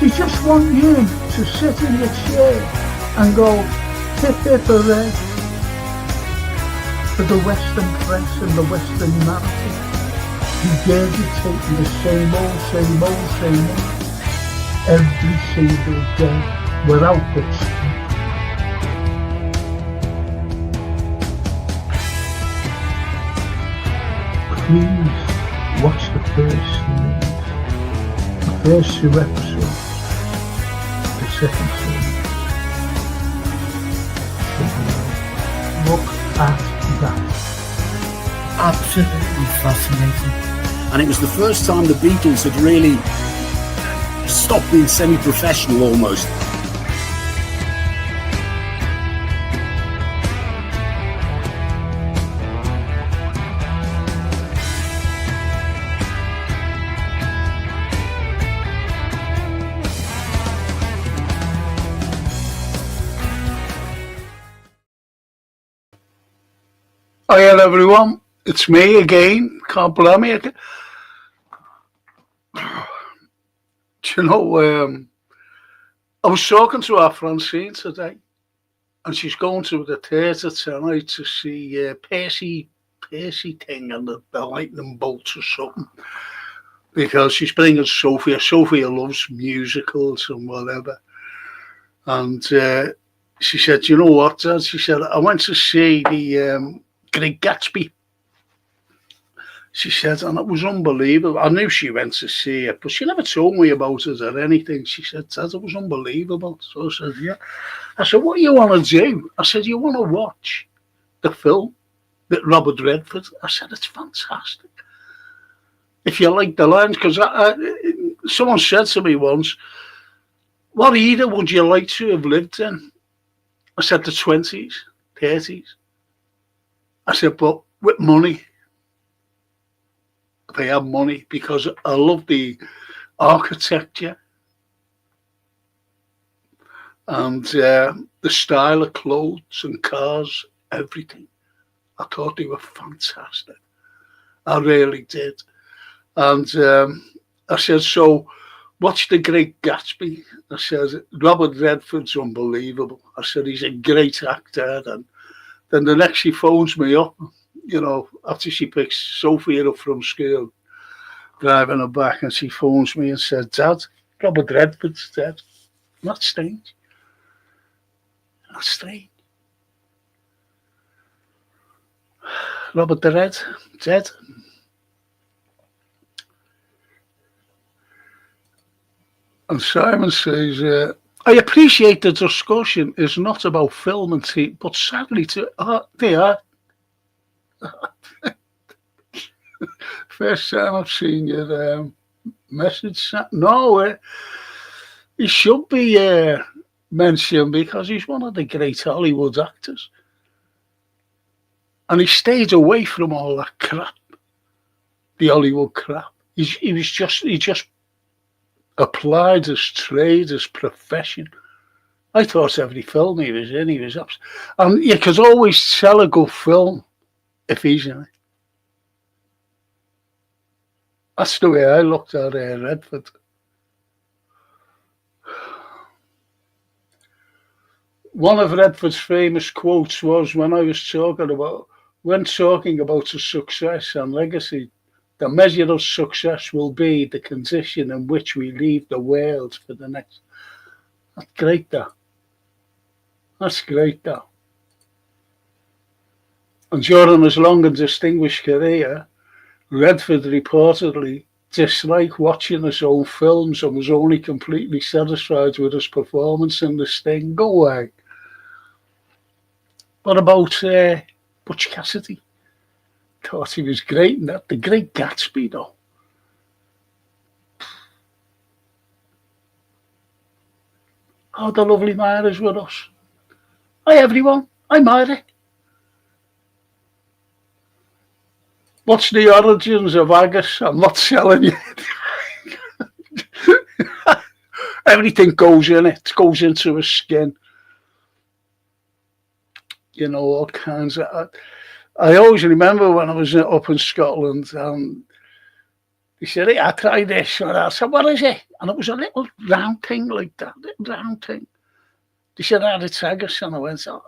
They just want you to sit in your chair and go, hip hip hooray, for the Western press and the Western narrative, regurgitating the same old, same old, same old, every single day, without exception. Please watch the first series, the first 2 episodes, the second series. Look at that. Absolutely fascinating. And it was the first time the Beatles had really stopped being semi-professional almost. Hiya everyone, it's me again, can't blame me. Do you know, I was talking to our Francine today, and she's going to the theatre tonight to see Percy thing and the lightning bolts or something, because she's bringing Sophia. Sophia loves musicals and whatever. And she said, you know what, Dad? She said, I went to see the Great Gatsby. She said, and it was unbelievable. I knew she went to see it, but she never told me about it or anything. She said, Dad, it was unbelievable. So I said, yeah. I said, what do you want to do? I said, you want to watch the film with Robert Redford? I said, it's fantastic. If you like the lines, because someone said to me once, what era would you like to have lived in? I said, the 20s, 30s. I said, but with money. They have money, because I love the architecture and the style of clothes and cars, everything. I thought they were fantastic. I really did. And I said, so watch The Great Gatsby. I said, Robert Redford's unbelievable. I said, he's a great actor. And then the next she phones me up, you know, after she picks Sophia up from school, driving her back, and she phones me and said, Dad, Robert Redford's dead. Not strange. Not strange. Robert the Red, dead. And Simon says, I appreciate the discussion is not about film and TV, but sadly, they are. First time I've seen your message. No, he should be mentioned, because he's one of the great Hollywood actors. And he stayed away from all that crap, the Hollywood crap. He just applied his trade, his profession. I thought every film he was in, he was up. And you could always tell a good film if he's in it. That's the way I looked at Redford. One of Redford's famous quotes was when talking about his success and legacy, the measure of success will be the condition in which we leave the world for the next. That's great, that. That's great, that. And during his long and distinguished career, Redford reportedly disliked watching his own films and was only completely satisfied with his performance in this thing. Go away. What about Butch Cassidy? Thought he was great in that. The Great Gatsby, though. Oh, the lovely Myra's with us. Hi, everyone. Hi, Myra. What's the origins of haggis? I'm not telling you. Everything goes in it. It goes into his skin. You know, all kinds of... I always remember when I was up in Scotland, He said, hey, I tried this. And I said, what is it? And it was a little round thing like that, little round thing. They said, I had a Tagus. And I went, oh,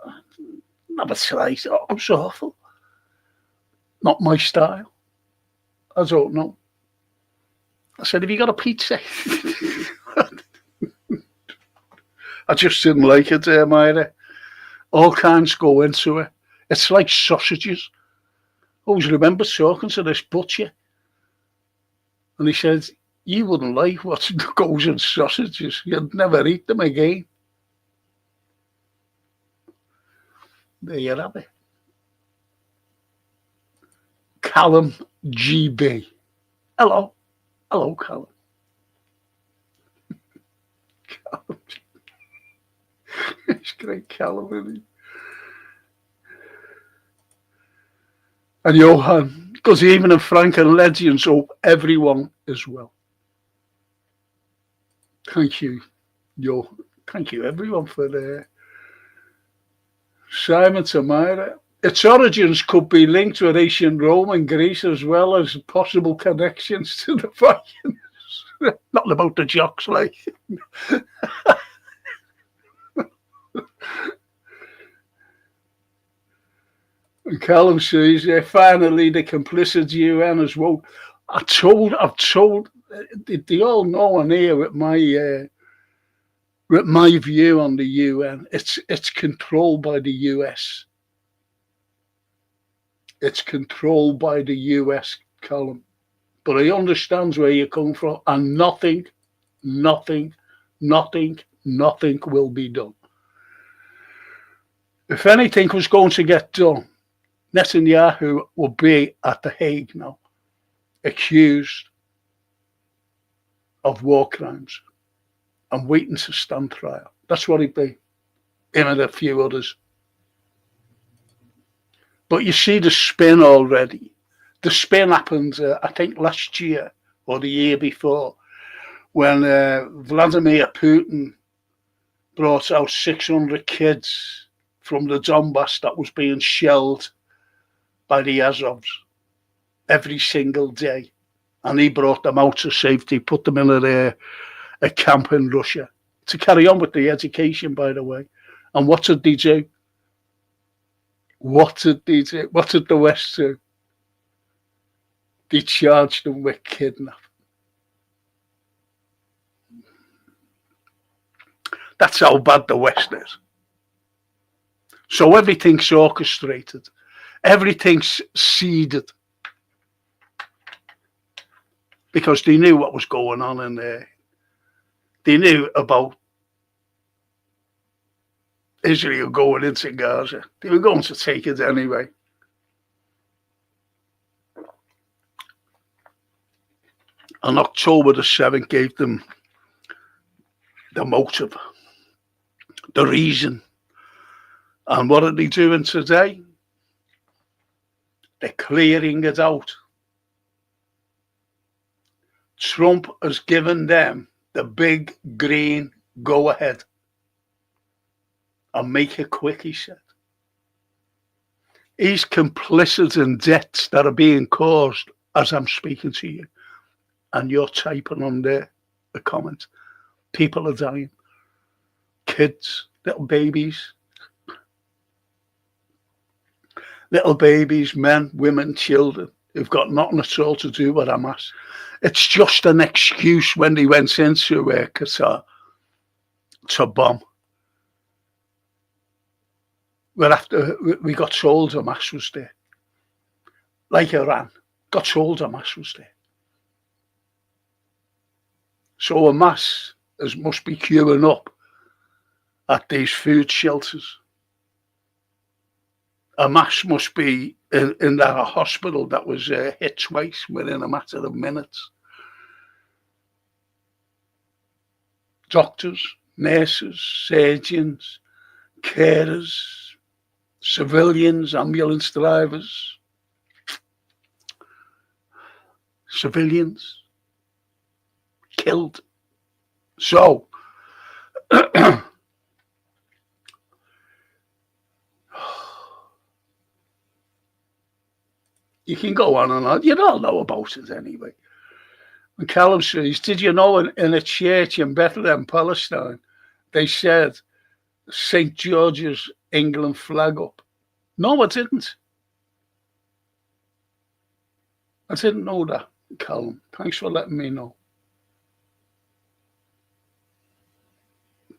never tried. Oh, it was awful. Not my style. I don't know. I said, have you got a pizza? I just didn't like it, Myra. All kinds go into it. It's like sausages. I always remember talking to this butcher. And he said, you wouldn't like what goes in sausages. You'd never eat them again. There you have it. Callum GB. Hello. Hello, Callum. Callum. It's great, Callum, isn't he? And Johan, because even if Frank and Legends hope everyone is well. Thank you, Johan. Thank you, everyone, for Simon Tamara. Its origins could be linked with ancient Rome and Greece, as well as possible connections to the Vikings. Not about the jocks, like. And Callum says, finally the complicit UN as well. I've told, they all know on here with my view on the UN. It's controlled by the US. It's controlled by the US, Callum. But I understand where you come from, and nothing will be done. If anything was going to get done, Netanyahu will be at The Hague now, accused of war crimes and waiting to stand trial. That's what he'd be, him and a few others. But you see the spin already. The spin happened, I think, last year or the year before, when Vladimir Putin brought out 600 kids from the Donbass that was being shelled by the Azovs every single day. And he brought them out to safety, put them in a camp in Russia to carry on with the education, by the way. And what did they do? What did they do? What did the West do? They charged them with kidnapping. That's how bad the West is. So everything's orchestrated. Everything's seeded. Because they knew what was going on in there. They knew about Israel going into Gaza. They were going to take it anyway. And October the 7th gave them the motive, the reason. And what are they doing today? They're clearing it out. Trump has given them the big green go-ahead. And make it quick, he said. He's complicit in deaths that are being caused as I'm speaking to you. And you're typing on there the comments. People are dying. Kids, little babies. Little babies, men, women, children who've got nothing at all to do with Hamas. It's just an excuse when they went into Qatar to bomb. Well, after we got told Hamas was there. Like Iran, got told Hamas was there. So Hamas must be queuing up at these food shelters. Hamas must be in that hospital that was hit twice within a matter of minutes. Doctors, nurses, surgeons, carers, civilians, ambulance drivers, civilians killed. So, you can go on and on. You all know about it anyway. And Callum says, did you know in a church in Bethlehem, Palestine, they said St. George's England flag up? No, I didn't. I didn't know that, Callum. Thanks for letting me know.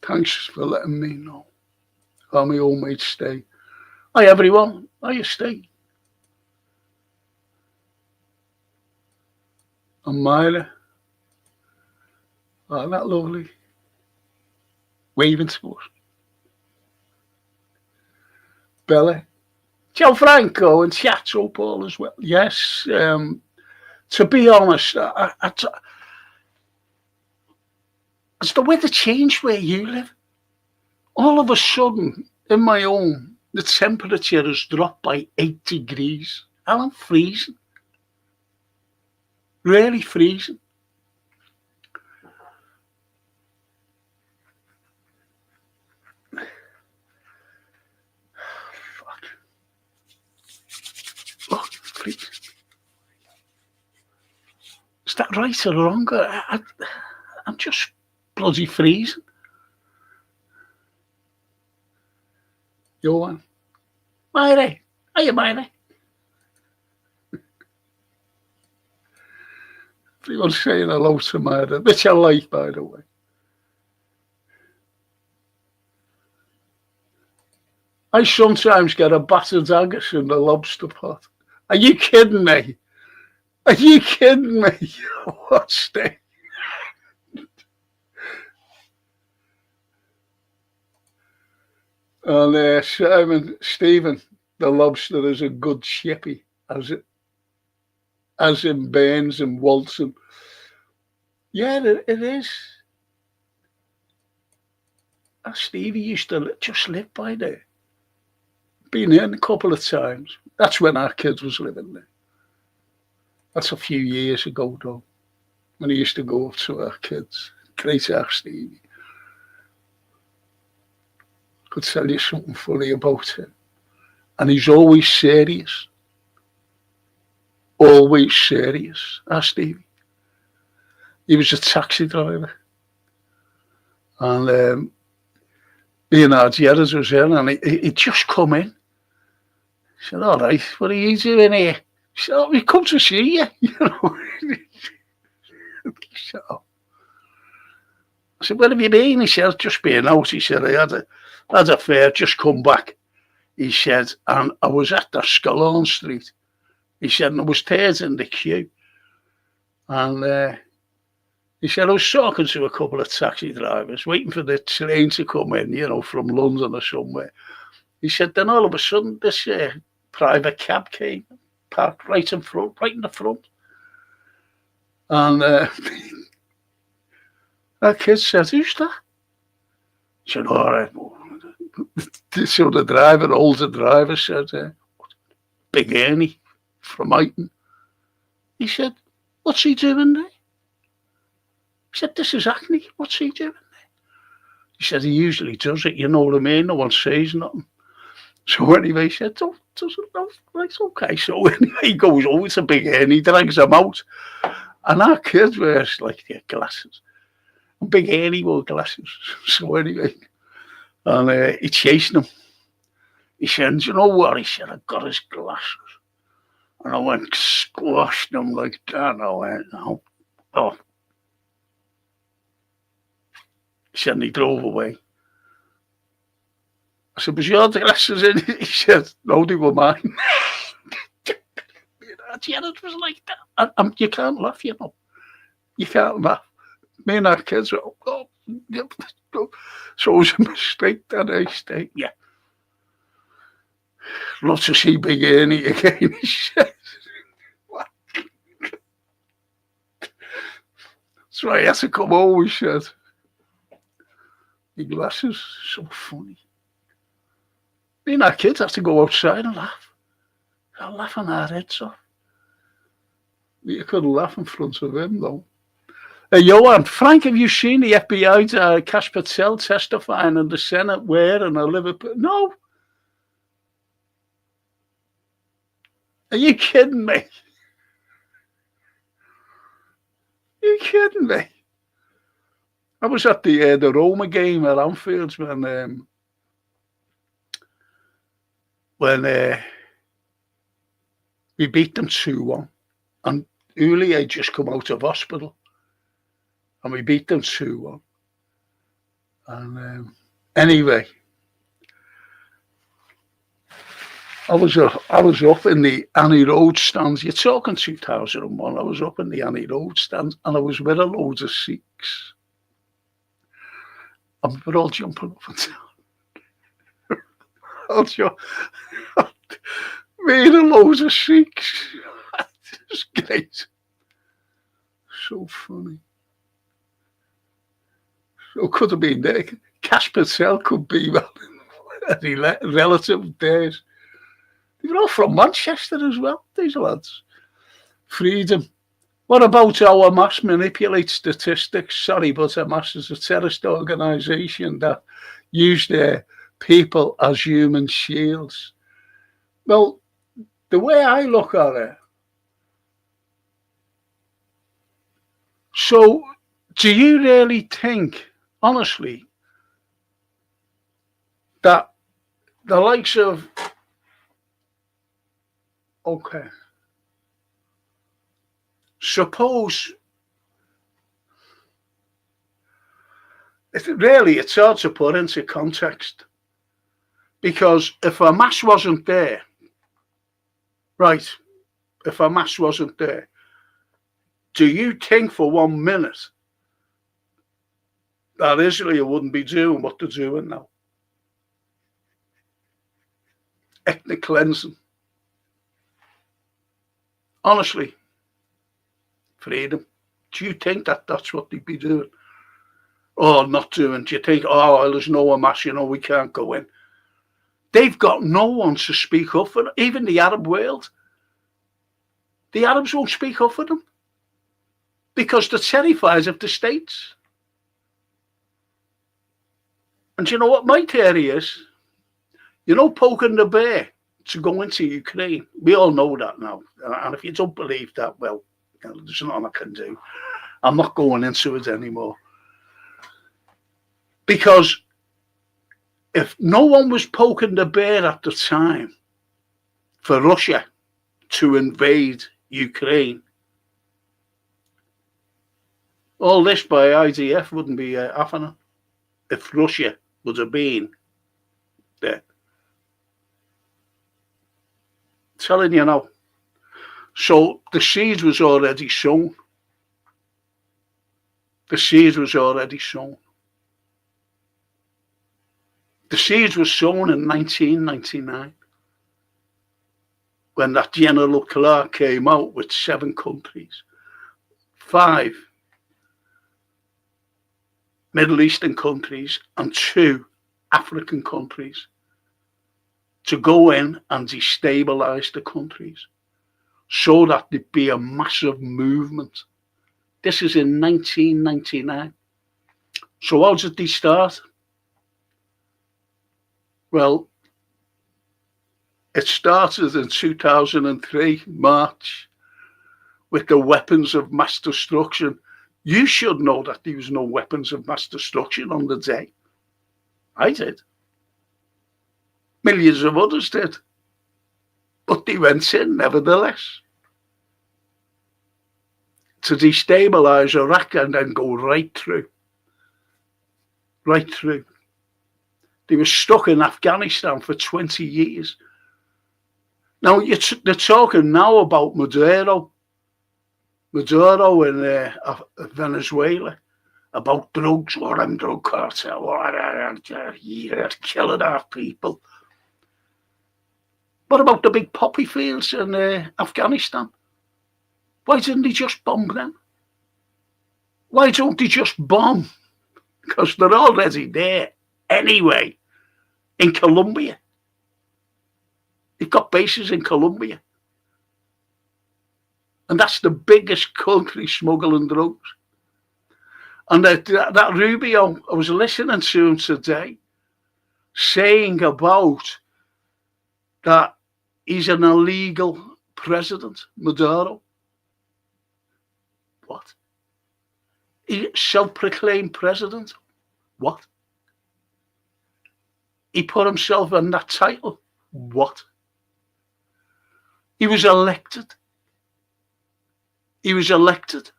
Thanks for letting me know. How my old mates stay. Hi, everyone. How you stay? And Myra. Oh, that lovely. Waving to us. Bella. Joe Franco and Chateau Paul as well. Yes. To be honest, has the weather changed where you live? All of a sudden, in my home, the temperature has dropped by 8 degrees. I'm freezing. Really freezing. Fuck. Look, freezing. Is that right or wrong? I'm just bloody freezing. Johan. Myra. Hiya, Myra. Everyone's saying hello to Myra, which I like, by the way. I sometimes get a battered haggis in the lobster pot. Are you kidding me? Are you kidding me? What's that? And Stephen, the lobster is a good chippy, as in Burns and Walton. Yeah, it is. Stevie used to just live by there. Been in a couple of times. That's when our kids was living there. That's a few years ago, though, when he used to go up to our kids. Great Stevie. Could tell you something funny about him. And he's always serious. Always serious, Stevie. He was a taxi driver. And Leonard Gerrard was in, and he'd just come in. He said, all right, what are you doing here? He said, oh, we come to see you. You know. So, I said, where have you been? He said, just been out. He said, I had a fare, just come back. He said, and I was at the Scalone Street. He said, and I was tears in the queue. And he said, I was talking to a couple of taxi drivers, waiting for the train to come in, you know, from London or somewhere. He said, then all of a sudden, this private cab came, parked right in the front. And that kid said, who's that? He said, all right. So the older driver said, Big Ernie from Iton. He said, what's he doing there? He said, this is Hackney. What's he doing there? He said, he usually does it. You know what I mean? No one says nothing. So anyway, he said, doesn't know. Right, okay. So anyway, he goes over to Big Ernie, drags him out. And our kids wears like their glasses. And Big Ernie wore glasses. So anyway, and he chased him. He said, do you know what? He said, I got his glasses. And I went, squashed him like that. And I went, oh. He said, and he drove away. I said, was your glasses in it? He said, no, they were mine. Janet was like that. You can't laugh, you know. You can't laugh. Me and our kids were, so it was a mistake that I stayed. Yeah. Love to see Big Ernie again, he said. What? So I had to come home, he said. The glasses, so funny. Me and our kids have to go outside and laugh. They're laughing our heads off. You couldn't laugh in front of him, though. Johan, Frank, have you seen the FBI Kash Patel testifying in the Senate where in Liverpool? No. Are you kidding me? Are kidding me? I was at the Roma game at Anfield when we beat them 2-1, and Uli had just come out of hospital, and we beat them 2-1. And anyway, I was up in the Annie Road stands. You're talking 2001. I was up in the Annie Road stands, and I was with a load of Sikhs. And we're all jumping up and down. Me and a load of Sikhs. It's great. So funny. So could have been there. Cash Patel could be any relative days. They were all from Manchester as well, these lads. Freedom. What about how Hamas manipulates statistics? Sorry, but Hamas is a terrorist organisation that use their people as human shields. Well, the way I look at it, so do you really think, honestly, that the likes of, okay, suppose, it's hard to put into context, because if Hamas wasn't there, right, if Hamas wasn't there, do you think for 1 minute that Israel wouldn't be doing what they're doing now? Ethnic cleansing. Honestly, freedom. Do you think that that's what they'd be doing? Or not doing? Do you think, oh, well, there's no Hamas, we can't go in? They've got no one to speak up for them, even the Arab world. The Arabs won't speak up for them because they're terrified of the states. And you know what my theory is? Poking the bear to go into Ukraine. We all know that now. And if you don't believe that, well, there's nothing I can do. I'm not going into it anymore. Because if no one was poking the bear at the time for Russia to invade Ukraine, all this by IDF wouldn't be happening if Russia would have been there. Telling you now. So the seed was already sown. The seed was already sown. The seed was sown in 1999 when that General Clark came out with 7 countries, 5 Middle Eastern countries and 2 African countries to go in and destabilize the countries so that there'd be a massive movement. This is in 1999. So how did they start? Well, it started in 2003, March, with the weapons of mass destruction. You should know that there was no weapons of mass destruction on the day. I did. Millions of others did. But they went in nevertheless to destabilize Iraq and then go right through. Right through. They were stuck in Afghanistan for 20 years. Now, they're talking now about Maduro in Venezuela, about drugs, or them drug cartel, you're killing our people. What about the big poppy fields in Afghanistan? Why didn't they just bomb them? Why don't they just bomb? Because they're already there anyway, in Colombia. They've got bases in Colombia. And that's the biggest country smuggling drugs. And that Rubio, I was listening to him today, saying about that he's an illegal president, Maduro. What? He self-proclaimed president. What? He put himself in that title. What? He was elected. He was elected.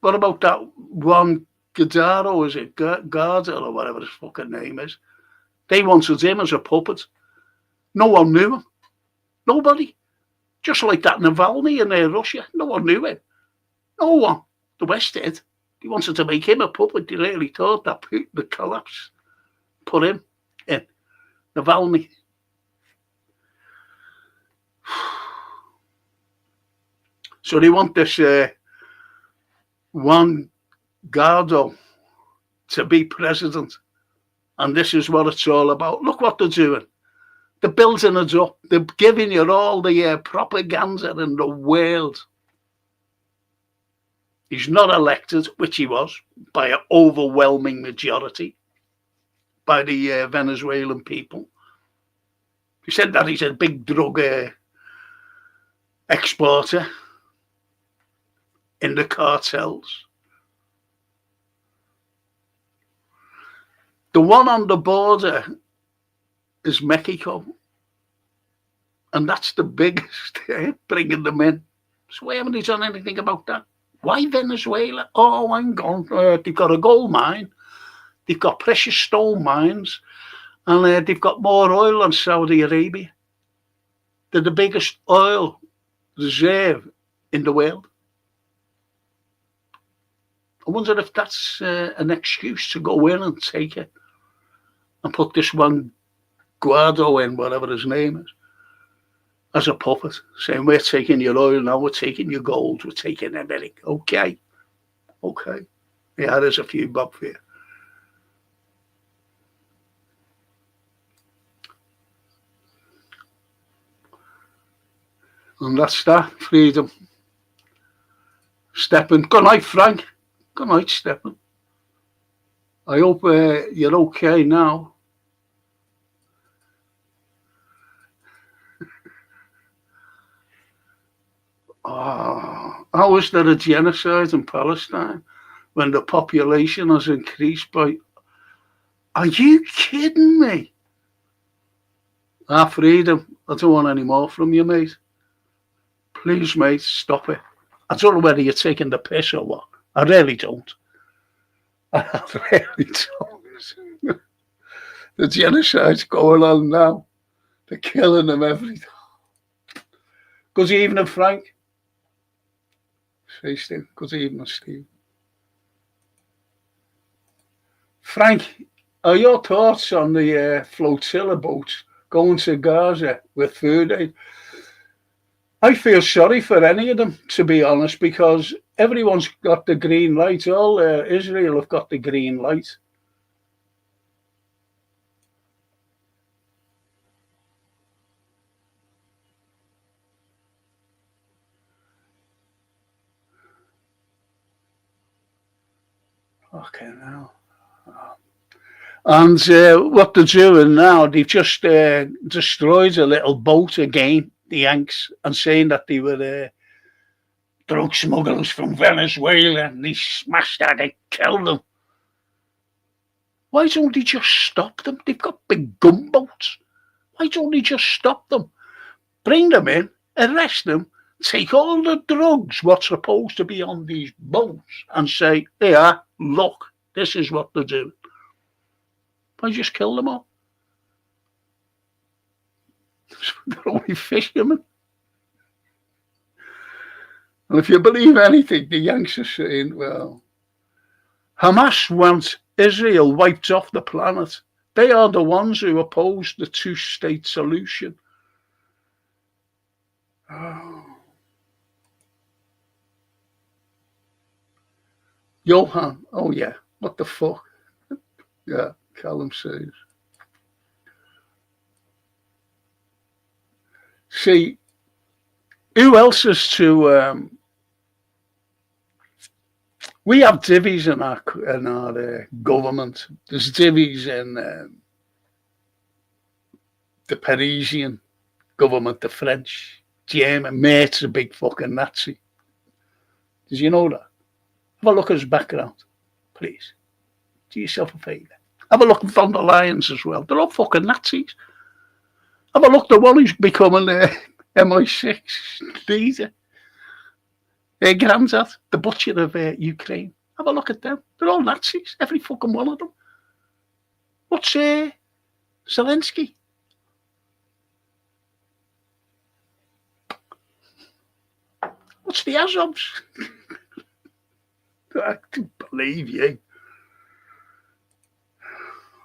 What about that one Gadaro, is it? Garda or whatever his fucking name is. They wanted him as a puppet. No one knew him. Nobody. Just like that Navalny in Russia. No one knew him. No one. The West did. They wanted to make him a puppet. They really thought that Putin would collapse. Put him in. Navalny. So they want this one Gardo to be president. And this is what it's all about. Look what they're doing. They're building it up. They're giving you all the propaganda in the world. He's not elected, which he was, by an overwhelming majority by the Venezuelan people. He said that he's a big drug exporter in the cartels. The one on the border is Mexico. And that's the biggest, bringing them in. So why haven't they done anything about that? Why Venezuela? Oh, hang on. They've got a gold mine. They've got precious stone mines. And they've got more oil than Saudi Arabia. They're the biggest oil reserve in the world. I wonder if that's an excuse to go in and take it and put this one Guaido in, whatever his name is, as a puppet, saying, we're taking your oil now, we're taking your gold, we're taking everything. Okay. Yeah, there's a few bob for you. And that's that, freedom. Steppen. Good night, Frank. Good night, Steppen. I hope you're okay now. Oh, how is there a genocide in Palestine when the population has increased by... Are you kidding me? Freedom. I don't want any more from you, mate. Please, mate, stop it. I don't know whether you're taking the piss or what. I really don't. I really don't. The genocide's going on now. They're killing them every day. Good evening, Frank. Say, Steve. Good evening, Steve. Frank, are your thoughts on the flotilla boats going to Gaza with food aid? I feel sorry for any of them, to be honest, because everyone's got the green light. All Israel have got the green light. Okay, now. And what they're doing now, they've just destroyed a little boat again, the Yanks, and saying that they were drug smugglers from Venezuela, and they smashed that, they killed them. Why don't they just stop them? They've got big gunboats. Why don't they just stop them? Bring them in, arrest them, take all the drugs, what's supposed to be on these boats, and say, yeah, look, this is what they're doing. Why just kill them all? They're only fishermen. And if you believe anything, the Yanks are saying, well, Hamas wants Israel wiped off the planet. They are the ones who oppose the two-state solution. Oh. Johan, oh yeah, what the fuck? Yeah, Callum says. See, who else is to... we have divvies in our government. There's divvies in the Parisian government, the French, German. Mate's a big fucking Nazi. Did you know that? Have a look at his background, please. Do yourself a favour. Have a look at von der Lions as well. They're all fucking Nazis. Have a look at the one who's becoming MI6 leader. Their granddad, the butcher of Ukraine. Have a look at them. They're all Nazis, every fucking one of them. What's Zelensky? What's the Azovs? I can't believe you.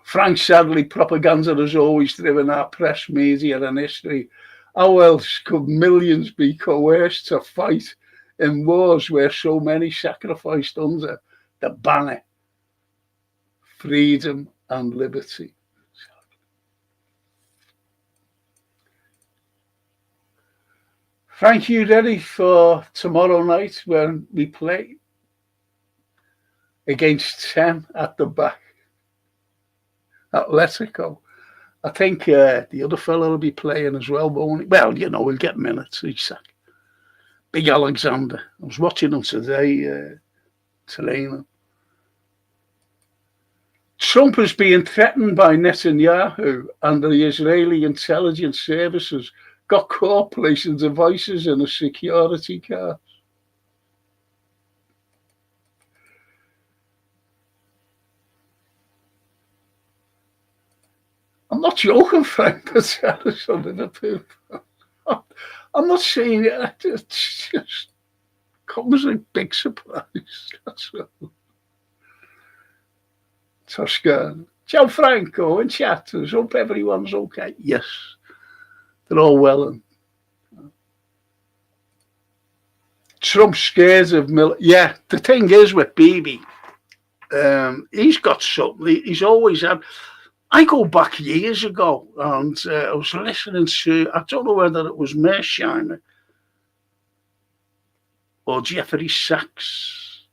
Frank, sadly, propaganda has always driven our press, media and history. How else could millions be coerced to fight in wars where so many sacrificed under the banner freedom and liberty? Frank, you ready for tomorrow night when we play against 10 at the back? Atletico. I think the other fellow will be playing as well, won't he? Well, you know, we'll get minutes each sack. Big Alexander. I was watching him today, training. Trump is being threatened by Netanyahu, and the Israeli intelligence services got caught placing devices in a security car. I'm not joking, Frank. That's on Liverpool. I'm not saying it. It just comes as a big surprise. That's all. Tosca. Ciao, Franco, and chatters. Hope everyone's okay. Yes, they're all well. And Trump's scared of yeah, the thing is with Bibi, he's got something. He's always had. I go back years ago, and I was listening to, I don't know whether it was Mearsheimer or Jeffrey Sachs,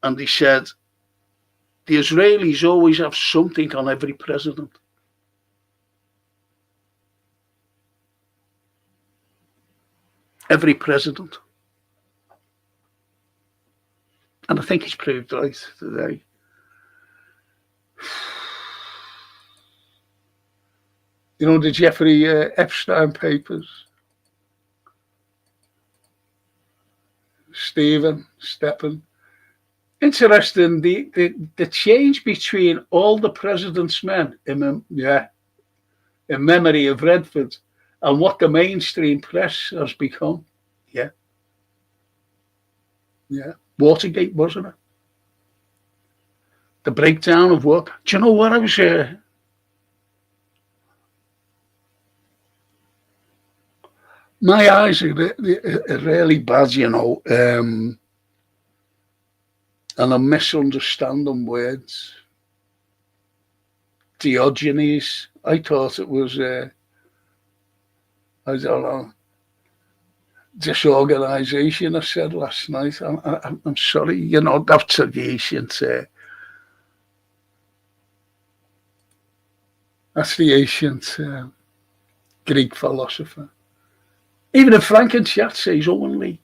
and he said, the Israelis always have something on every president. Every president. And I think he's proved right today. You know, the Jeffrey Epstein papers. Steppen. Interesting, the change between all the president's men in memory of Redford and what the mainstream press has become. Yeah. Watergate, wasn't it? The breakdown of work. Do you know what I was my eyes are really bad, you know, and I'm misunderstanding words. Diogenes, I thought it was, I don't know, disorganization, I said last night. I'm sorry, you know, that's the ancient, Greek philosopher. Even if Frank in chat says only,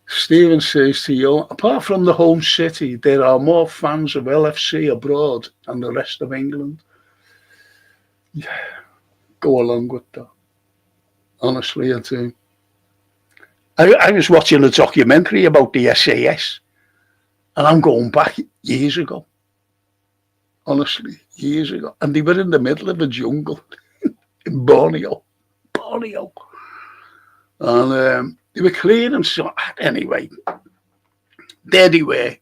Stephen says to you, apart from the home city, there are more fans of LFC abroad than the rest of England. Yeah, go along with that. Honestly, I do. I was watching a documentary about the SAS, and I'm going back years ago. Honestly, years ago. And they were in the middle of a jungle in Borneo. And they were clearing so anyway, there they were.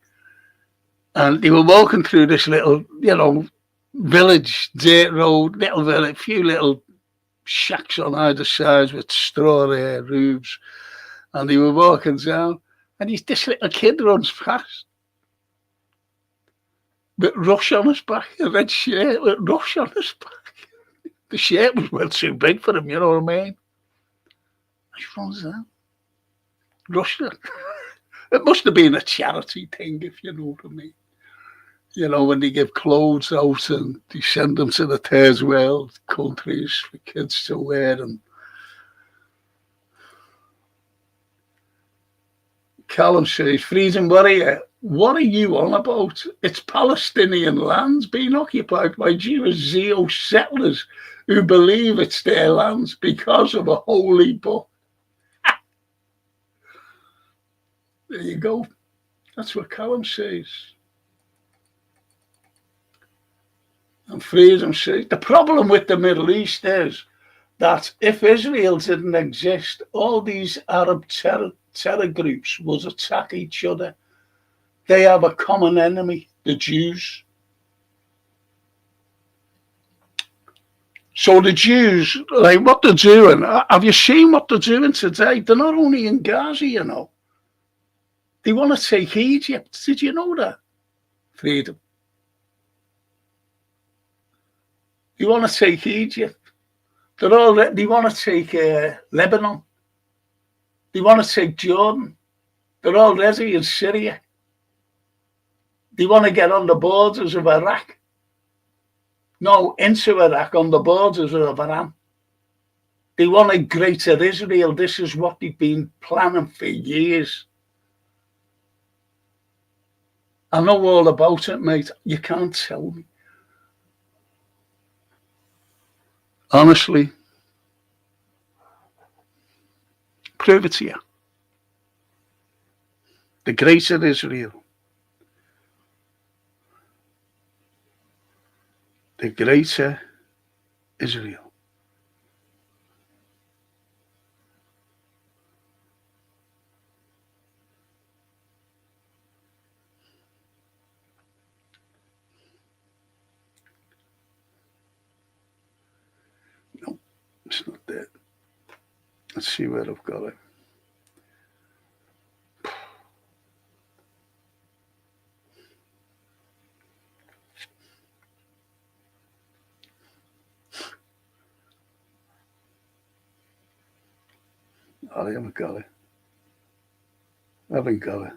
And they were walking through this little, you know, village, dirt road, little village, few little shacks on either side with straw roofs. And they were walking down, and this little kid runs past with Rush on his back, a red shirt with Rush on his back. The shirt was well too big for him, you know what I mean? He runs down. Rush. It must have been a charity thing, if you know what I mean. You know, when they give clothes out and they send them to the third world countries for kids to wear. And Callum says, Freedom Warrior, what are you on about? It's Palestinian lands being occupied by Jewish Zeo settlers who believe it's their lands because of a holy book. There you go. That's what Callum says. And Freedom says, the problem with the Middle East is that if Israel didn't exist, all these Arab terror groups would attack each other. They have a common enemy, the Jews. So the Jews, like what they're doing, have you seen what they're doing today? They're not only in Gaza, you know. They want to take Egypt. Did you know that? Freedom. They want to take Egypt. They want to take Lebanon. They want to take Jordan. They're already in Syria. They want to get on the borders of Iraq. No, into Iraq, on the borders of Iran. They want a greater Israel. This is what they've been planning for years. I know all about it, mate. You can't tell me. Honestly. Prove it to you. The greater Israel. The greater Israel. No, it's not there. Let's see where I've got it. I haven't got it. I haven't got it.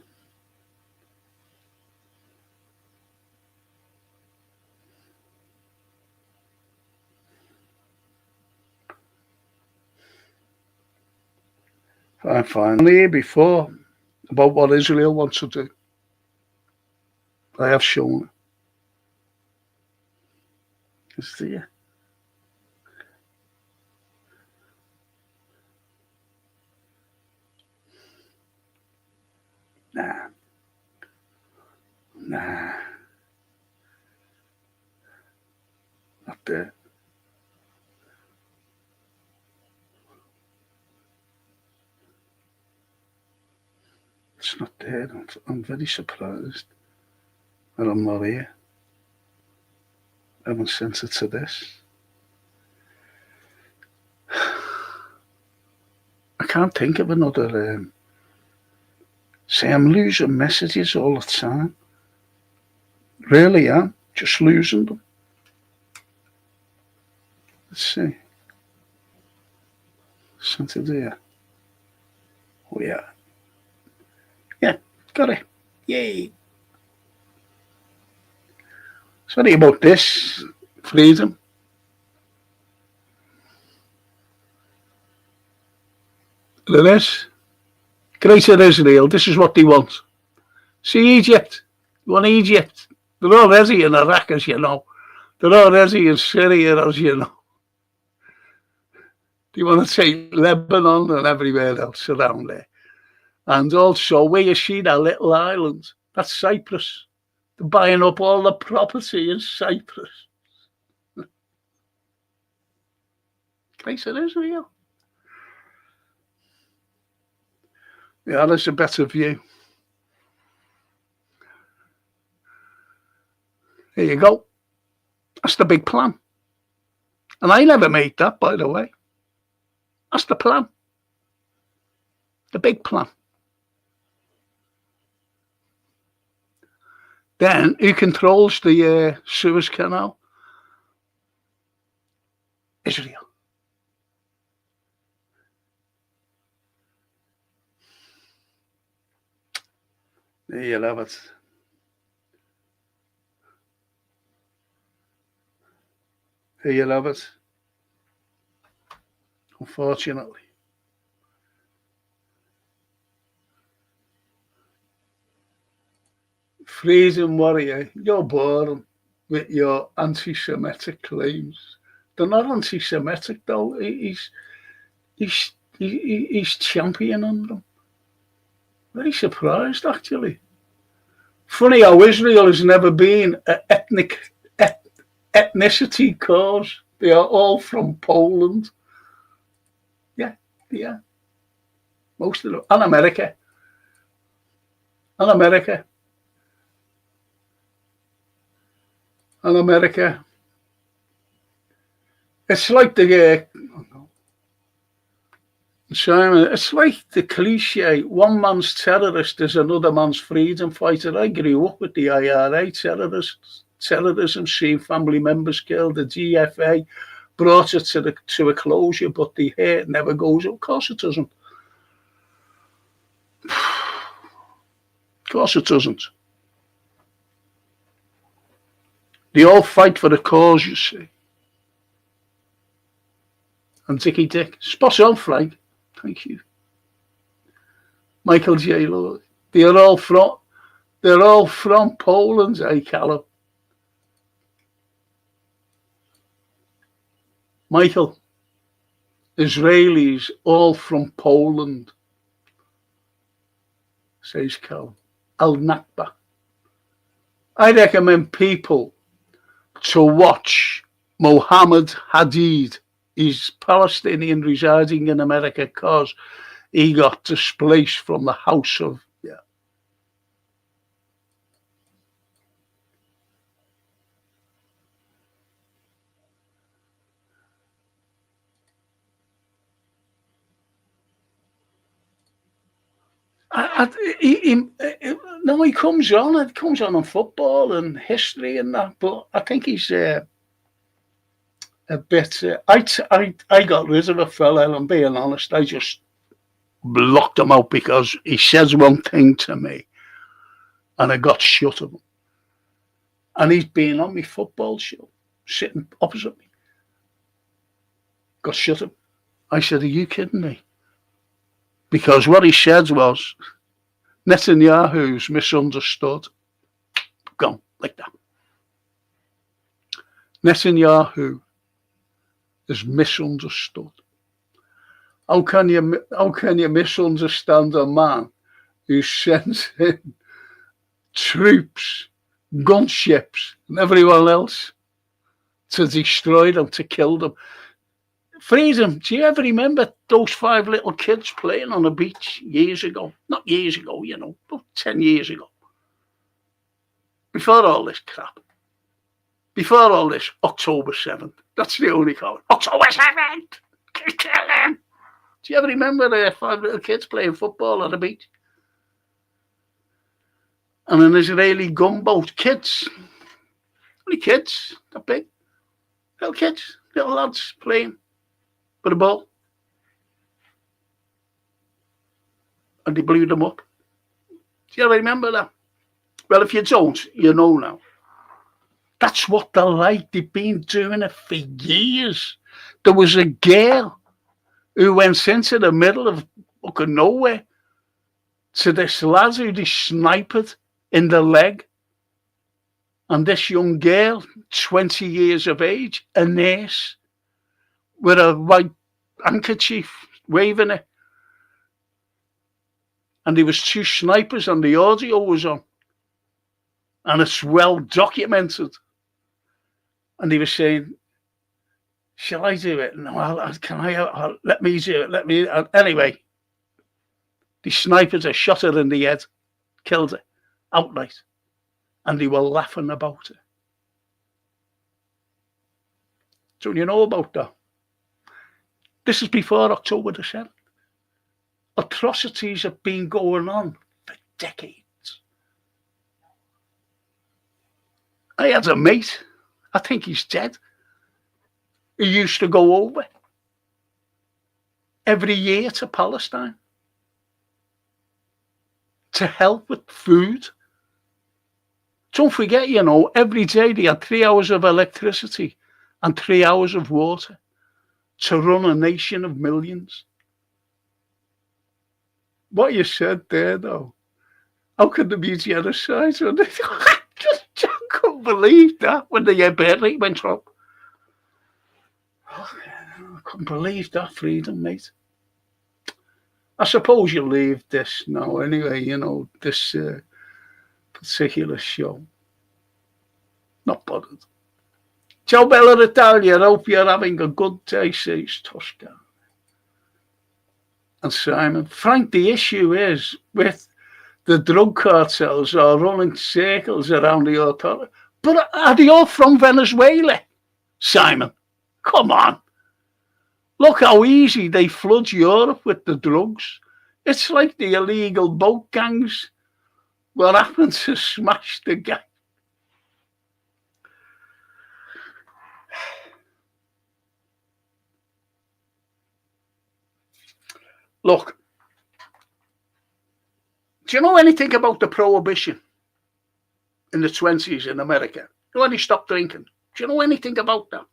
Fine. Here before about what Israel wants to do. I have shown it. It's there. Nah. Not there. It's not there. I'm very surprised that I'm not here. I haven't sent it to this. I can't think of another. See, I'm losing messages all the time. Really am. Just losing them. Let's see. Sent it there. Oh, yeah. Yeah, got it. Yay. Sorry about this, Freedom. It is. Greater Israel, this is what they want. See Egypt. They want Egypt. They're already in Iraq, as you know. They're already in Syria, as you know. They want to take Lebanon and everywhere else around there. And also, where you see that little island, that's Cyprus. They're buying up all the property in Cyprus. Greater Israel. Yeah, there's a better view. There you go. That's the big plan. And I never made that, by the way. That's the plan. The big plan. Then who controls the Suez Canal? Israel. There you have it. There you have it. Unfortunately. Freedom warrior, you're boring with your anti-Semitic claims. They're not anti-Semitic though. He's championing them. Very surprised actually. Funny how Israel has never been an ethnicity cause. They are all from Poland. Yeah, yeah. Most of them. And America. And America. And America. It's like Simon, it's like the cliche, one man's terrorist is another man's freedom fighter. I grew up with the IRA terrorism, seeing family members killed, the GFA brought it to a closure, but the hate never goes up. Of course it doesn't. Of course it doesn't. They all fight for the cause, you see. And Dickie Dick, spot on, Frank. Thank you. Michael J. Lord. They're all from Poland, eh, Callum? Michael, Israelis all from Poland, says Callum. Al Nakba. I recommend people to watch Mohammed Hadid. He's Palestinian residing in America because he got displaced from the house of, yeah. He comes on. It comes on football and history and that, but I think he's a bit. I got rid of a fella, and I'm being honest. I just blocked him out because he says one thing to me, and I got shut of him. And he's been on my football show, sitting opposite me. Got shut of him. I said, "Are you kidding me?" Because what he said was, Netanyahu's misunderstood. Gone like that. Netanyahu is misunderstood. How can you misunderstand a man who sends in troops, gunships, and everyone else to destroy them, to kill them? Freedom, do you ever remember those 5 little kids playing on a beach years ago? Not years ago, but 10 years ago. Before all this crap. Before all this, October 7th. That's the only comment. October 7th! Kill them! Do you ever remember the 5 little kids playing football on the beach? And an Israeli gunboat. Kids. Only kids. That big. Little kids. Little lads playing with a ball. And they blew them up. Do you ever remember that? Well, if you don't, you know now. That's what they're like. They've been doing it for years. There was a girl who went into the middle of fucking nowhere to this lad who they sniped in the leg. And this young girl, 20 years of age, a nurse, with a white handkerchief waving it. And there was 2 snipers and the audio was on. And it's well documented. And he was saying, shall I do it? No, let me do it. Anyway, the snipers had shot her in the head, killed her outright. And they were laughing about it. So you know about that. This is before October the 7th. Atrocities have been going on for decades. I had a mate, I think he's dead, who used to go over every year to Palestine. to help with food. Don't forget, every day they had 3 hours of electricity and 3 hours of water to run a nation of millions. What you said there, though, how could there be genocide? I just couldn't believe that when the birth rate went up. I couldn't believe that freedom, mate. I suppose you leave this now anyway, this particular show. Not bothered. Ciao Bella Italia, I hope you're having a good day, says Tosca. And Simon, Frank, the issue is with the drug cartels are running circles around the authority. But are they all from Venezuela? Simon, come on. Look how easy they flood Europe with the drugs. It's like the illegal boat gangs. What happened to smash the gang? Look, do you know anything about the prohibition in the 20s in America? When they stopped drinking? Do you know anything about that?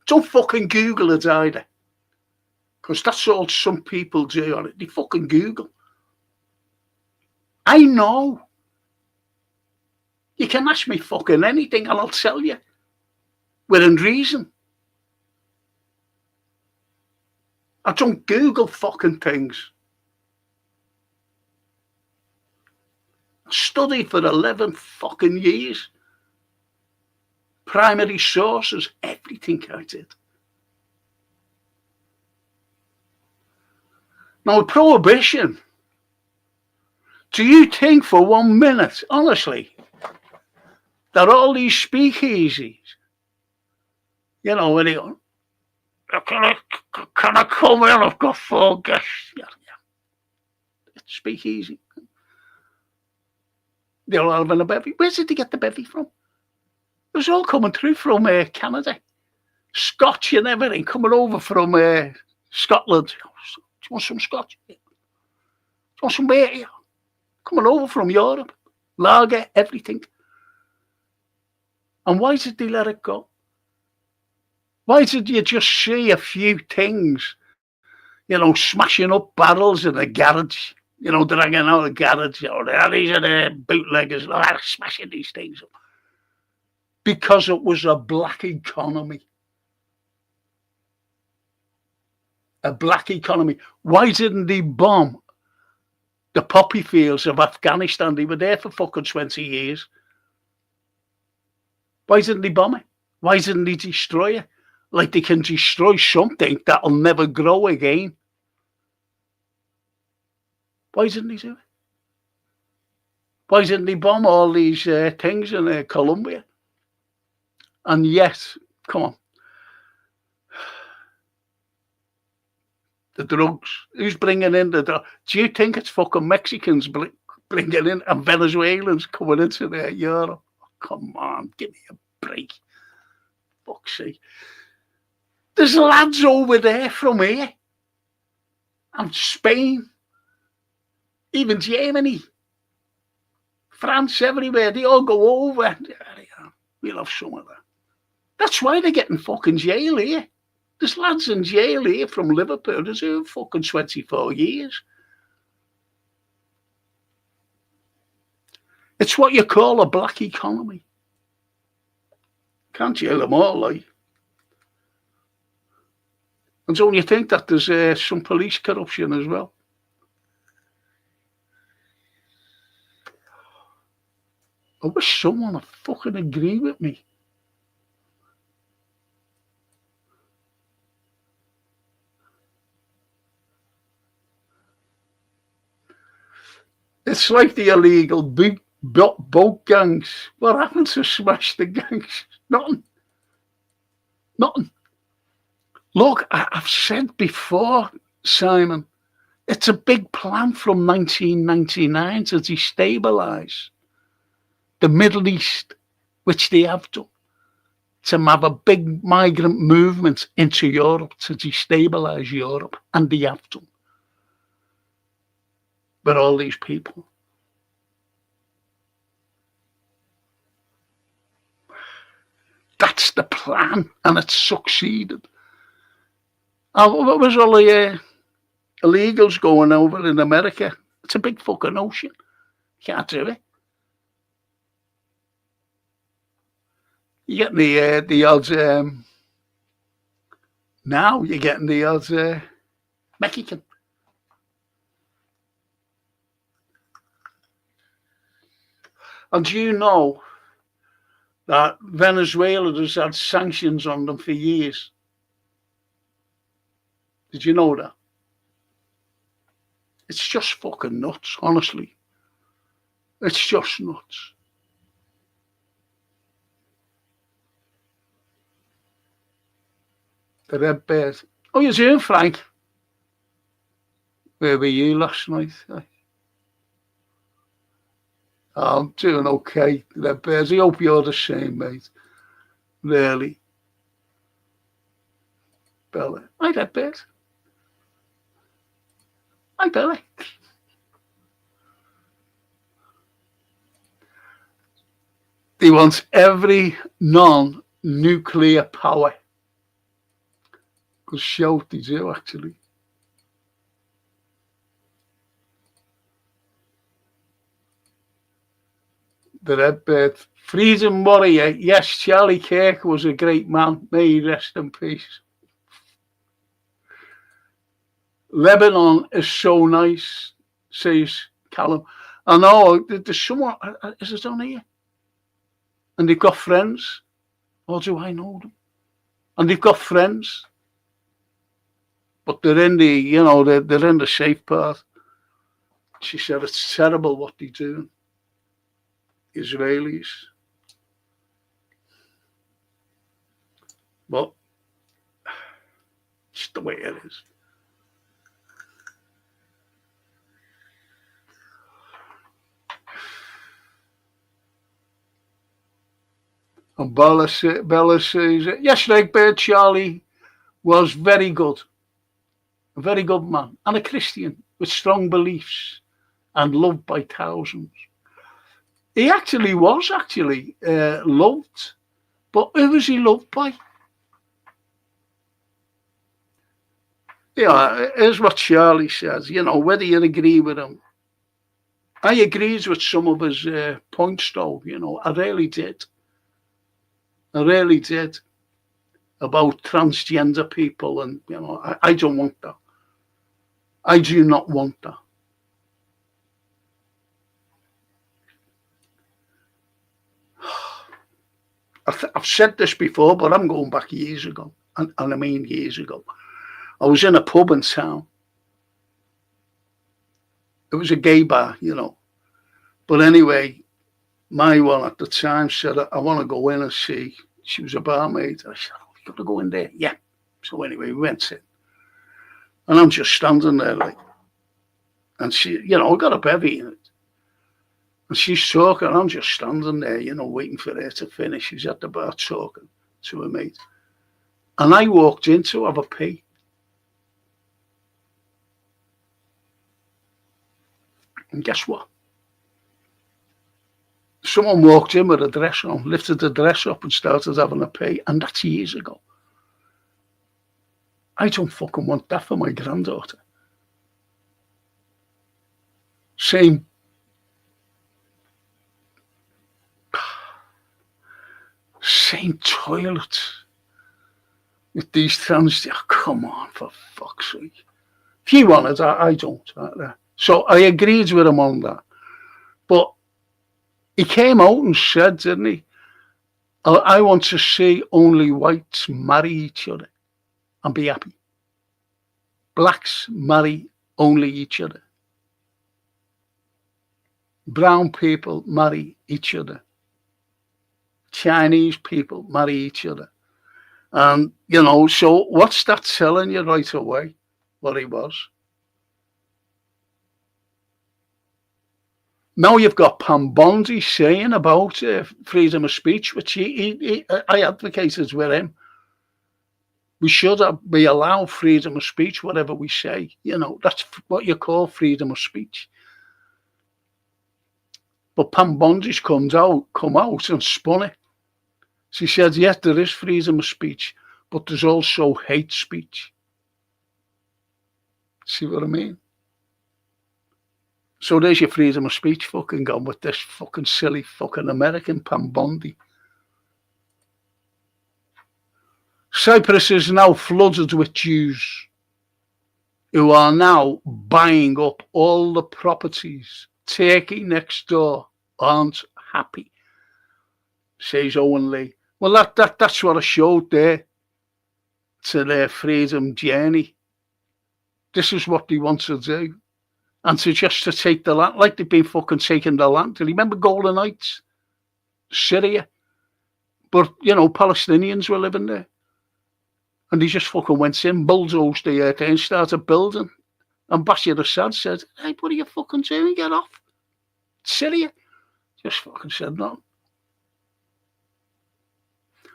Don't fucking Google it either. Because that's all some people do on it. They fucking Google. I know. You can ask me fucking anything and I'll tell you. Within reason. I don't Google fucking things. I studied for 11 fucking years. Primary sources, everything I did. Now, prohibition. Do you think for 1 minute, honestly, that all these speakeasies, when they go, can I come in? I've got 4 guests. Yeah. It's speakeasy. They're all having a bevy. Where did they get the bevy from? It was all coming through from Canada. Scotch and everything coming over from Scotland. Do you want some Scotch? Do you want some beer? Coming over from Europe. Lager, everything. And why did they let it go? Why did you just see a few things, smashing up barrels in a garage, dragging out a garage, these are the bootleggers, smashing these things up. Because it was a black economy. A black economy. Why didn't they bomb the poppy fields of Afghanistan? They were there for fucking 20 years. Why didn't they bomb it? Why didn't they destroy it? Like they can destroy something that'll never grow again. Why didn't they do it? Why didn't they bomb all these things in Colombia? And yet, come on. The drugs. Who's bringing in the drugs? Do you think it's fucking Mexicans bringing in and Venezuelans coming into Europe? Oh, come on, give me a break. Fuck's sake. There's lads over there from here. And Spain. Even Germany. France, everywhere. They all go over. We'll have some of that. That's why they're getting fucking jail here. There's lads in jail here from Liverpool. There's fucking 24 years. It's what you call a black economy. Can't jail them all, like. And don't you think that there's some police corruption as well? I wish someone would fucking agree with me. It's like the illegal boat gangs. What happened to smash the gangs? Nothing. Look, I've said before, Simon, it's a big plan from 1999 to destabilise the Middle East, which they have done, to have a big migrant movement into Europe to destabilise Europe, and they have done. with all these people. That's the plan, and it's succeeded. What was all the illegals going over in America? It's a big fucking ocean. Can't do it. You getting the odds now? You're getting the odds Mexican. And do you know that Venezuela has had sanctions on them for years? Did you know that? It's just fucking nuts, honestly. It's just nuts. The red bird. Oh, you're doing, Frank? Where were you last night? I'm doing okay, red birds. I hope you're the same, mate. Really. Bella. Hi, red bird. Hi, Bella. He wants every non-nuclear power. Good shout, they do, actually. The red bird. Freedom warrior. Yes, Charlie Kirk was a great man. May he rest in peace. Lebanon is so nice, says Callum. I know, there's someone, is it on here? And they've got friends. Or do I know them? And they've got friends. But they're in the, you know, they're in the safe part. She said it's terrible what they do. Israelis. But it's the way it is. And Bella says, yes, Redbird Charlie was very good. A very good man. And a Christian with strong beliefs and loved by thousands. He actually was loved. But who was he loved by? Yeah, here's what Charlie says. You know, whether you agree with him. I agreed with some of his points, though. You know, I really did. About transgender people, and you know, I don't want that. I do not want that. I've said this before, but I'm going back years ago, and I mean years ago. I was in a pub in town. It was a gay bar, you know. But anyway, my one at the time said, I want to go in and see. She was a barmaid. I said, oh, you got to go in there. Yeah. So anyway, we went in. And I'm just standing there like, and she, you know, got a bevy in it. And she's talking, I'm just standing there, you know, waiting for her to finish. She's at the bar talking to her mate. And I walked in to have a pee. And guess what? Someone walked in with a dress on, lifted the dress up and started having a pee. And that's years ago. I don't fucking want that for my granddaughter. Same toilet with these trans. Oh, come on, for fuck's sake. If you want it, I don't. So I agreed with him on that. But he came out and said, didn't he? I want to see only whites marry each other and be happy. Blacks marry only each other. Brown people marry each other. Chinese people marry each other. And, you know, so what's that telling you right away? What he was. Now you've got Pam Bondi saying about freedom of speech, which I advocated with him. We should be allowed freedom of speech, whatever we say. You know, that's what you call freedom of speech. But Pam Bondi's come out and spun it. She said, yes, there is freedom of speech, but there's also hate speech. See what I mean? So there's your freedom of speech fucking gone with this fucking silly fucking American Pam Bondi. Cyprus is now flooded with Jews who are now buying up all the properties. Turkey next door aren't happy, says Owen Lee. Well, that's what I showed there to their freedom journey. This is what they want to do. And to take the land, like they've been fucking taking the land. Do you remember Golden Heights? Syria. But, Palestinians were living there. And they just fucking went in, bulldozed the earth and started building. And Bashar Assad said, hey, what are you fucking doing? Get off. Syria. Just fucking said no.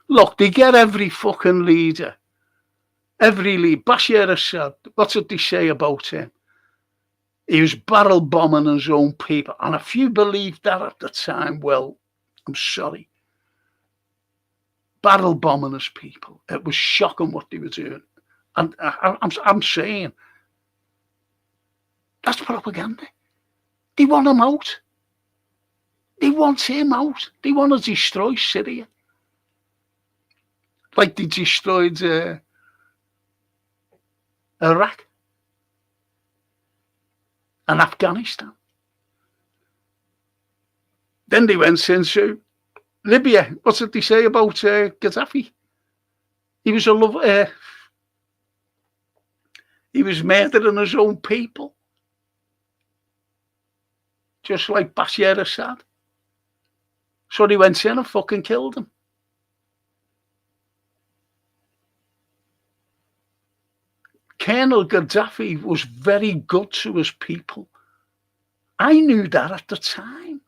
Look, they get every fucking leader. Every leader. Bashar Assad, what did they say about him? He was barrel bombing his own people. And if you believed that at the time, well, I'm sorry. Barrel bombing his people. It was shocking what they were doing. And I'm saying, that's propaganda. They want him out. They want him out. They want to destroy Syria. Like they destroyed Iraq. And Afghanistan. Then they went into Libya. What did they say about Gaddafi? He was he was murdering his own people, just like Bashar Assad. So they went in and fucking killed him. Colonel Gaddafi was very good to his people. I knew that at the time.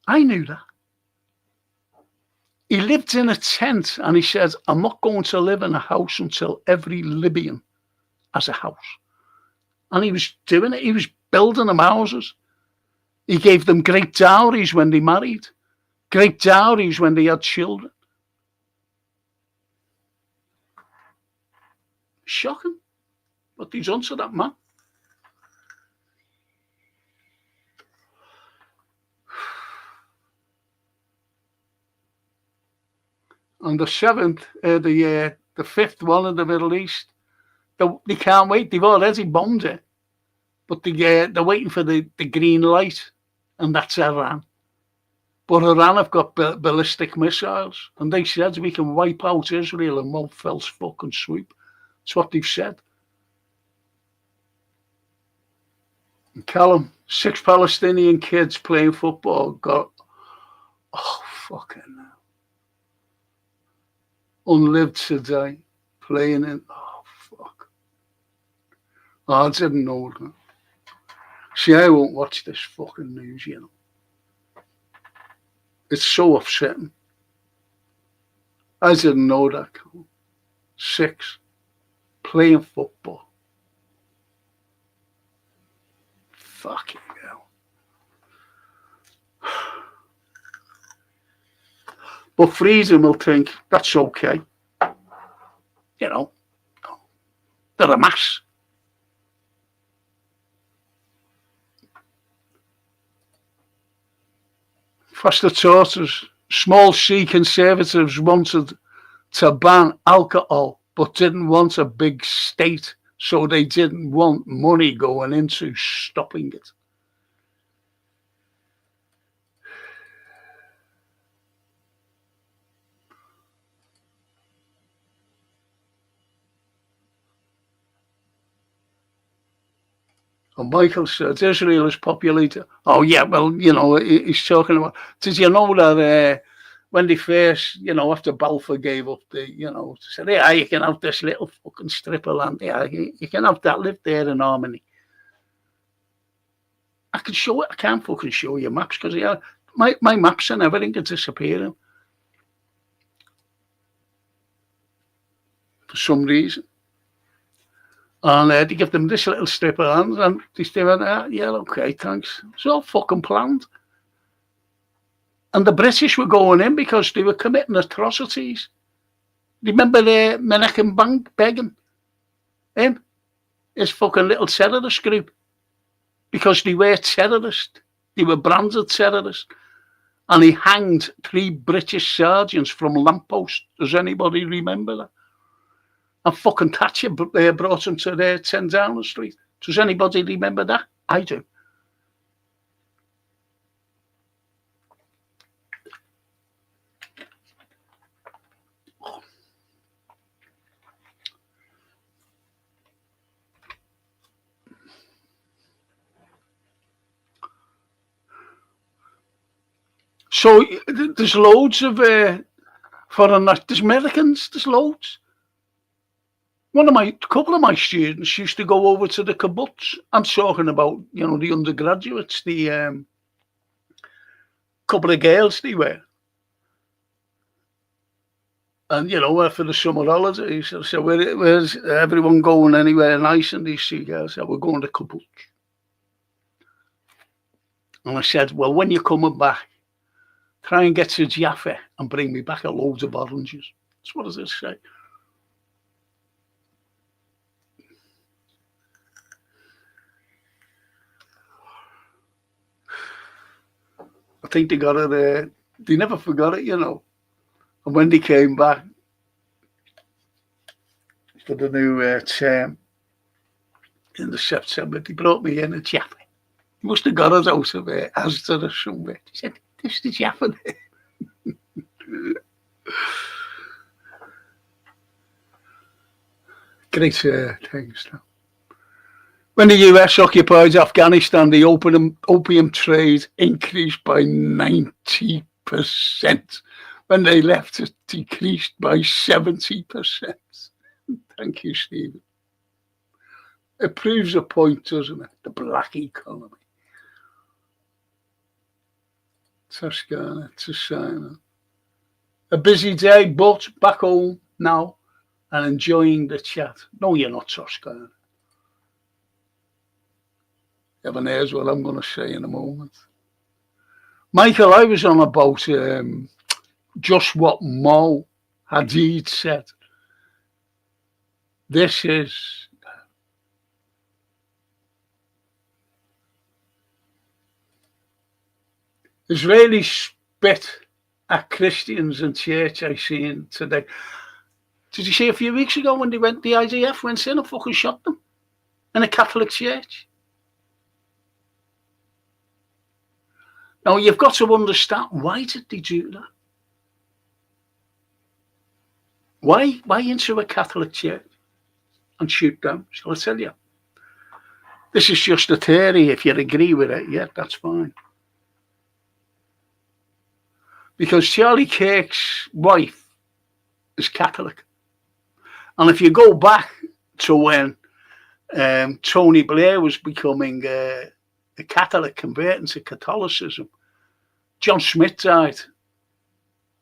I knew that. He lived in a tent and he said, I'm not going to live in a house until every Libyan has a house. And he was doing it. He was building them houses. He gave them great dowries when they married, great dowries when they had children. Shocking what he's done to that man. And the fifth one in the Middle East, they can't wait. They've already bombed it, but they're waiting for the green light, and that's Iran. But Iran have got ballistic missiles, and they said we can wipe out Israel in one fell fucking swoop. That's what they've said. And Callum, 6 Palestinian kids playing football got, fucking hell. Unlived today, playing in, fuck. I didn't know that. See, I won't watch this fucking news, It's so upsetting. I didn't know that. 6. Playing football. Fucking hell. But freedom will think that's okay. They're a mass. Foster Tortoise, small C conservatives wanted to ban alcohol, but didn't want a big state, so they didn't want money going into stopping it. And Michael said, Israel is populated. Oh, yeah, well, he's talking about, did you know that when they first, after Balfour gave up said, yeah, you can have this little fucking strip of land. Yeah, you can have that, live there in harmony. I can't fucking show you maps because my maps and everything are disappearing. For some reason. And they give them this little strip of land, and they stay went, yeah, okay, thanks. It's all fucking planned. And the British were going in because they were committing atrocities. Remember the Menachem Begin? Him? His fucking little terrorist group. Because they were terrorists. They were branded terrorists. And he hanged 3 British sergeants from lampposts. Does anybody remember that? And fucking Thatcher brought him to 10 Downing Street. Does anybody remember that? I do. So there's loads of foreign, there's Americans, there's loads. A couple of my students used to go over to the kibbutz. I'm talking about, the undergraduates, the couple of girls they were. And, for the summer holidays, I said, where's everyone going anywhere nice? And these 2 girls said, we're going to kibbutz. And I said, well, when you're coming back, try and get to Jaffa and bring me back a load of oranges. That's what does it say? I think they got it, they never forgot it, And when they came back for the new term in the September, they brought me in a Jaffa. He must have got it out of Asda or somewhere. He said, this is Jaffa. Great things. When the US occupied Afghanistan, the opium trade increased by 90%. When they left, it decreased by 70%. Thank you, Stephen. It proves a point, doesn't it? The black economy. Toscana to China. A busy day, but back home now and enjoying the chat. No, you're not, Toscana. Heaven knows what I'm going to say in a moment. Michael, I was on about just what Mo Hadid said. This is Israeli spit at Christians in church I seen today. Did you see a few weeks ago when the IDF went in and fucking shot them in a Catholic church? Now, you've got to understand, why did they do that? Why into a Catholic church and shoot them? Shall I tell you? This is just a theory. If you agree with it, yeah, that's fine. Because Charlie Kirk's wife is Catholic. And if you go back to when Tony Blair was becoming a Catholic, converting to Catholicism, John Smith died.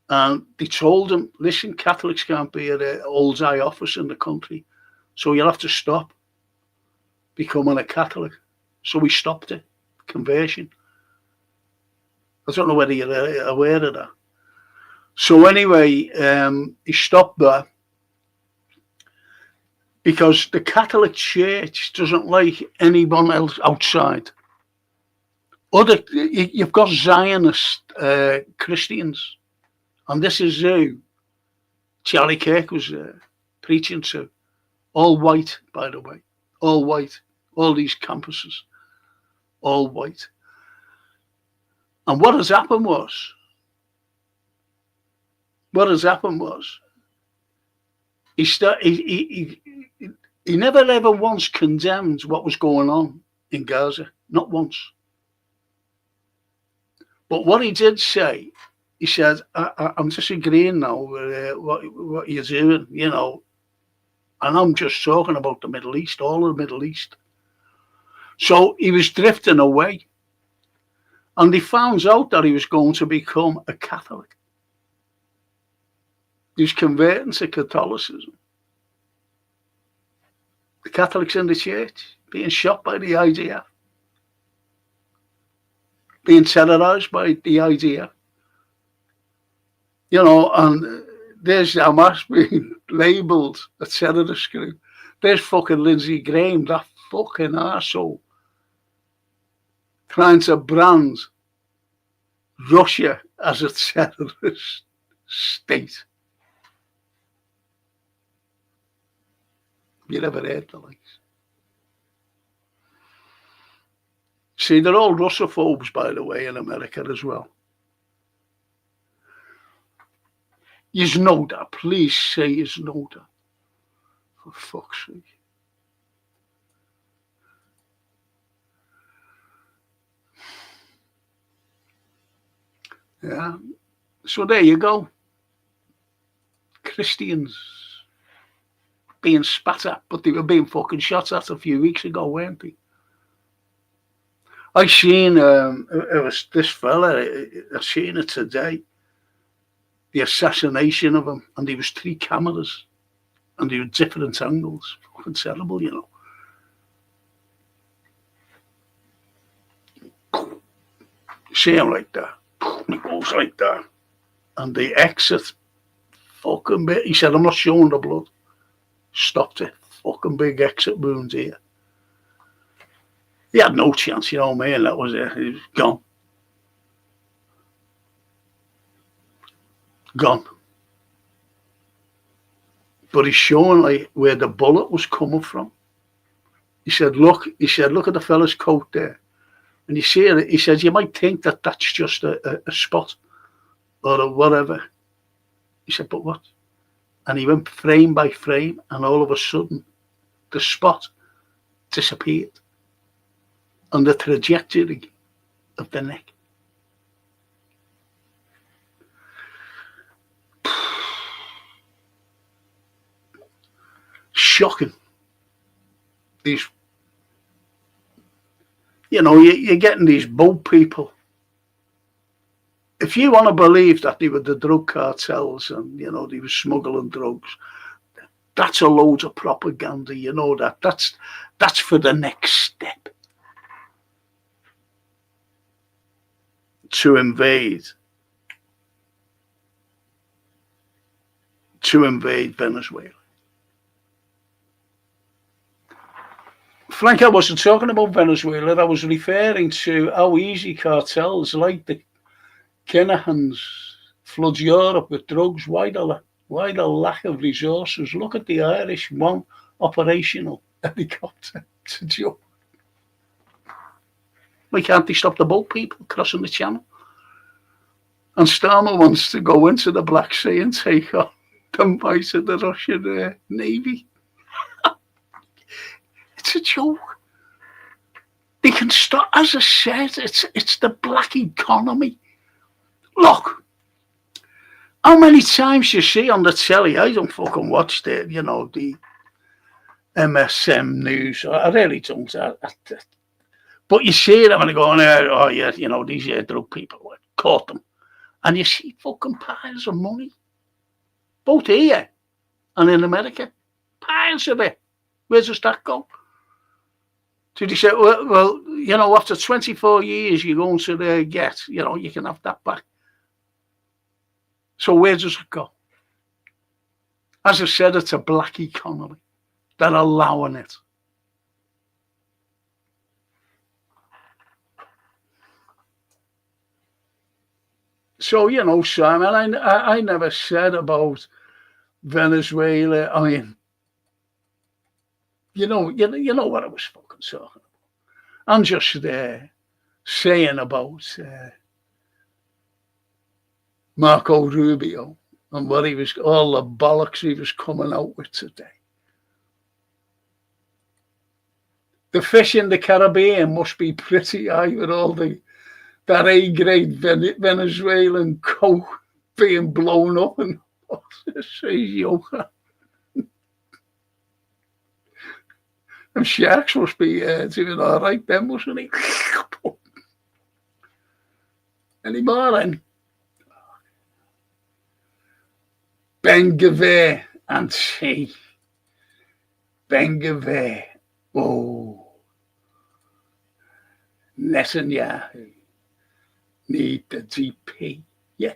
And they told him, listen, Catholics can't be at an old high office in the country. So you'll have to stop becoming a Catholic. So we stopped it, conversion. I don't know whether you're aware of that. So anyway, he stopped that because the Catholic Church doesn't like anyone else outside. You've got Zionist Christians, and this is who Charlie Kirk was preaching to. All white, by the way, all white. All these campuses, all white. And what has happened was, he never ever once condemned what was going on in Gaza, not once. But what he did say, he said, I'm disagreeing now with what you're doing, and I'm just talking about the Middle East, all of the Middle East. So he was drifting away. And he found out that he was going to become a Catholic. He was converting to Catholicism. The Catholics in the church being shot by the IDF, being terrorised by the IDF. And there's Hamas being labelled a terrorist group. There's fucking Lindsey Graham, that fucking arsehole, trying to brand Russia as a terrorist state. You never heard the likes. See, they're all Russophobes, by the way, in America as well. You know that. Please say you know that. For fuck's sake. Yeah. So there you go. Christians being spat at, but they were being fucking shot at a few weeks ago, weren't they? I seen it was this fella. I seen it today. The assassination of him, and there was 3 cameras, and they were different angles. Fucking terrible, See him like that. He goes like that, and the exit. Fucking bit. He said, "I'm not showing the blood." Stopped it. Fucking big exit wounds here. He had no chance, man. That was it. He was gone. Gone. But he's showing like where the bullet was coming from. He said, look at the fella's coat there. And you see it, he said, you might think that that's just a spot or a whatever. He said, but what? And he went frame by frame, and all of a sudden, the spot disappeared on the trajectory of the neck. Shocking. These, you're getting these boat people. If you want to believe that they were the drug cartels and, they were smuggling drugs, that's a load of propaganda, that. That's for the next step. To invade Venezuela. Frank, I wasn't talking about Venezuela. I was referring to how easy cartels like the Kinahans flood Europe with drugs. Why the lack of resources? Look at the Irish, one operational helicopter to joke. Why can't they stop the boat people crossing the channel? And Starmer wants to go into the Black Sea and take on the might of the Russian Navy. It's a joke. They can stop, as I said, it's the black economy. Look, how many times you see on the telly, I don't fucking watch the MSM news. I really don't. But you see them and they're going, oh yeah, these drug people, caught them. And you see fucking piles of money. Both here and in America. Piles of it. Where does that go? Did you say, well, after 24 years, you're going to get, you can have that back. So where does it go? As I said, it's a black economy. They're allowing it. So, Simon, I never said about Venezuela. I mean, you know what I was fucking talking about. I'm just saying about Marco Rubio and what all the bollocks he was coming out with today. The fish in the Caribbean must be pretty high with all that A-grade Venezuelan coke being blown up and yoga. And sharks must be doing all right then, mustn't he? Any more then? Ben Gavir and T. Bengever. Oh, Netanyahu need the DP. Yeah.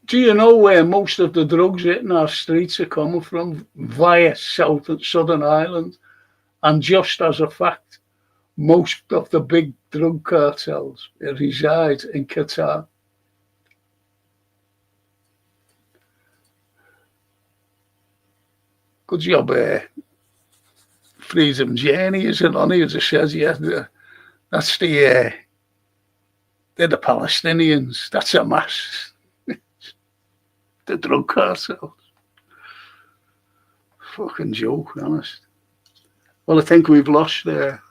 Do you know where most of the drugs hitting our streets are coming from? Via South and Southern Ireland. And just as a fact, most of the big drug cartels reside in Qatar. Good job, Freedom Journey, is it on here? As I said, yeah, that's they're the Palestinians. That's a mass. The drug cartels. Fucking joke, honest. Well, I think we've lost them.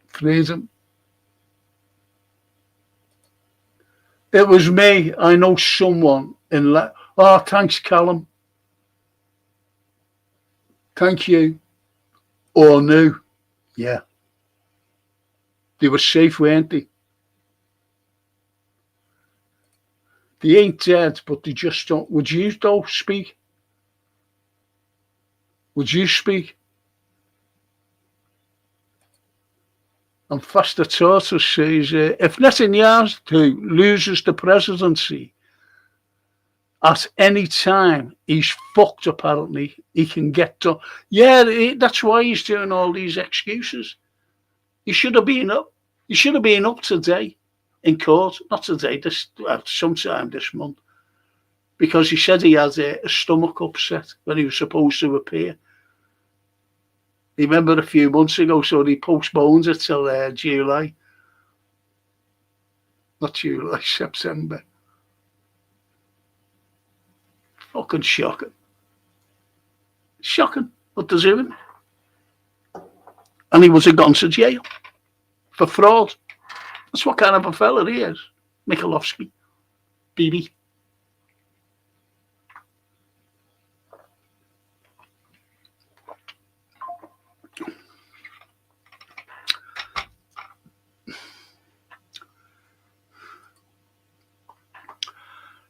Freedom. It was me. I know someone in. Oh, thanks, Callum. Thank you. Or new. Yeah. They were safe, weren't they? They ain't dead, but they just don't. Would you, though, speak? Would you speak? And Faster Tortoise says, if Netanyahu loses the presidency at any time, he's fucked, apparently. He can get done. Yeah, that's why he's doing all these excuses. He should have been up. He should have been up today in court. Not today, sometime this month. Because he said he had a stomach upset when he was supposed to appear. Remember a few months ago, so he postponed it till July. Not July, September. Fucking shocking. Shocking, what they're doing. And he was gone to jail for fraud. That's what kind of a fella he is. Michalowski. BB.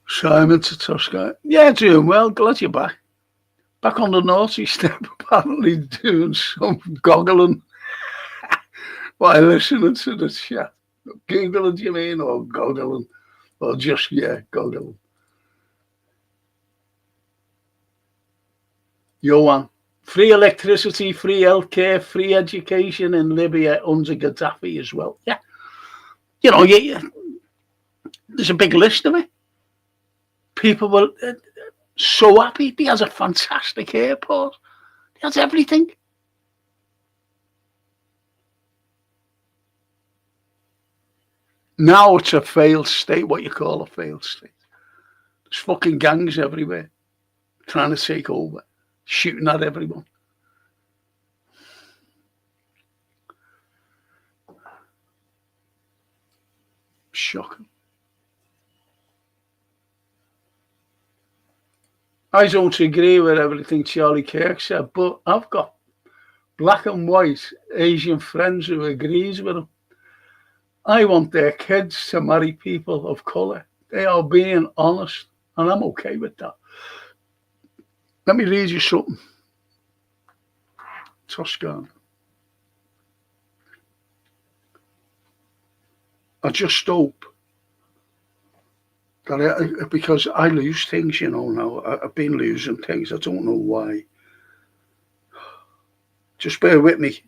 Simon to Tosca. Yeah, doing well. Glad you're back. Back on the naughty step, apparently doing some goggling while listening to the chat. Googling, you mean, or goggling? Or just, yeah, goggling. Johan. Free electricity, free healthcare, free education in Libya under Gaddafi as well. Yeah. You know, there's a big list of it. People were so happy. He has a fantastic airport. He has everything. Now it's a failed state, what you call a failed state. There's fucking gangs everywhere trying to take over, shooting at everyone. Shocking. I don't agree with everything Charlie Kirk said, but I've got black and white Asian friends who agrees with him. I want their kids to marry people of colour. They are being honest, and I'm okay with that. Let me read you something. Toscana. I just hope that because I lose things, you know, now. I've been losing things. I don't know why. Just bear with me.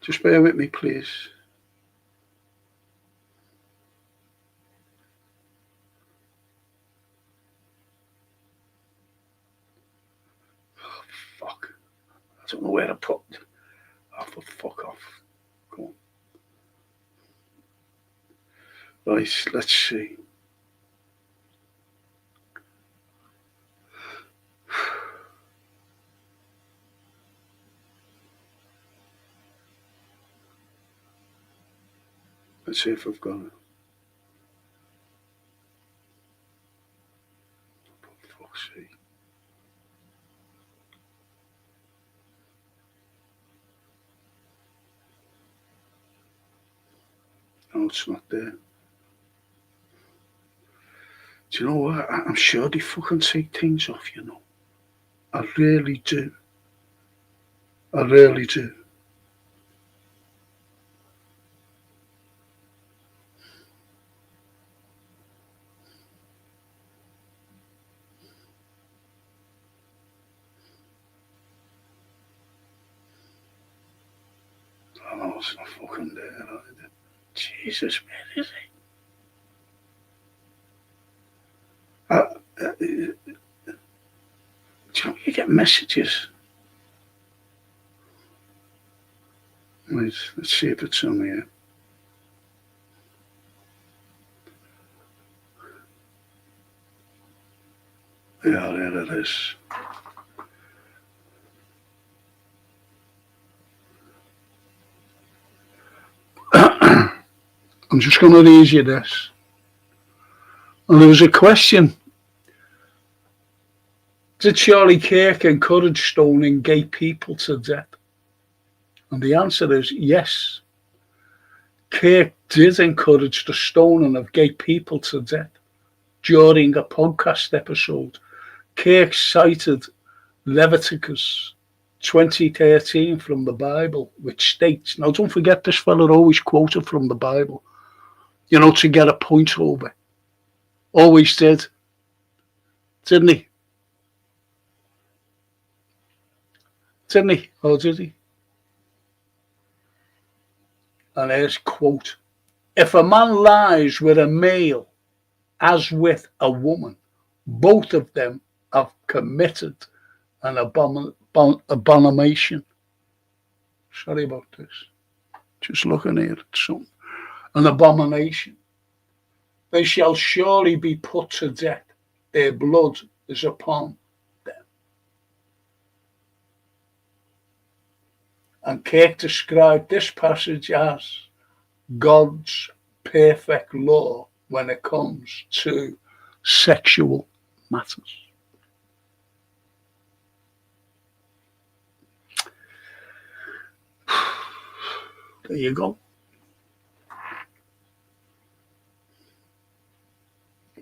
Just bear with me, please. Oh, fuck. I don't know where to put it. Oh, for fuck off. Go on. Right, let's see. Let's see if I've got it. For fuck's sake. No, it's not there. Do you know what? I'm sure they fucking take things off, you know. I really do. I really do. Oh, no, it's not fucking there either. Jesus, where is it? Do you know, you get messages. Wait, let's see if it's on here. Yeah, there it is. I'm just going to read you this. And there was a question. Did Charlie Kirk encourage stoning gay people to death? And the answer is yes. Kirk did encourage the stoning of gay people to death. During a podcast episode, Kirk cited Leviticus 20:13 from the Bible, which states, now don't forget this fella always quoted from the Bible, you know, to get a point over. Always did. Didn't he? Didn't he? Or did he? And here's quote. If a man lies with a male as with a woman, both of them have committed an abomination. Sorry about this. Just looking here at something. An abomination. They shall surely be put to death. Their blood is upon them. And Kirk described this passage as God's perfect law when it comes to sexual matters. There you go.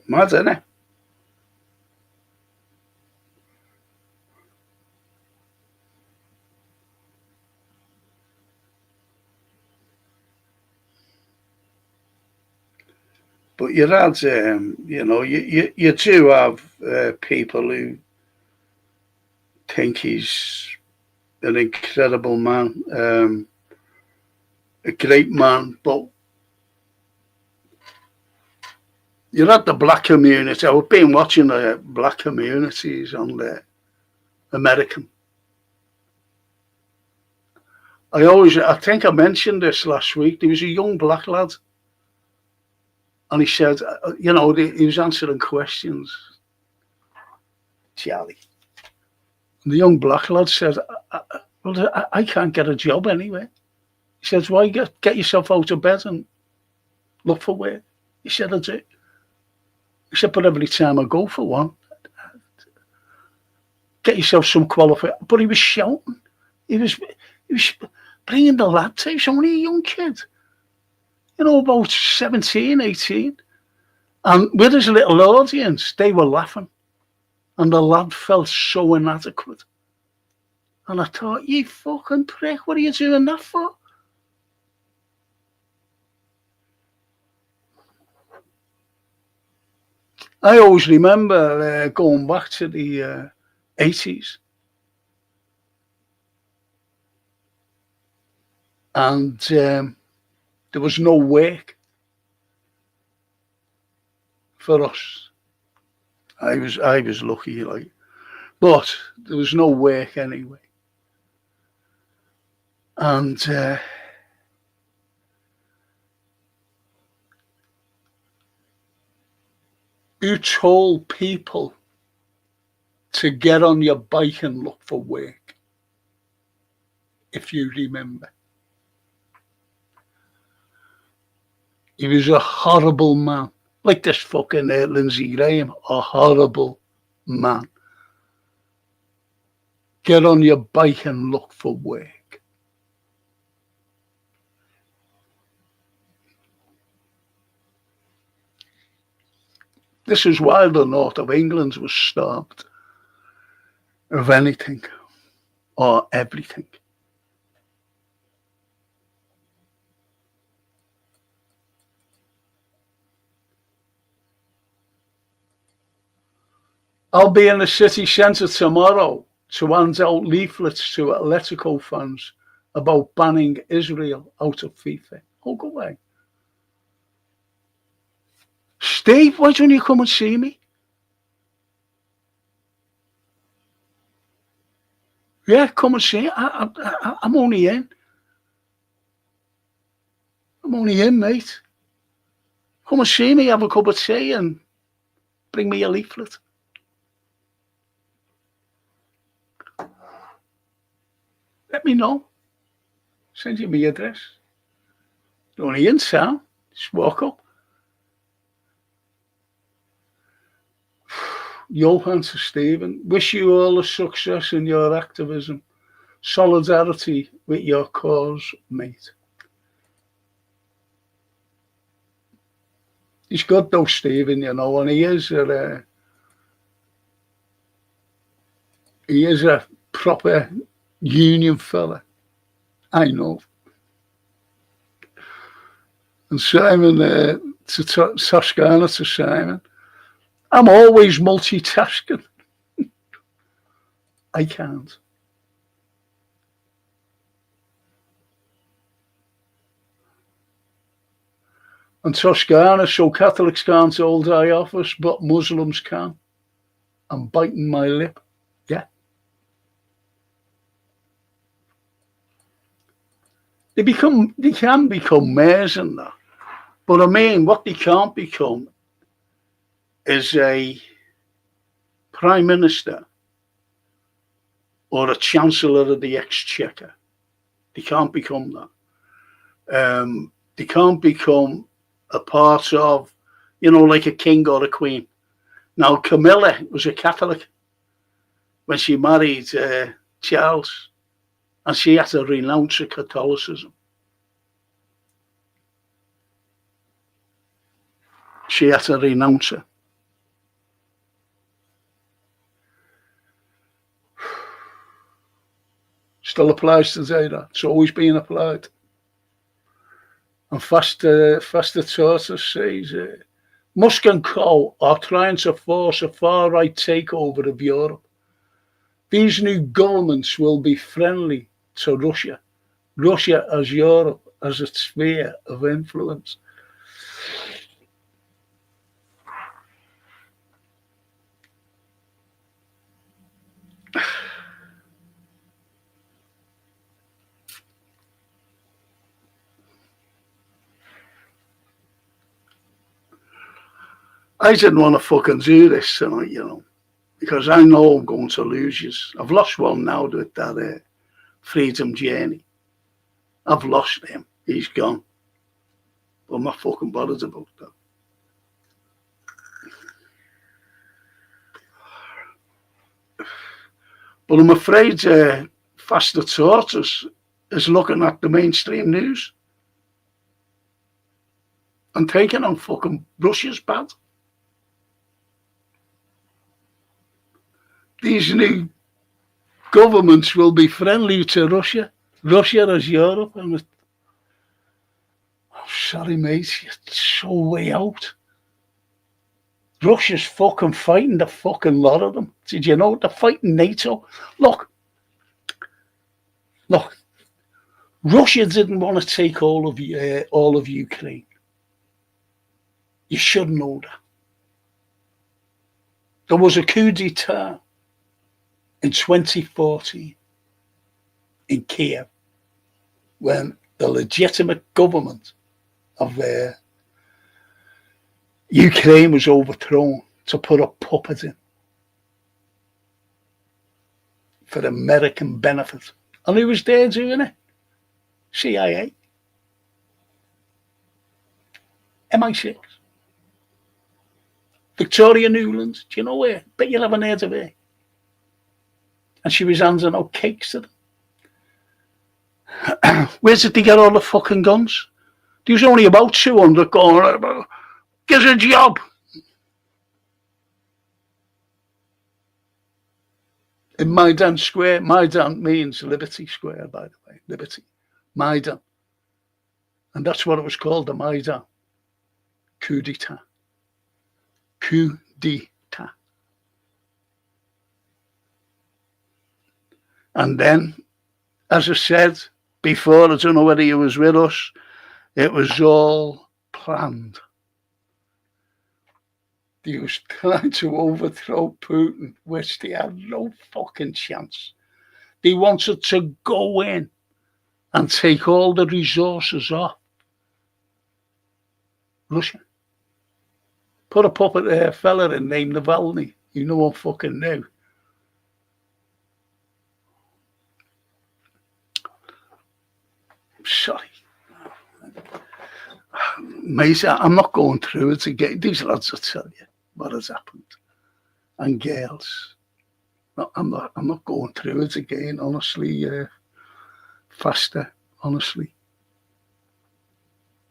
Mad, isn't it? But you had, you know, you do have people who think he's an incredible man, a great man, but you're at the black community. I've been watching the black communities on the American. I think I mentioned this last week. There was a young black lad, and he said, you know, he was answering questions. Charlie. And the young black lad said, well, I can't get a job anyway. He says, why get yourself out of bed and look for work? He said, I do. He said, but every time I go for one, get yourself some qualification. But he was shouting. He was bringing the lad to. He was only a young kid. You know, about 17, 18. And with his little audience, they were laughing. And the lad felt so inadequate. And I thought, you fucking prick, what are you doing that for? I always remember going back to the 80s. And there was no work for us. I was lucky, like, but there was no work anyway. And you told people to get on your bike and look for work, if you remember. He was a horrible man. Like this fucking Lindsey Graham, a horrible man. Get on your bike and look for work. This is while the north of England was starved of anything or everything. I'll be in the city centre tomorrow to hand out leaflets to Atletico fans about banning Israel out of FIFA. Oh, go away. Steve, why don't you come and see me? Yeah, come and see me. I'm only in. I'm only in, mate. Come and see me, have a cup of tea and bring me a leaflet. Let me know. Send you my address. You're only in town. Just walk up. Johan to Stephen. Wish you all the success in your activism. Solidarity with your cause, mate. He's good though, Stephen, you know, and he is a proper union fella. I know. And Simon, Toscana to Simon. I'm always multitasking. I can't. And Toscana, so Catholics can't hold high office, but Muslims can. I'm biting my lip. Yeah. They can become mayors and that. But I mean, what they can't become is a prime minister or a chancellor of the exchequer. They can't become that. They can't become a part of, you know, like a king or a queen. Now, Camilla was a Catholic when she married Charles, and she had to renounce her Catholicism. She had to renounce it. Still applies today, that. It's always been applied. And Faster Tortoise says, Musk and co are trying to force a far-right takeover of Europe. These new governments will be friendly to Russia. Russia as Europe as a sphere of influence. I didn't want to fucking do this tonight, you know, because I know I'm going to lose you. I've lost one now with that freedom journey. I've lost him. He's gone. But I'm not fucking bothered about that. But I'm afraid Faster Tortoise is looking at the mainstream news and taking on fucking Russia's bad. These new governments will be friendly to Russia. Russia as Europe. And sorry, mate, it's so way out. Russia's fucking fighting the fucking lot of them. Did you know they're fighting NATO? Look. Russia didn't want to take all of Ukraine. You should know that. There was a coup d'etat in 2014 in Kiev when the legitimate government of Ukraine was overthrown to put a puppet in for American benefit. And who was there doing it? CIA. MI6. Victoria Nuland. Do you know where? Bet you haven't heard of her. And she was handing out cakes to them. Where did they get all the fucking guns? There was only about 200 going, give us a job. in Maidan Square. Maidan means Liberty Square, by the way. Liberty. Maidan. And that's what it was called, the Maidan. Coup d'etat. Coup d'etat. And then, as I said before, I don't know whether you was with us, it was all planned. They was trying to overthrow Putin, which they had no fucking chance. They wanted to go in and take all the resources off Russia. Put a puppet fella in named Navalny. You know what fucking knew. Sorry. Mate, I'm not going through it again. These lads will tell you what has happened. And girls. No, I'm not going through it again, honestly. Faster, honestly.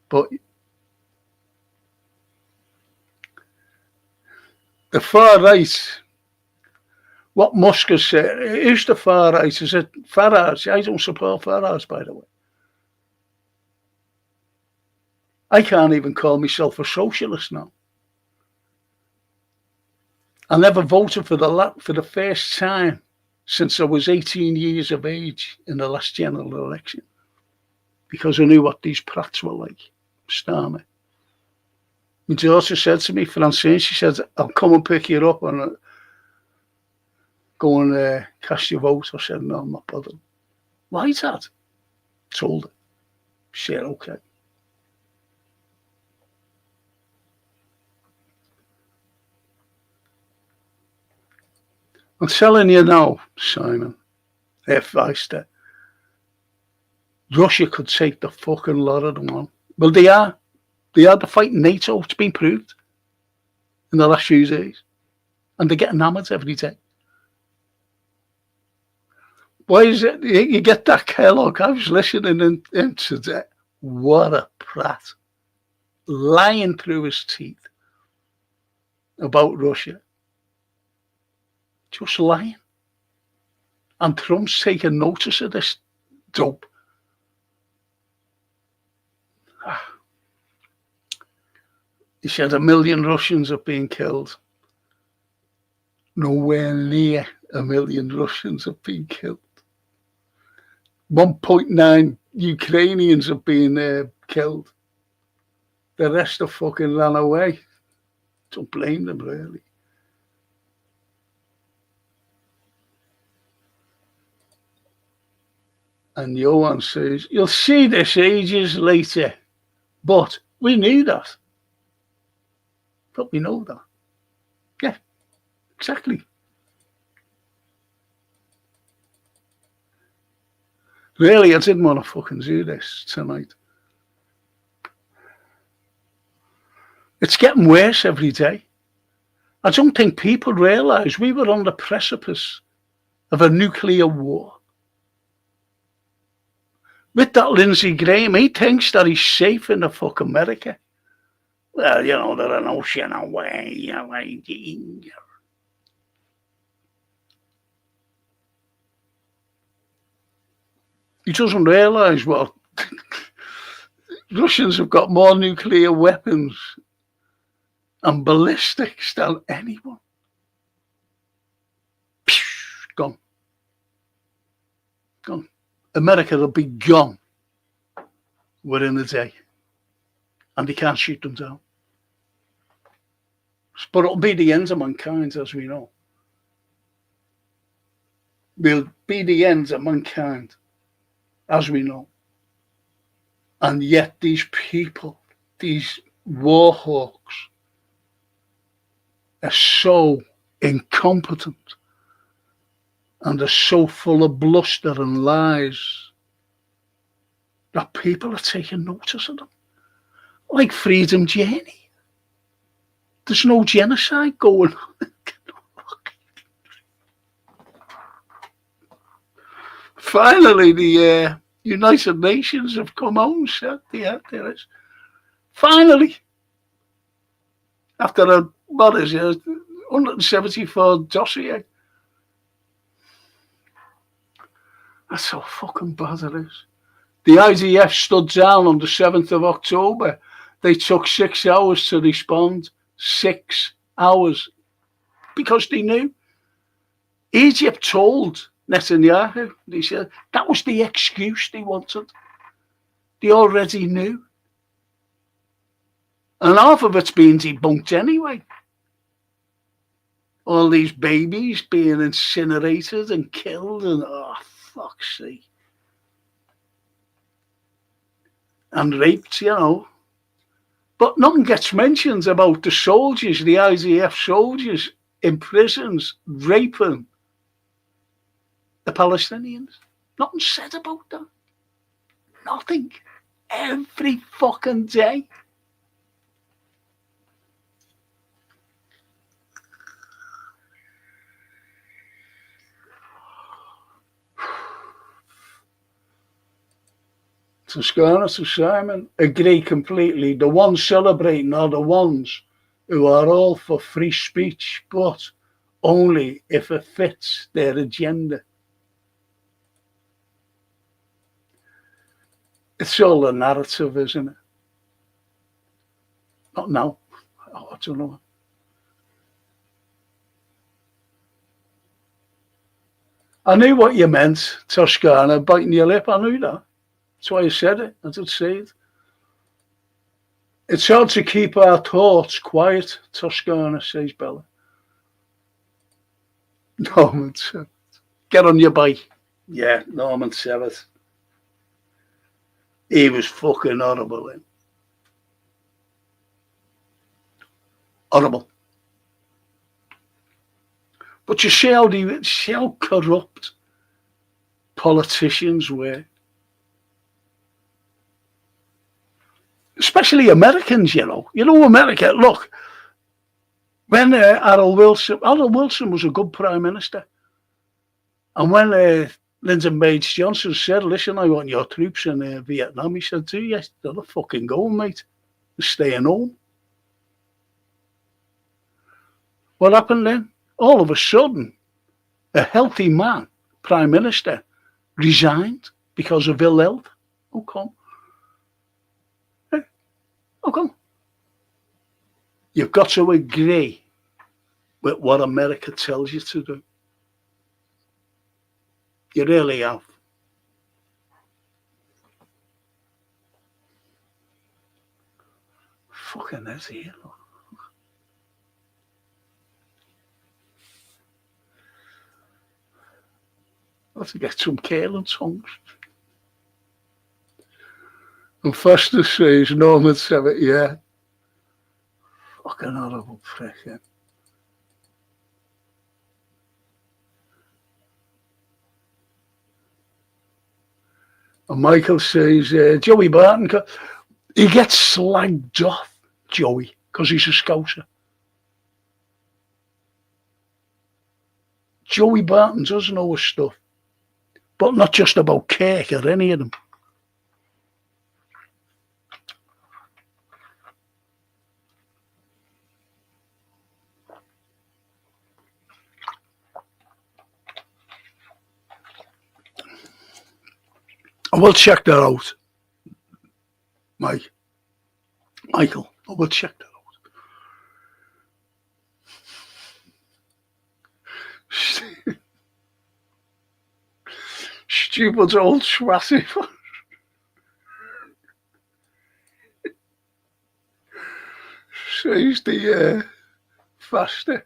But the far right, what Musk has said, who's the far right? Is it Farage? I don't support Farage, by the way. I can't even call myself a socialist now. I never voted for the first time since I was 18 years of age in the last general election, because I knew what these prats were like. Starmer. My daughter said to me, Francine, she said, I'll come and pick you up and go and cast your vote. I said, no, I'm not bothered. Why, Dad? Told her. She said, okay. I'm telling you now, Simon, Feister, Russia could take the fucking lot of them on. Well, they are. They are. They're fighting NATO. It's been proved in the last few days. And they're getting hammered every day. Why is it you get that Kellogg? I was listening in today. What a prat. Lying through his teeth about Russia. Just lying. And Trump's taking notice of this dope. He said 1 million Russians have been killed. Nowhere near 1 million Russians have been killed. 1.9 Ukrainians have been killed. The rest have fucking ran away. Don't blame them, really. And Johan says, you'll see this ages later. But we knew that. But we know that. Yeah, exactly. Really, I didn't want to fucking do this tonight. It's getting worse every day. I don't think people realise we were on the precipice of a nuclear war. With that Lindsey Graham, he thinks that he's safe in the fuck America. Well, you know, they're an ocean away. He doesn't realise what Russians have got more nuclear weapons and ballistics than anyone. Gone. Gone. America will be gone within a day. And they can't shoot them down. But it'll be the end of mankind, as we know. Will be the end of mankind, as we know. And yet these people, these war hawks, are so incompetent and are so full of bluster and lies that people are taking notice of them. Like Freedom Journey. There's no genocide going on. Finally, the United Nations have come out and said, yeah, there is. Finally, after 174 dossier. That's how fucking bad it is. The IDF stood down on the 7th of October. They took 6 hours to respond. 6 hours. Because they knew. Egypt told Netanyahu, they said, that was the excuse they wanted. They already knew. And half of it's been debunked anyway. All these babies being incinerated and killed and, oh, fuck's sake. And raped, you know. But nothing gets mentioned about the soldiers, the IDF soldiers in prisons raping the Palestinians. Nothing said about that. Nothing. Every fucking day. Toscana to Simon agree completely. The ones celebrating are the ones who are all for free speech, but only if it fits their agenda. It's all a narrative, isn't it? Not now. Oh, I don't know. I knew what you meant, Toscana, biting your lip. I knew that. That's why I said it. I did say it. It's hard to keep our thoughts quiet, Toscana, says Bella. Norman said, get on your bike. Yeah, Norman said it. He was fucking horrible. Horrible. But you see how corrupt politicians were. Especially Americans, you know. You know, America, look, when Harold Wilson was a good prime minister. And when Lyndon Baines Johnson said, listen, I want your troops in Vietnam, he said, do you? They're not fucking going, mate. They're staying home. What happened then? All of a sudden, a healthy man, prime minister, resigned because of ill health. How come? How come? You've got to agree with what America tells you to do. You really have. Fucking is here. I'll have to get some Caelan songs. And Foster says, Norman said it, yeah. Fucking horrible prick, yeah. And Michael says, Joey Barton, he gets slagged off, Joey, because he's a Scouser. Joey Barton does know his stuff, but not just about Kirk or any of them. I will check that out, Michael. I will check that out. Stupid old schwassy. Says the faster.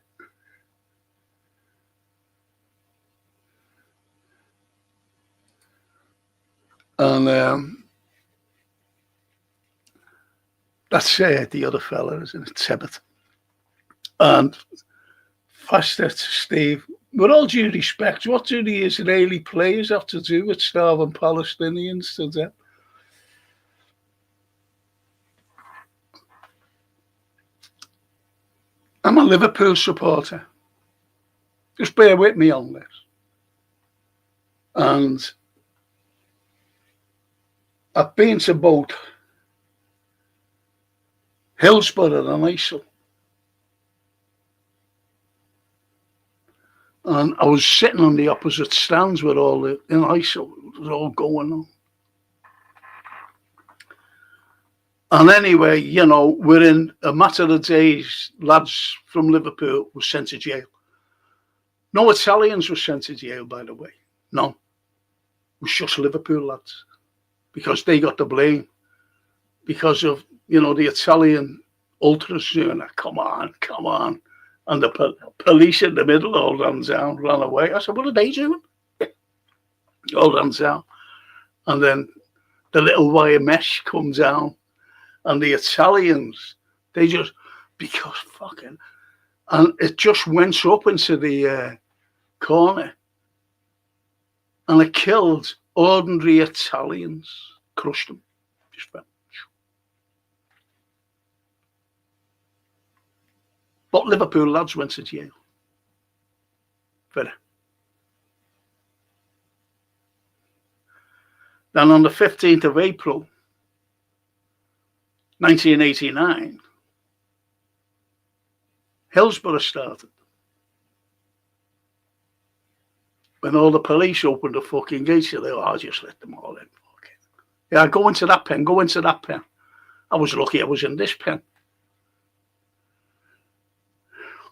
And that's the other fella, isn't it? Tebet. And faster to Steve. With all due respect, what do the Israeli players have to do with starving Palestinians to death? I'm a Liverpool supporter. Just bear with me on this. And I've been to both Hillsborough and Eisel. And I was sitting on the opposite stands with all the, in ISIL, it was all going on. And anyway, you know, within a matter of days, lads from Liverpool were sent to jail. No Italians were sent to jail, by the way. No. It was just Liverpool lads. Because they got the blame. Because of, you know, the Italian ultras doing that. Come on, come on. And the police in the middle all ran down, ran away. I said, what are they doing? All ran down. And then the little wire mesh come down. And the Italians, they just, because fucking, and it just went up into the corner. And it killed ordinary Italians, crushed them. Just went. But Liverpool lads went to jail. Then on the 15th of April, 1989, Hillsborough started. When all the police opened the fucking gates, they were, I'll just let them all in. Okay. Yeah, go into that pen, go into that pen. I was lucky I was in this pen.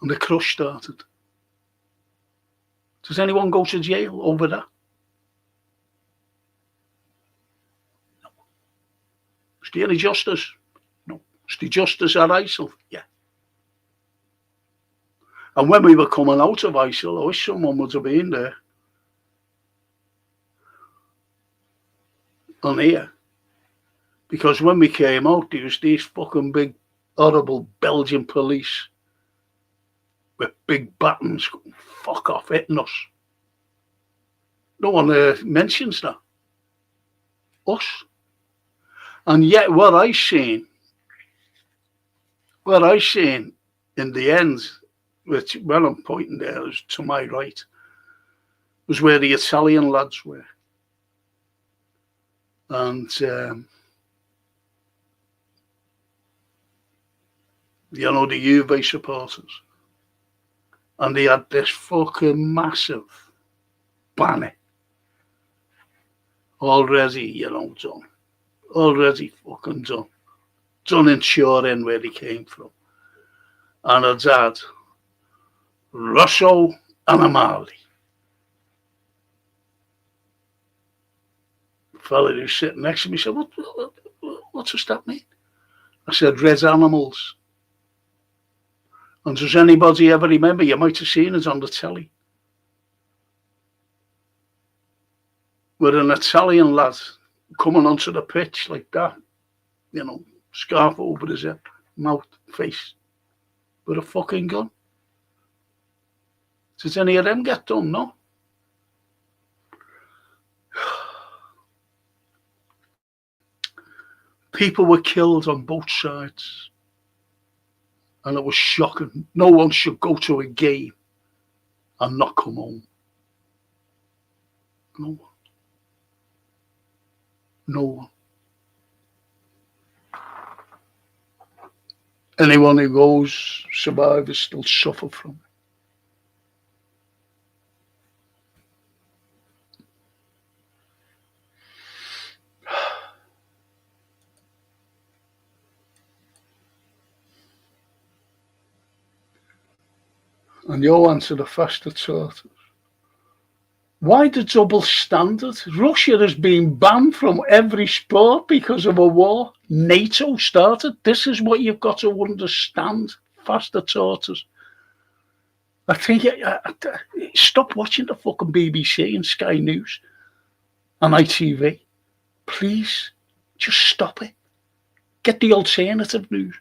And the crush started. Does anyone go to jail over that? No. Is there any justice? No. Is there justice at ISIL? Yeah. And when we were coming out of ISIL, I wish someone would have been there. On here. Because when we came out, there was these fucking big, horrible Belgian police with big batons, fuck off, hitting us. No one mentions that. Us. And yet what I seen in the end, which, well, I'm pointing there, is to my right, was where the Italian lads were. And, you know, the Juve supporters. And they had this fucking massive banner already, you know, done. Already fucking done. Done in Turin where they came from. And it's had Rosso and Amali. The fella who's sitting next to me said, what does that mean? I said, red animals. And does anybody ever remember? You might have seen it on the telly. With an Italian lad coming onto the pitch like that, you know, scarf over his head, mouth, face, with a fucking gun. Did any of them get done? No. People were killed on both sides. And it was shocking. No one should go to a game and not come home. No one. No one. Anyone who goes, survivors still suffer from it. And you answer the faster tortoise. Why the double standard? Russia has been banned from every sport because of a war. NATO started. This is what you've got to understand, faster tortoise. I think stop watching the fucking BBC and Sky News and ITV. Please, just stop it. Get the alternative news.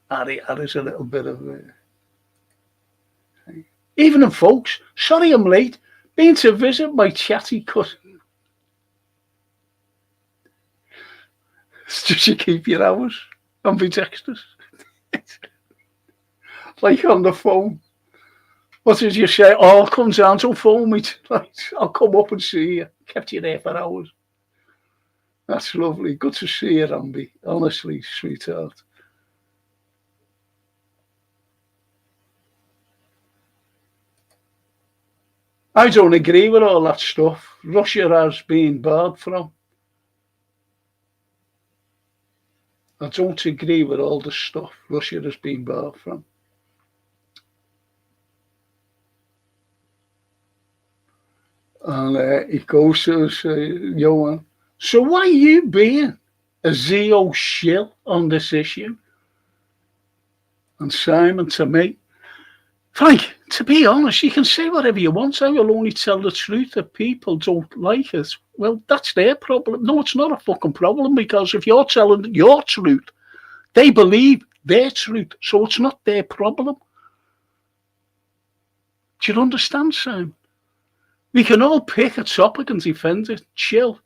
That is a little bit of evening, folks. Sorry I'm late. Been to visit my chatty cousin. It's just you keep your hours on the texters. Like on the phone. What did you say? Oh, I'll come down to phone me tonight. I'll come up and see you. Kept you there for hours. That's lovely. Good to see you, Ramby. Honestly, sweetheart. I don't agree with all that stuff. Russia has been barred from. I don't agree with all the stuff Russia has been barred from. And he goes to Johan, so why are you being a Zio shill on this issue? And Simon to me, Frank, to be honest, you can say whatever you want. I will only tell the truth if people don't like it. Well, that's their problem. No, it's not a fucking problem, because if you're telling your truth, they believe their truth, so it's not their problem. Do you understand, Simon? We can all pick a topic and defend it. Chill.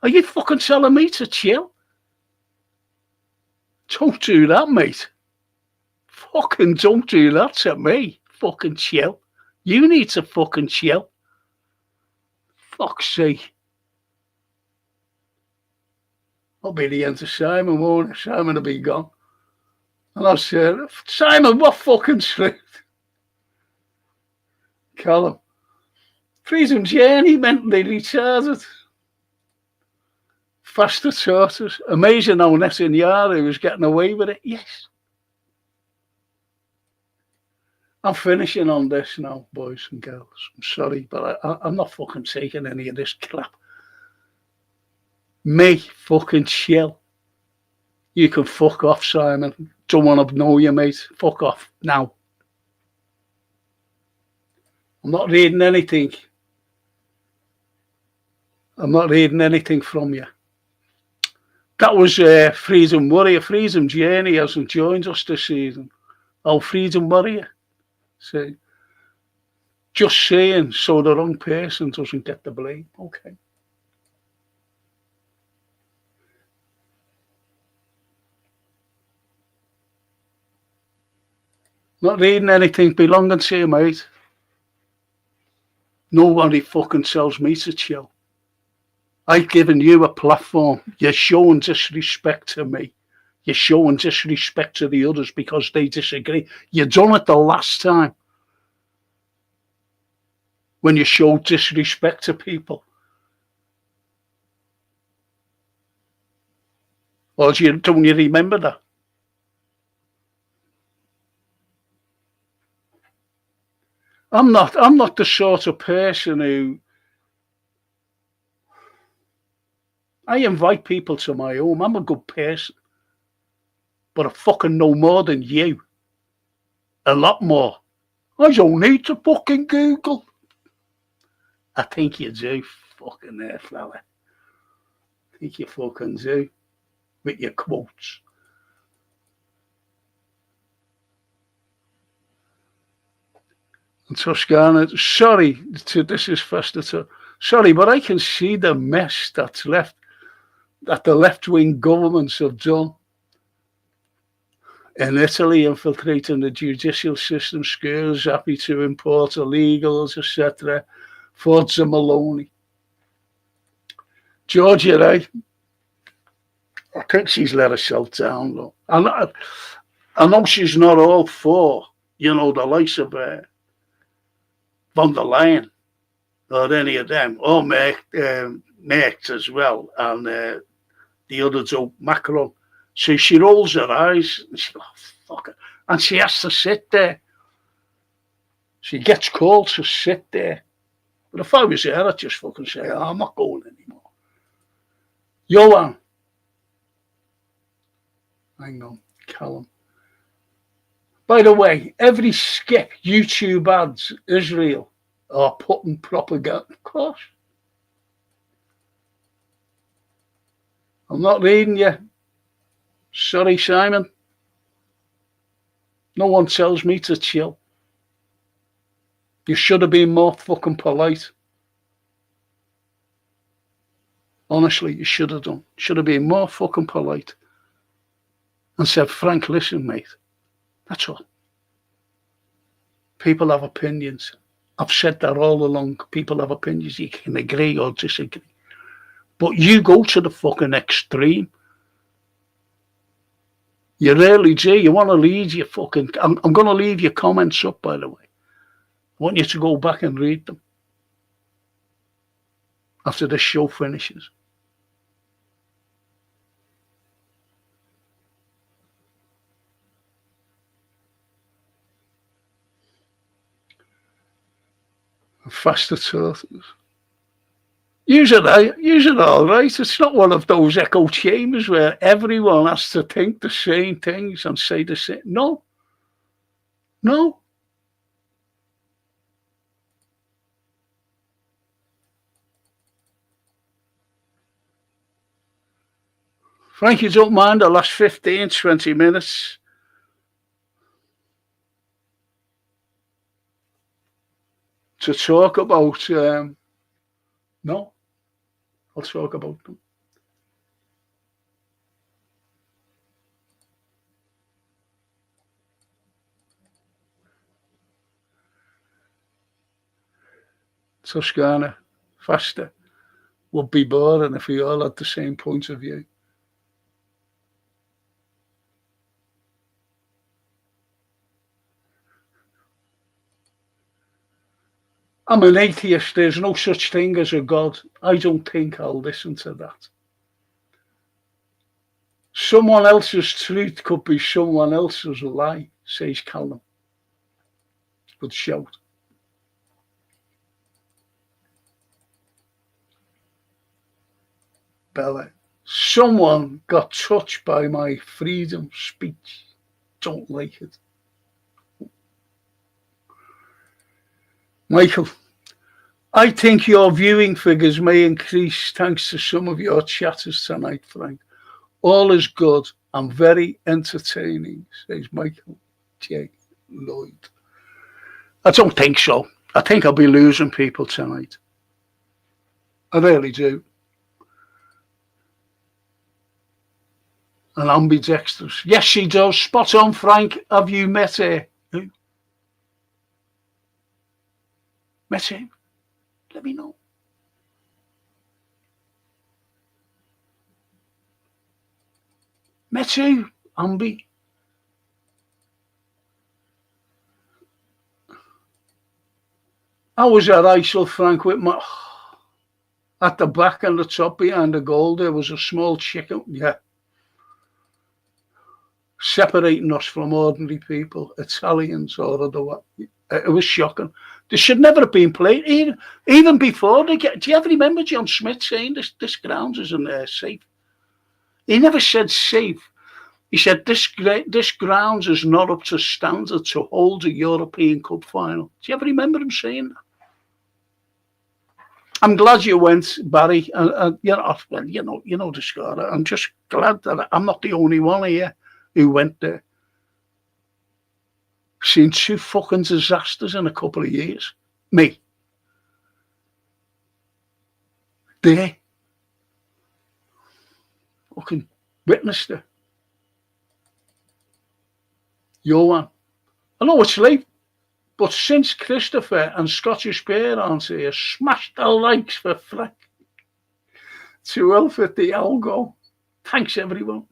Are you fucking telling me to chill? Don't do that, mate. Fucking don't do that to me. Fucking chill. You need to fucking chill. Fuck's sake. I'll be the end of Simon, won't I? Simon will be gone. And I'll say, Simon, what fucking truth? Callum. Freedom journey, mentally retarded. Faster tortoise. Amazing how Netanyahu was getting away with it. Yes. I'm finishing on this now, boys and girls. I'm sorry, but I'm not fucking taking any of this crap. Me fucking chill. You can fuck off, Simon. Don't want to know you, mate. Fuck off now. I'm not reading anything. I'm not reading anything from you. That was Freedom Warrior. Freedom Journey hasn't joined us this season. Oh, Freedom Warrior. So, just saying so the wrong person doesn't get the blame. Okay. Not reading anything belonging to you, mate. Nobody fucking tells me to chill. I've given you a platform. You're showing disrespect to me. You're showing disrespect to the others because they disagree. You done it the last time when you showed disrespect to people. Or don't you remember that? I'm not the sort of person who I invite people to my home. I'm a good person. But I fucking know more than you. A lot more. I don't need to fucking Google. I think you do, fucking there, fella. I think you fucking do. With your quotes. And Toscana, sorry, this is faster. Sorry, but I can see the mess that's left, that the left-wing governments have done. In Italy, infiltrating the judicial system, schools, happy to import illegals, etc. Forza Maloney. Georgia, right? I think she's let herself down, though. I know she's not all for, the likes of von der Leyen or any of them, or Merkel as well, and the other two, Macron. So she rolls her eyes and she goes, oh, fuck it. And she has to sit there. She gets called to sit there. But if I was there, I'd just fucking say, oh, I'm not going anymore. Johan. Hang on, Callum. By the way, every skip YouTube ads, Israel, are putting propaganda. Of course. I'm not reading you. Sorry, Simon. No one tells me to chill. You should have been more fucking polite. Honestly, you should have done. Should have been more fucking polite. And said, Frank, listen, mate. That's all. People have opinions. I've said that all along. People have opinions. You can agree or disagree. But you go to the fucking extreme. You really do. You want to leave your fucking... I'm going to leave your comments up, by the way. I want you to go back and read them after the show finishes. Faster tortoise. Use it all right. It's not one of those echo chambers where everyone has to think the same things and say the same. No. No. Frank, you don't mind the last 15, 20 minutes to talk about, no, I'll talk about them. Toscana, faster, would be boring if we all had the same point of view. I'm an atheist. There's no such thing as a God. I don't think I'll listen to that. Someone else's truth could be someone else's lie, says Callum. Good shout. Bella. Someone got touched by my freedom speech. Don't like it. Michael, I think your viewing figures may increase thanks to some of your chatters tonight, Frank. All is good and very entertaining, says Michael J. Lloyd. I don't think so. I think I'll be losing people tonight. I really do. And ambidextrous. Yes, she does. Spot on, Frank. Have you met her? Who? Met him? Let me know. Met who, Ambi? I was at ISIL, Frank, with my... At the back and the top behind the goal, there was a small chicken. Yeah. Separating us from ordinary people, Italians or otherwise. It was shocking. They should never have been played, even before they get. Do you ever remember John Smith saying this ground isn't safe? He never said safe. He said this ground is not up to standard to hold a European Cup final. Do you ever remember him saying that? I'm glad you went, Barry. You know the score. I'm just glad that I'm not the only one here who went there. Seen two fucking disasters in a couple of years. Me. There. Fucking witnessed it. Johan. I know it's late, but since Christopher and Scottish Bear aren't here, smash the likes for Frank. 12:50 Algo. Thanks, everyone.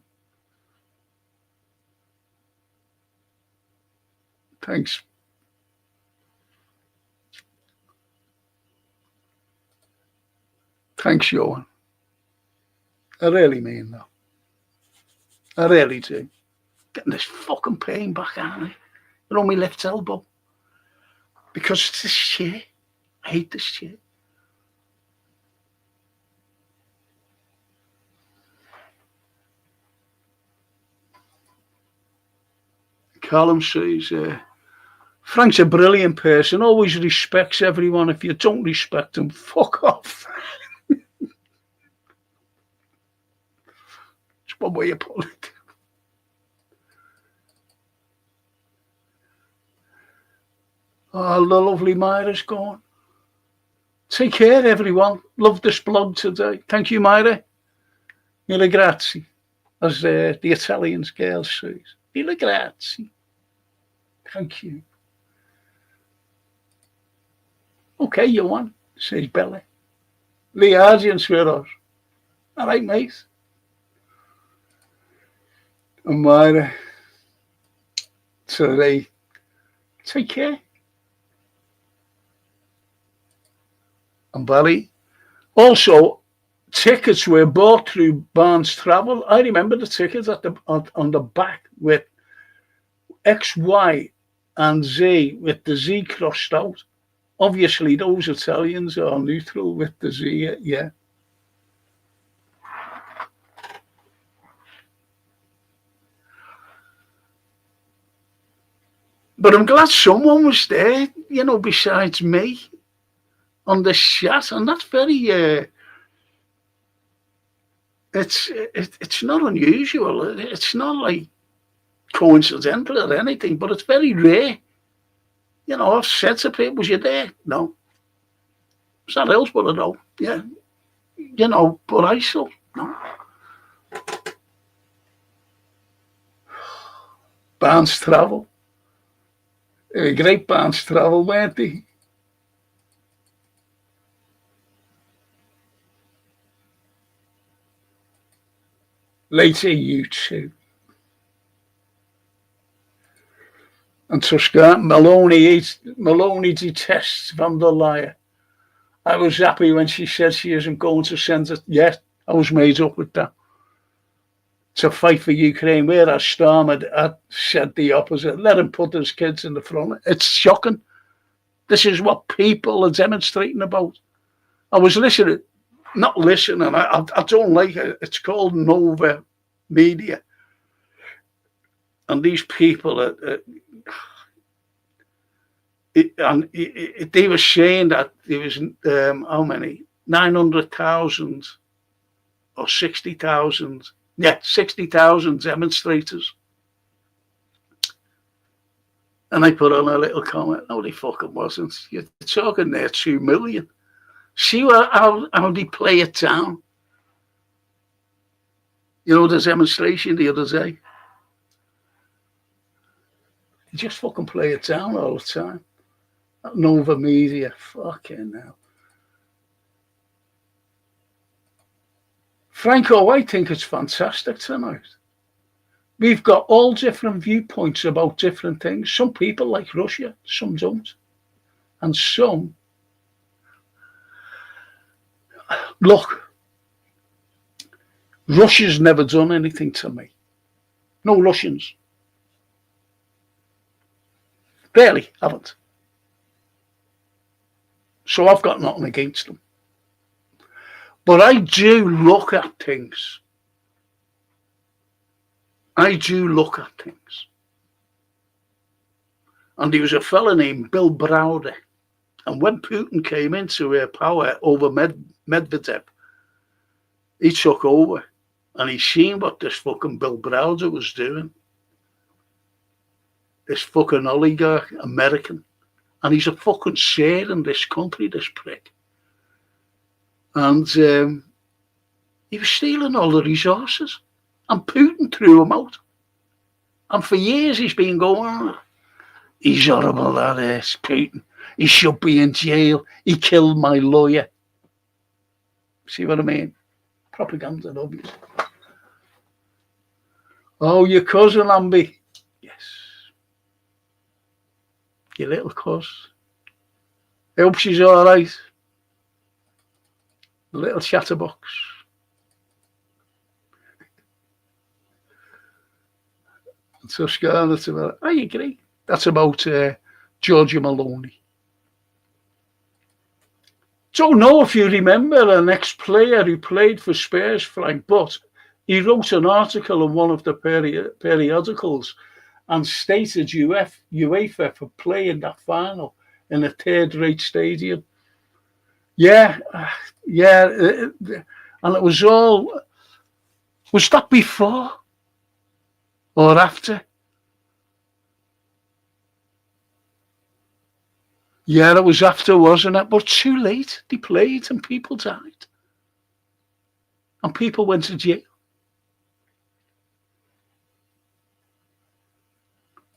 Thanks. Thanks, Johan. I really mean that. I really do. Getting this fucking pain back at me. On my left elbow. Because it's this chair. I hate this chair. Callum says, Frank's a brilliant person, always respects everyone. If you don't respect him, fuck off. It's one way you put it. Oh, the lovely Myra's gone. Take care, everyone. Love this blog today. Thank you, Myra. Mille grazie, as the Italians girls say. Mille grazie. Thank you. Okay, Johan, says Bella. The audience with us. All right, mate. And Myra, today, take care. and Barry. Also, tickets were bought through Barnes Travel. I remember the tickets on the back with X, Y, and Z with the Z crossed out. Obviously, those Italians are neutral with the Z. Yeah, but I'm glad someone was there. Besides me on this chat, and that's very. It's not unusual. It's not like coincidental or anything, but it's very rare. I've said to people, was you there? No. It's not else but I know. Yeah. But I still, no. Bands travel. Great bands travel, weren't they? Later, you too. And Tuscany, Maloney detests Van der Leyen. I was happy when she said she isn't going to send it yet. I was made up with that. To fight for Ukraine, whereas Starmer had said the opposite. Let him put his kids in the front. It's shocking. This is what people are demonstrating about. I was listening, not listening. I don't like it. It's called Nova Media, and these people they were saying that there was how many 900,000 or 60,000. Yeah, 60,000 demonstrators. And I put on a little comment. No, they fucking wasn't. You're talking there 2 million. See how they play it down. The demonstration the other day. They just fucking play it down all the time. That Nova Media, fucking hell. Franco, I think it's fantastic tonight. We've got all different viewpoints about different things. Some people like Russia, some don't. And some, look, Russia's never done anything to me. No Russians. Barely haven't. So I've got nothing against them. But I do look at things. I do look at things. And there was a fella named Bill Browder. And when Putin came into power over Medvedev, he took over. And he seen what this fucking Bill Browder was doing. This fucking oligarch, American. And he's a fucking share in this country, this prick. And he was stealing all the resources. And Putin threw him out. And for years he's been going, he's horrible, that is, Putin. He should be in jail. He killed my lawyer. See what I mean? Propaganda, obviously. Oh, your cousin, Ambi. Yes. Your little cousin. I hope she's all right. The little chatterbox. Tuscany, that's about. I agree. That's about Giorgio Maloney. Don't know if you remember an ex-player who played for Spurs, Frank, but he wrote an article in one of the periodicals and stated UEFA for playing that final in a third-rate stadium. Yeah, and it was all. Was that before or after? Yeah, it was after, wasn't it? But too late. They played and people died. And people went to jail.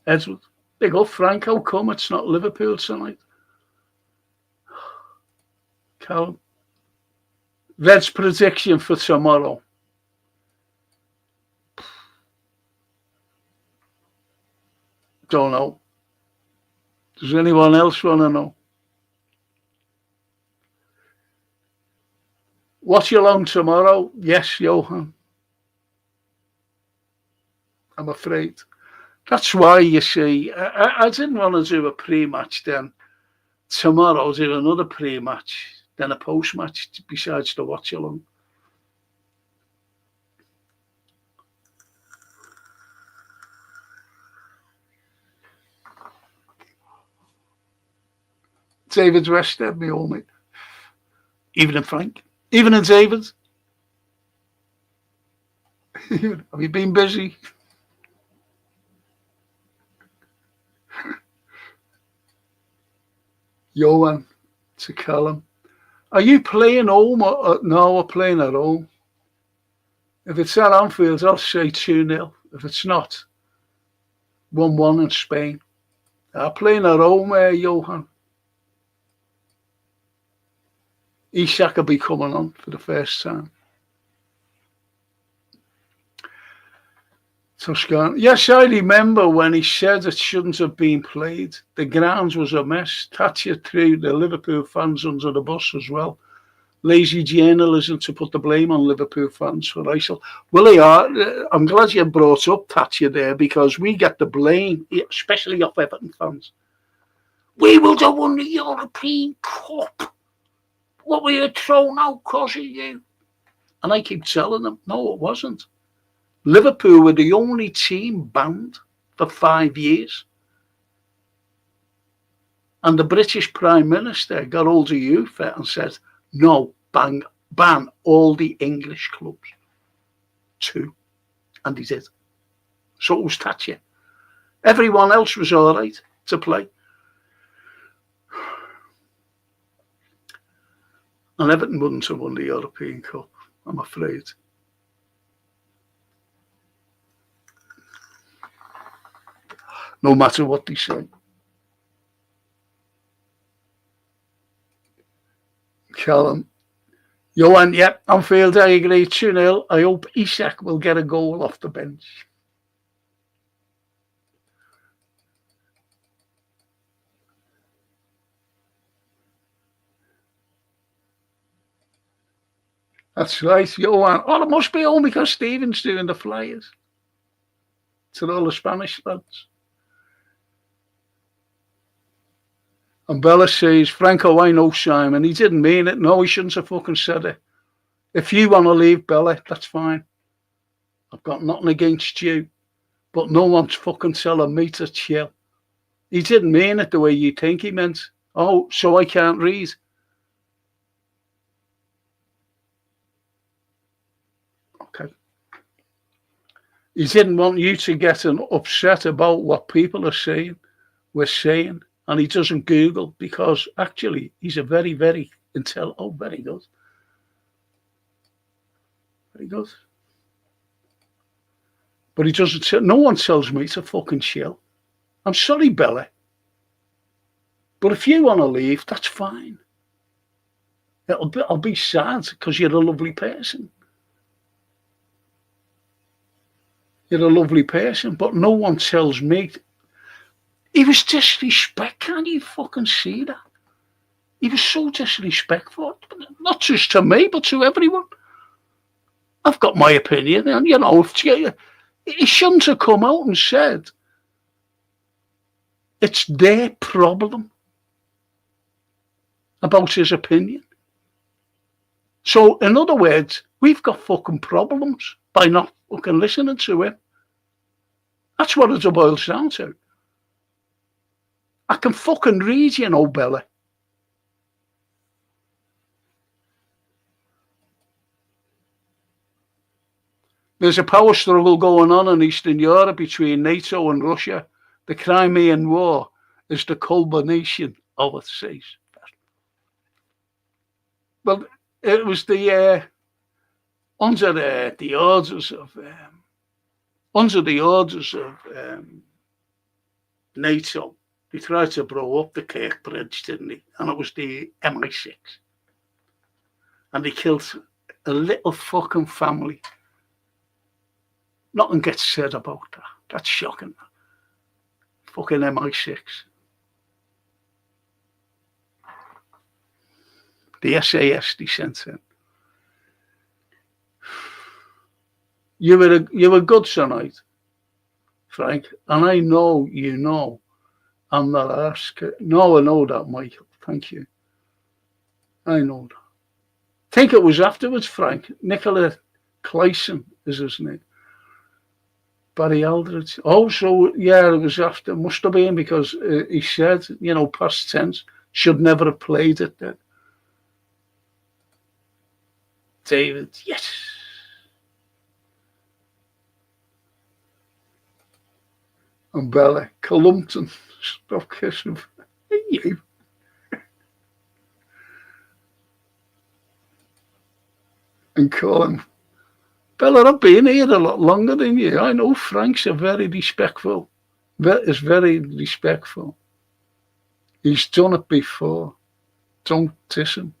Edward, big up Frank, how come it's not Liverpool tonight? Callum. Red's prediction for tomorrow. Don't know. Does anyone else want to know? Watch along tomorrow? Yes, Johan. I'm afraid. That's why, you see, I didn't want to do a pre-match then. Tomorrow I'll do another pre-match, then a post-match besides the watch along. David's rested me all mate. Evening, Frank. Evening, David. Have you been busy? Johan to Callum. Are you playing home? No, we're playing at home. If it's at Anfield, I'll say 2-0. If it's not, 1-1 in Spain. I'm playing at home, Johan. Isak will be coming on for the first time. Toscana. Yes, I remember when he said it shouldn't have been played. The grounds was a mess. Thatcher threw the Liverpool fans under the bus as well. Lazy journalism to put the blame on Liverpool fans for ISIL. Well, I'm glad you brought up Thatcher there because we get the blame, especially off Everton fans. We would have won the European Cup. What were you thrown out because of you? And I keep telling them, no, it wasn't. Liverpool were the only team banned for 5 years. And the British Prime Minister got hold of UEFA and said, no, ban all the English clubs. 2. And he did. So it was Thatcher. Everyone else was all right to play. And Everton wouldn't have won the European Cup, I'm afraid. No matter what they say. Callum. Johan, yep, Anfield, I agree, 2-0. I hope Isak will get a goal off the bench. That's right, Johan. Oh, it must be home because Stephen's doing the flyers to all the Spanish lads. And Bella says, Franco, I know Simon. He didn't mean it. No, he shouldn't have fucking said it. If you want to leave, Bella, that's fine. I've got nothing against you. But no one's fucking telling me to chill. He didn't mean it the way you think he meant. Oh, so I can't read. Okay. He didn't want you to get upset about what people are saying. We're saying. And he doesn't Google because actually he's a very, very intelligent. Oh, very good. Very good. But he doesn't. No one tells me to fucking chill. I'm sorry, Bella. But if you want to leave, that's fine. I'll be sad because you're a lovely person. You're a lovely person, but no one tells me. He was disrespect. Can't you fucking see that? He was so disrespectful. Not just to me, but to everyone. I've got my opinion. And, he shouldn't have come out and said it's their problem about his opinion. So, in other words, we've got fucking problems by not fucking listening to him. That's what it boils down to. I can fucking read, Bella. There's a power struggle going on in Eastern Europe between NATO and Russia. The Crimean War is the culmination of it, says. Well, it was under the orders of NATO. They tried to blow up the Kirk Bridge, didn't they? And it was the MI6. And they killed a little fucking family. Nothing gets said about that. That's shocking. Fucking MI6. The SAS they sent in. You were good tonight, Frank, and I know you know I'm not asking. No, I know that, Michael. Thank you. I know that. Think it was afterwards, Frank. Nicola Clayson is his name. Barry Aldridge. Oh, so yeah, it was after. Must have been because he said, past tense, should never have played it then. David, yes. And Bella, Columpton, stop kissing you. And call him, Bella, I've been here a lot longer than you. I know Frank's a very respectful. Is very respectful. He's done it before. Don't diss him.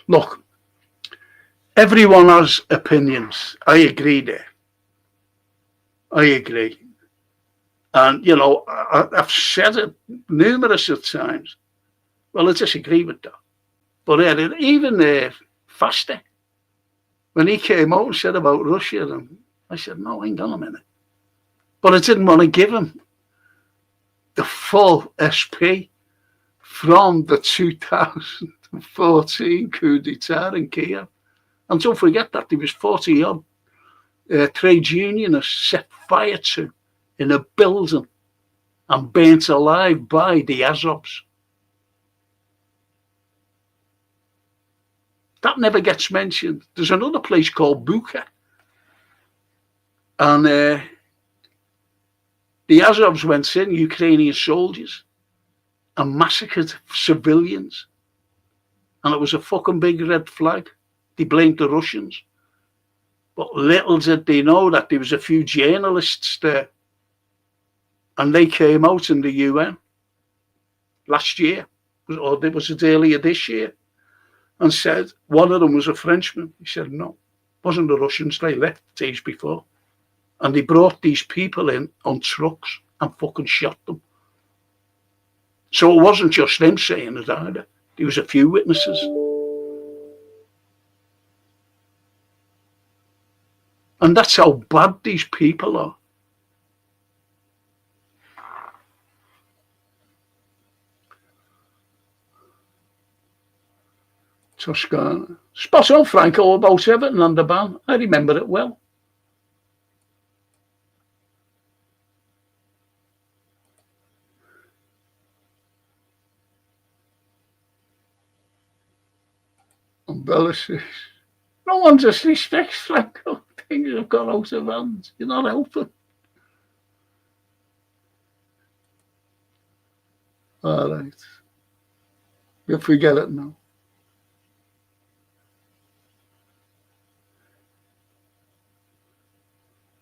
Look, everyone has opinions. I agree there. I agree. And, I've said it numerous of times. Well, I disagree with that. But even Faster, when he came out and said about Russia, and I said, no, hang on a minute. But I didn't want to give him the full SP from the 2014 coup d'etat in Kiev. And don't forget that there was 40-odd trade unionists set fire to in a building and burnt alive by the Azovs. That never gets mentioned. There's another place called Bucha. And the Azovs went in, Ukrainian soldiers, and massacred civilians. And it was a fucking big red flag. They blamed the Russians. But little did they know that there was a few journalists there. And they came out in the UN last year, or was it earlier this year, and said one of them was a Frenchman. He said, no, it wasn't the Russians. They left days before. And they brought these people in on trucks and fucking shot them. So it wasn't just them saying it either. There was a few witnesses. And that's how bad these people are. Toscana. Spot on, Franco, about Everton and the ban. I remember it well. And Bella says, no one disrespects Franco. Things have got out of hand. You're not helping. All right. You forget it now.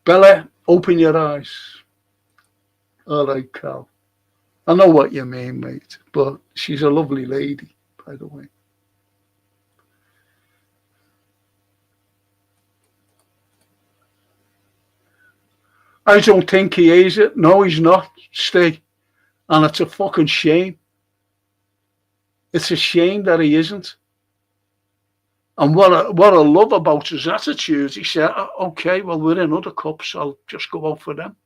Bella, open your eyes. All right, Cal. I know what you mean, mate, but she's a lovely lady, by the way. I don't think he is it. No, he's not, Steve. And it's a fucking shame. It's a shame that he isn't. And what I love about his attitude, he said, okay, well, we're in other cups, I'll just go out for them.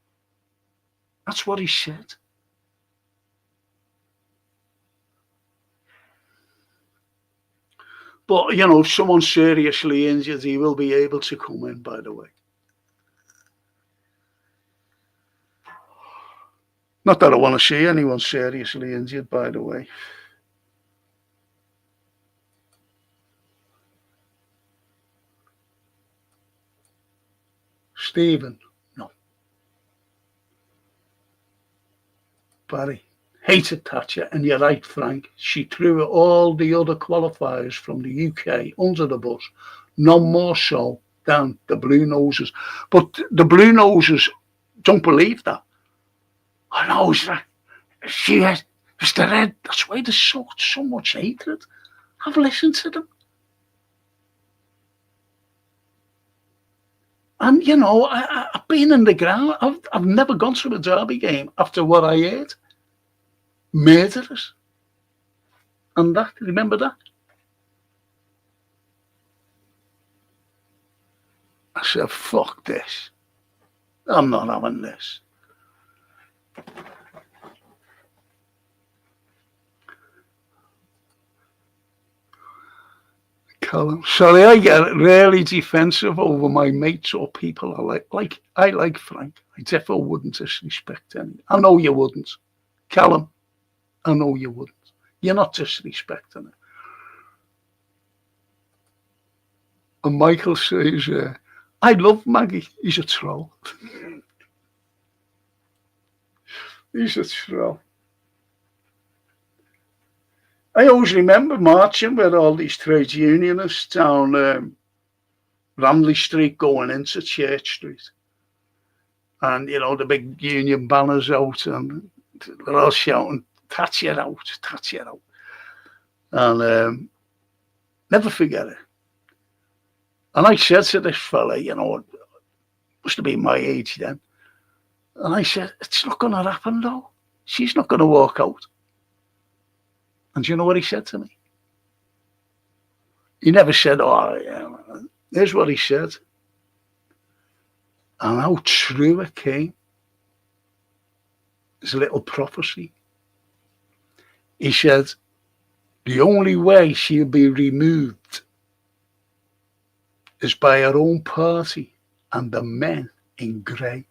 That's what he said. But, if someone's seriously injured, he will be able to come in, by the way. Not that I want to see anyone seriously injured, by the way. Stephen, no. Barry, hated Thatcher, and you're right, Frank. She threw all the other qualifiers from the UK under the bus, none more so than the Blue Noses. But the Blue Noses don't believe that. I know, it's the red. That's why there's so much hatred. I've listened to them. And, I've been in the ground. I've never gone to a derby game after what I heard. Murderers. And that, remember that? I said, fuck this. I'm not having this. Callum, sorry, I get really defensive over my mates or people I like Frank. I definitely wouldn't disrespect any. I know you wouldn't. Callum, I know you wouldn't. You're not disrespecting it. And Michael says, I love Maggie. He's a troll. He's a troll. I always remember marching with all these trade unionists down Ramley Street going into Church Street. And, the big union banners out and they're all shouting, touch it out, touch it out. And never forget it. And I said to this fella, must have been my age then. And I said, it's not going to happen though. She's not going to walk out. And do you know what he said to me? He never said, oh, yeah. Here's what he said. And how true it came. It's a little prophecy. He said, the only way she'll be removed is by her own party and the men in grey.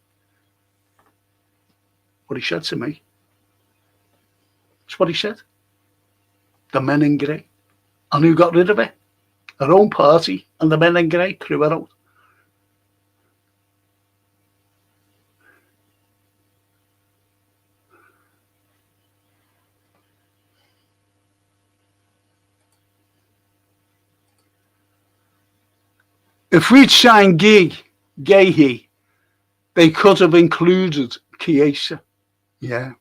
What he said to me. That's what he said. The men in grey. And who got rid of it? Her own party and the men in grey threw her out. If we'd signed Gahey, they could have included Chiesa. Yeah.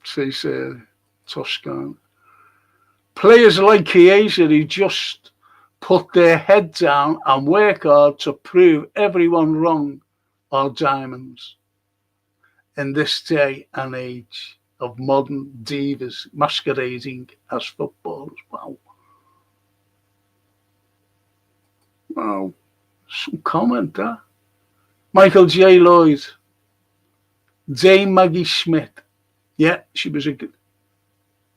Says Toscano. Players like Chiesa who just put their head down and work hard to prove everyone wrong are diamonds. In this day and age of modern divas masquerading as footballers. Wow. Wow. Some comment there. Michael J. Lloyd. Dame Maggie Smith. Yeah, she was a good.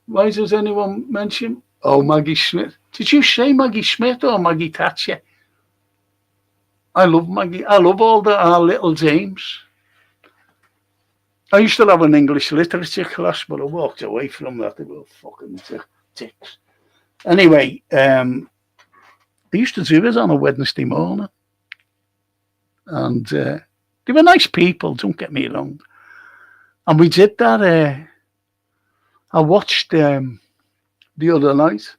Why does anyone mention? Oh, Maggie Smith. Did you say Maggie Smith or Maggie Thatcher? I love Maggie. I love all our little dames. I used to have an English literature class, but I walked away from that. They were fucking dicks. Anyway, I used to do it on a Wednesday morning. And they were nice people, don't get me wrong. And we did that. I watched the other night,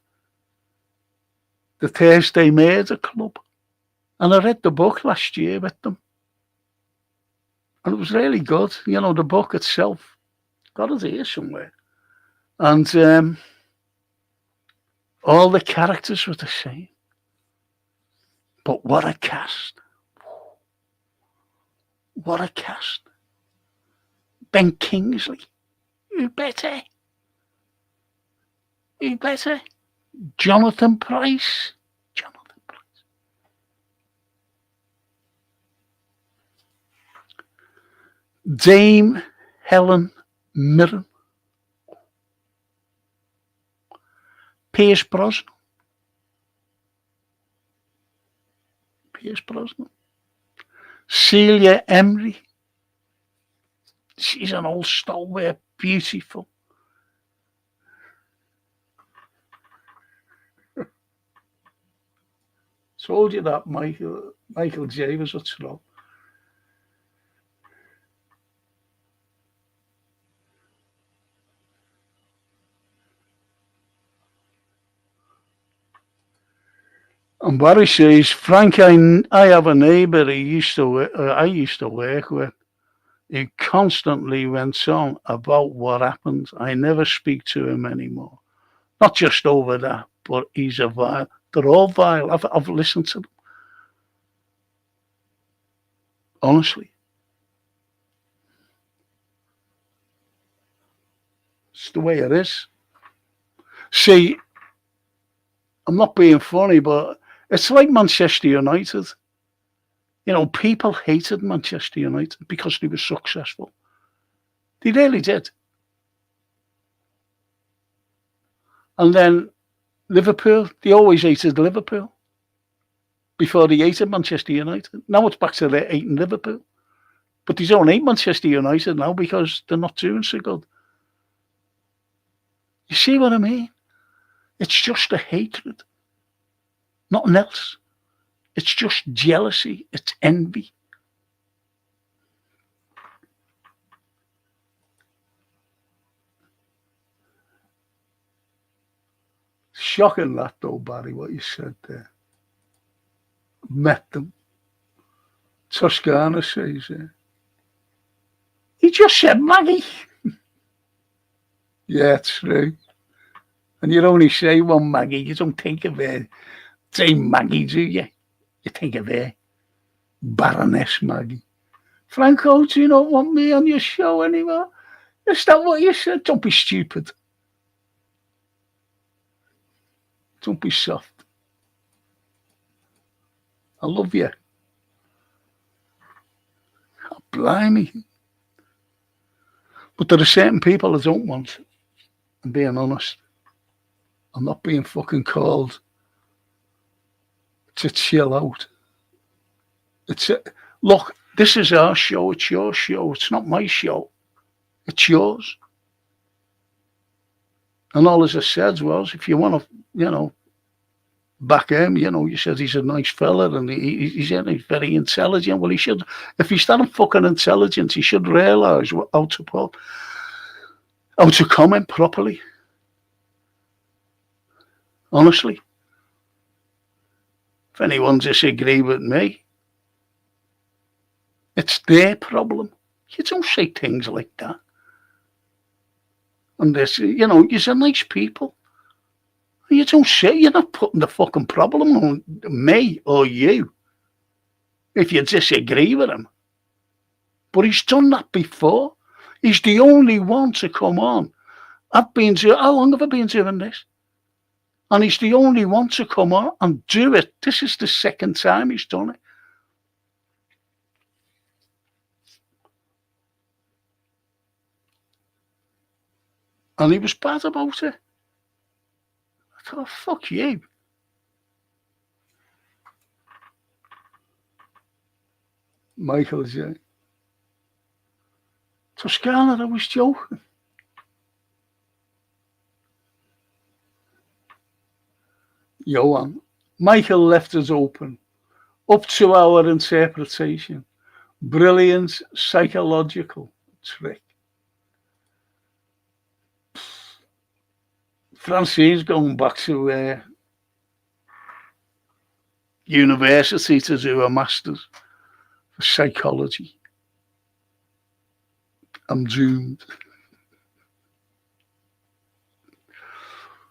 the Thursday Murder Club. And I read the book last year with them. And it was really good. The book itself. Got it here somewhere. And all the characters were the same. But what a cast. What a cast. Ben Kingsley. Who better? Who better? Jonathan Price. Jonathan Price. Dame Helen Mirren. Pierce Brosnan. Celia Emery. She's an old stalwart, beautiful. Told you that Michael J was a troll. And Barry says, Frank, I have a neighbour I used to work with. He constantly went on about what happened. I never speak to him anymore. Not just over that, but he's a vile. They're all vile. I've listened to them. Honestly. It's the way it is. See, I'm not being funny, but It's like Manchester United. You know, people hated Manchester United because they were successful. They really did. And then Liverpool, they always hated Liverpool before they hated Manchester United. Now it's back to their hating Liverpool. But they don't hate Manchester United now because they're not doing so good. You see what I mean? It's just a hatred, nothing else. It's just jealousy, it's envy. Shocking that though, Barry, what you said there. Met them. Toscana says, he just said Maggie. Yeah, it's true. And you only say one Maggie, you don't think of her. Say Maggie, do you? You think of her. Baroness Maggie. Franco, do you not want me on your show anymore? Is that what you said? Don't be stupid. Don't be soft. I love you. Oh, blimey. But there are certain people I don't want. I'm being honest. I'm not being fucking called to chill out. Look, this is our show. It's your show. It's not my show. It's yours. And all as I said was, if you want to, back him, you said he's a nice fella and he's very intelligent. Well, he should, if he's that fucking intelligent, he should realise how to comment properly. Honestly. If anyone disagrees with me, it's their problem. You don't say things like that. And this, you're nice people. You don't say, you're not putting the fucking problem on me or you if you disagree with him. But he's done that before. He's the only one to come on. How long have I been doing this? And he's the only one to come on and do it. This is the second time he's done it. And he was bad about it. I thought, fuck you. Michael said, Toscana, I was joking. Johan, Michael left us open, up to our interpretation. Brilliant psychological trick. Francine's going back to university to do a master's for psychology. I'm doomed.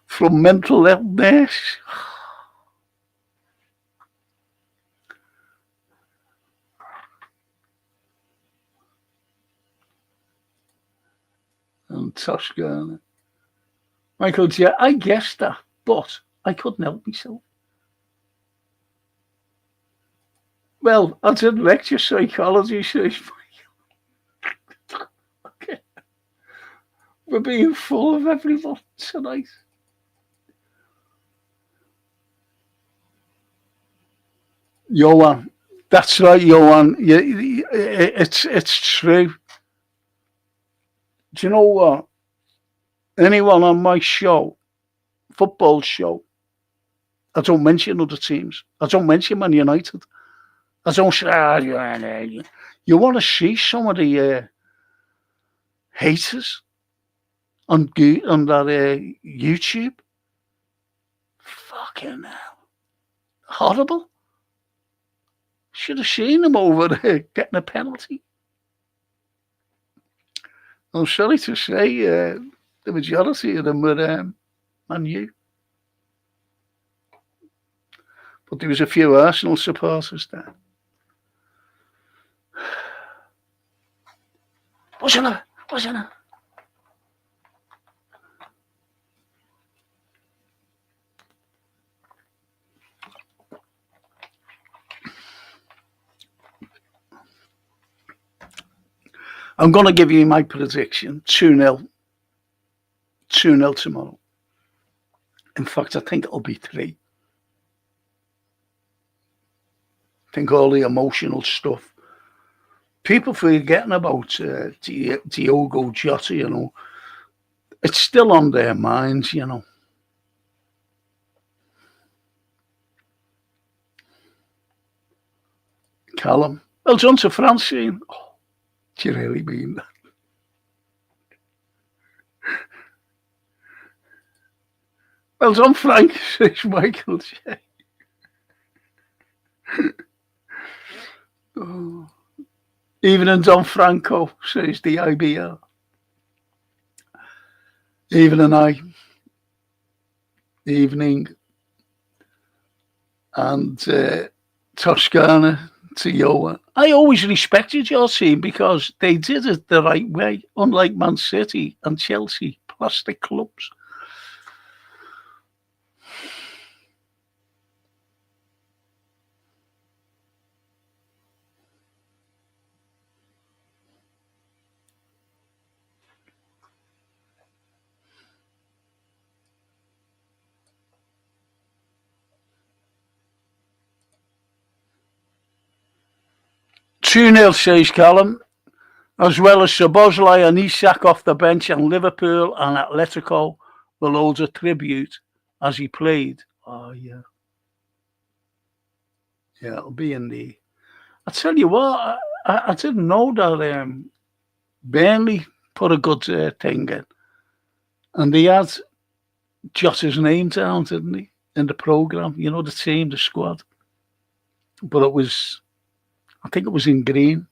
From mental illness. And Toscana. Michael, yeah, I guessed that, but I couldn't help myself. Well, I did lecture psychology, says Michael. Okay. We're being full of everyone tonight. Johan, that's right, Johan. It's true. Do you know what? Anyone on my show, football show, I don't mention other teams. I don't mention Man United. I don't say, you want to see some of the haters on that YouTube? Fucking hell. Horrible. Should have seen them over there getting a penalty. I'm sorry to say, the majority of them were Man U. But there was a few Arsenal supporters there. Wasn't it? I'm going to give you my prediction: 2-0, 2-0 tomorrow. In fact, I think it'll be 3. I think all the emotional stuff. People forgetting about Diogo Jota, It's still on their minds, Callum. Well done to Francine. Oh, do you really mean that? Well done, Frank, says Michael J. Oh. Evening, Don Franco, says the IBR. Evening, evening. And Toscana to Johan. I always respected your team because they did it the right way, unlike Man City and Chelsea, plastic clubs. Two 0 says Callum, as well as Szoboszlai and Isak off the bench, and Liverpool and Atletico will hold a tribute as he played. Oh, yeah. Yeah, it'll be in the... I tell you what, I didn't know that Burnley put a good thing in. And they had Jota's name down, didn't he, in the programme? The team, the squad. But I think it was in green.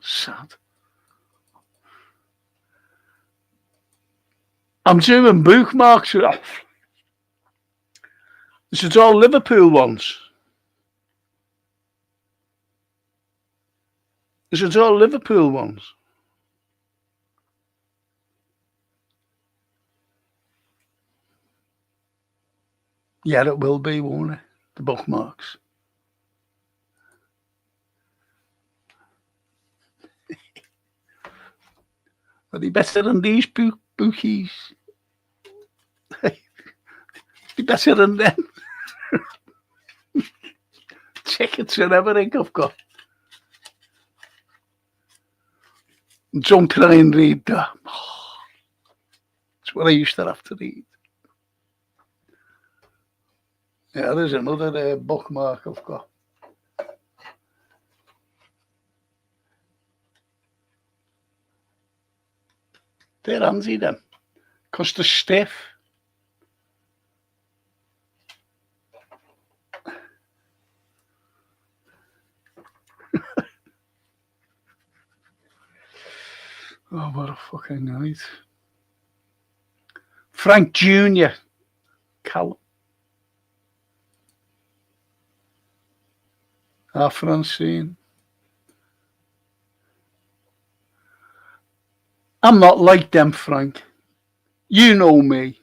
Sad. I'm doing bookmarks. This is all Liverpool ones. This is all Liverpool ones. Yeah, it will be, won't it? The bookmarks. Are they better than these bookies? Be better than them. Tickets and everything I've got. Don't try and read that. That's what I used to have to read. Yeah, there's another bookmark I've got. They're handy then, because they're stiff. Oh, what a fucking night. Frank Jr. Callum. Francine. I'm not like them, Frank. You know me.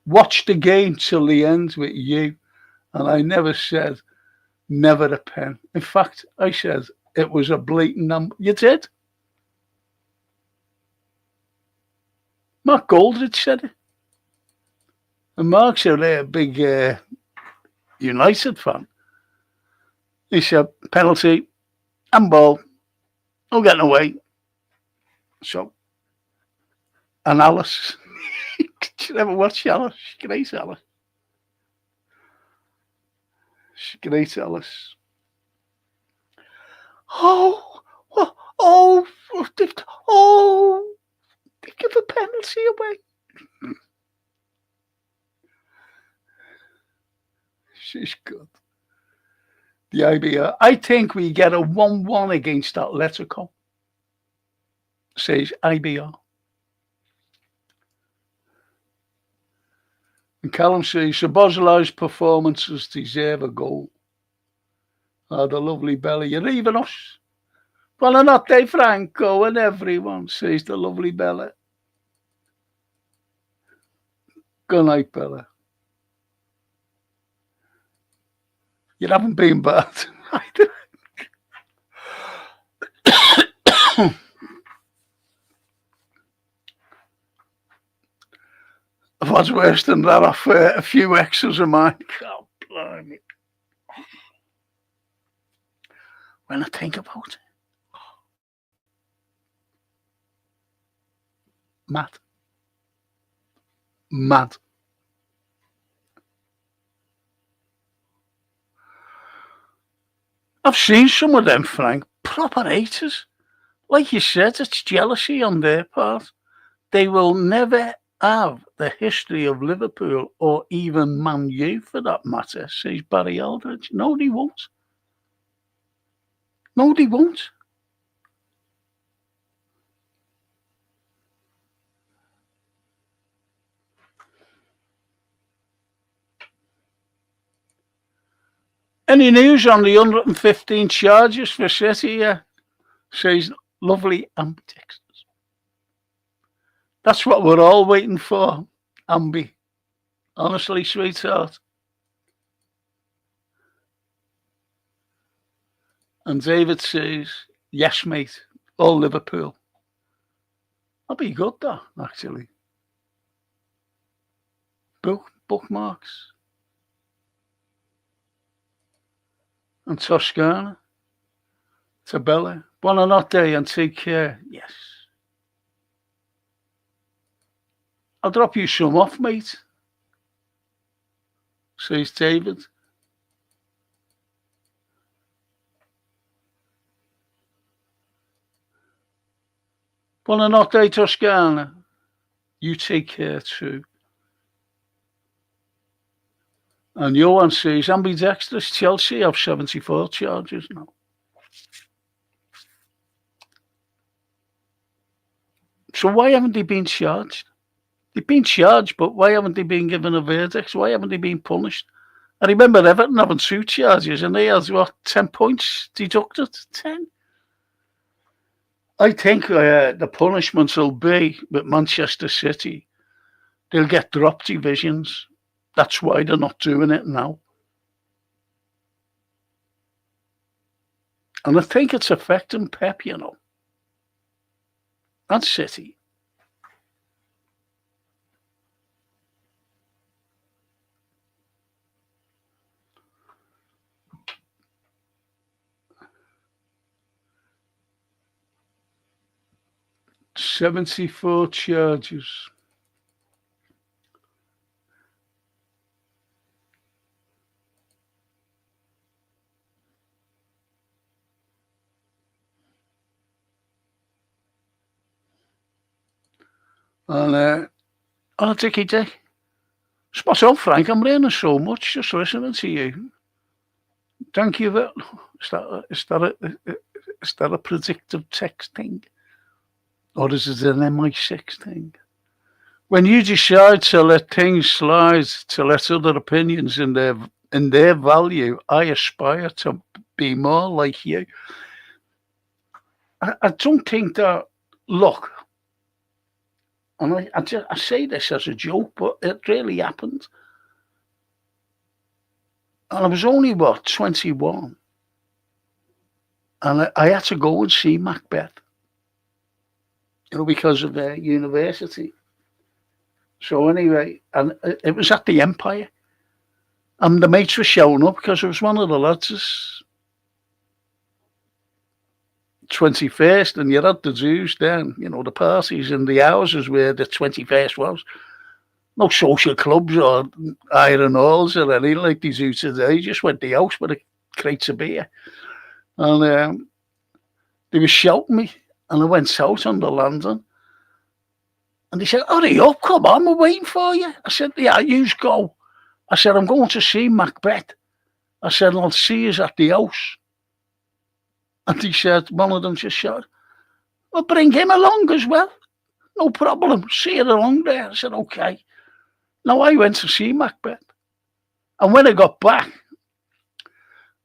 Watch the game till the end with you. And I never said never a pen. In fact, I said it was a blatant number. You did? Mark Goldridge said it. And Mark's a big United fan. He said, penalty, handball, no getting away. So, and Alice. Did you ever watch Alice? She's great, Alice. She's great, Alice. They give a penalty away. She's good. The IBR. I think we get a 1-1 against Atletico, says IBR. And Callum says, Szoboszlai's performances deserve a goal. Oh, the lovely Bella. You're even us. Buonanotte, Franco, and everyone, says the lovely Bella. Good night, Bella. You haven't been bad. I've had worse than that off a few exes of mine. God, blimey. When I think about it. Mad. Mad. I've seen some of them, Frank, proper haters. Like you said, it's jealousy on their part. They will never have the history of Liverpool or even Man U for that matter, says Barry Aldridge. No, they won't. No, they won't. Any news on the 115 charges for City? Says lovely Ambitex. That's what we're all waiting for, Ambi. Honestly, sweetheart. And David says, yes, mate, all Liverpool. That'll be good, that, actually. Bookmarks. And Toscana. Tabella. Buonanotte and take care. Yes. I'll drop you some off, mate, says David. Buonanotte, Toscana. You take care too. And Johan says, ambidextrous Chelsea have 74 charges now. So why haven't they been charged? They've been charged, but why haven't they been given a verdict? Why haven't they been punished? I remember Everton having 2 charges and they had, 10 points deducted? 10? I think the punishments will be with Manchester City. They'll get drop divisions. That's why they're not doing it now. And I think it's affecting Pep, and City. $74 charges. And Dickie Dick. Spot on, Frank. I'm learning so much just listening to you. Thank you. Is that a predictive text thing? Or is it an MI6 thing? When you decide to let things slide, to let other opinions in their value, I aspire to be more like you. I don't think that, look, and I say this as a joke, but it really happened. And I was only, 21. And I had to go and see Macbeth, because of university. So anyway, and it was at the Empire. And the mates were showing up because it was one of the lads' 21st, and you had the dues then, the parties in the houses where the 21st was. No social clubs or iron halls or anything like they do today. Just went to the house with a crate of beer. And they were shouting me, and I went out on the landing. And they said, hurry up, come on, we're waiting for you. I said, yeah, you go. I said, I'm going to see Macbeth. I said, I'll see you at the house. And he said, one of them just said, well, bring him along as well. No problem. See you along there. I said, okay. Now I went to see Macbeth. And when I got back,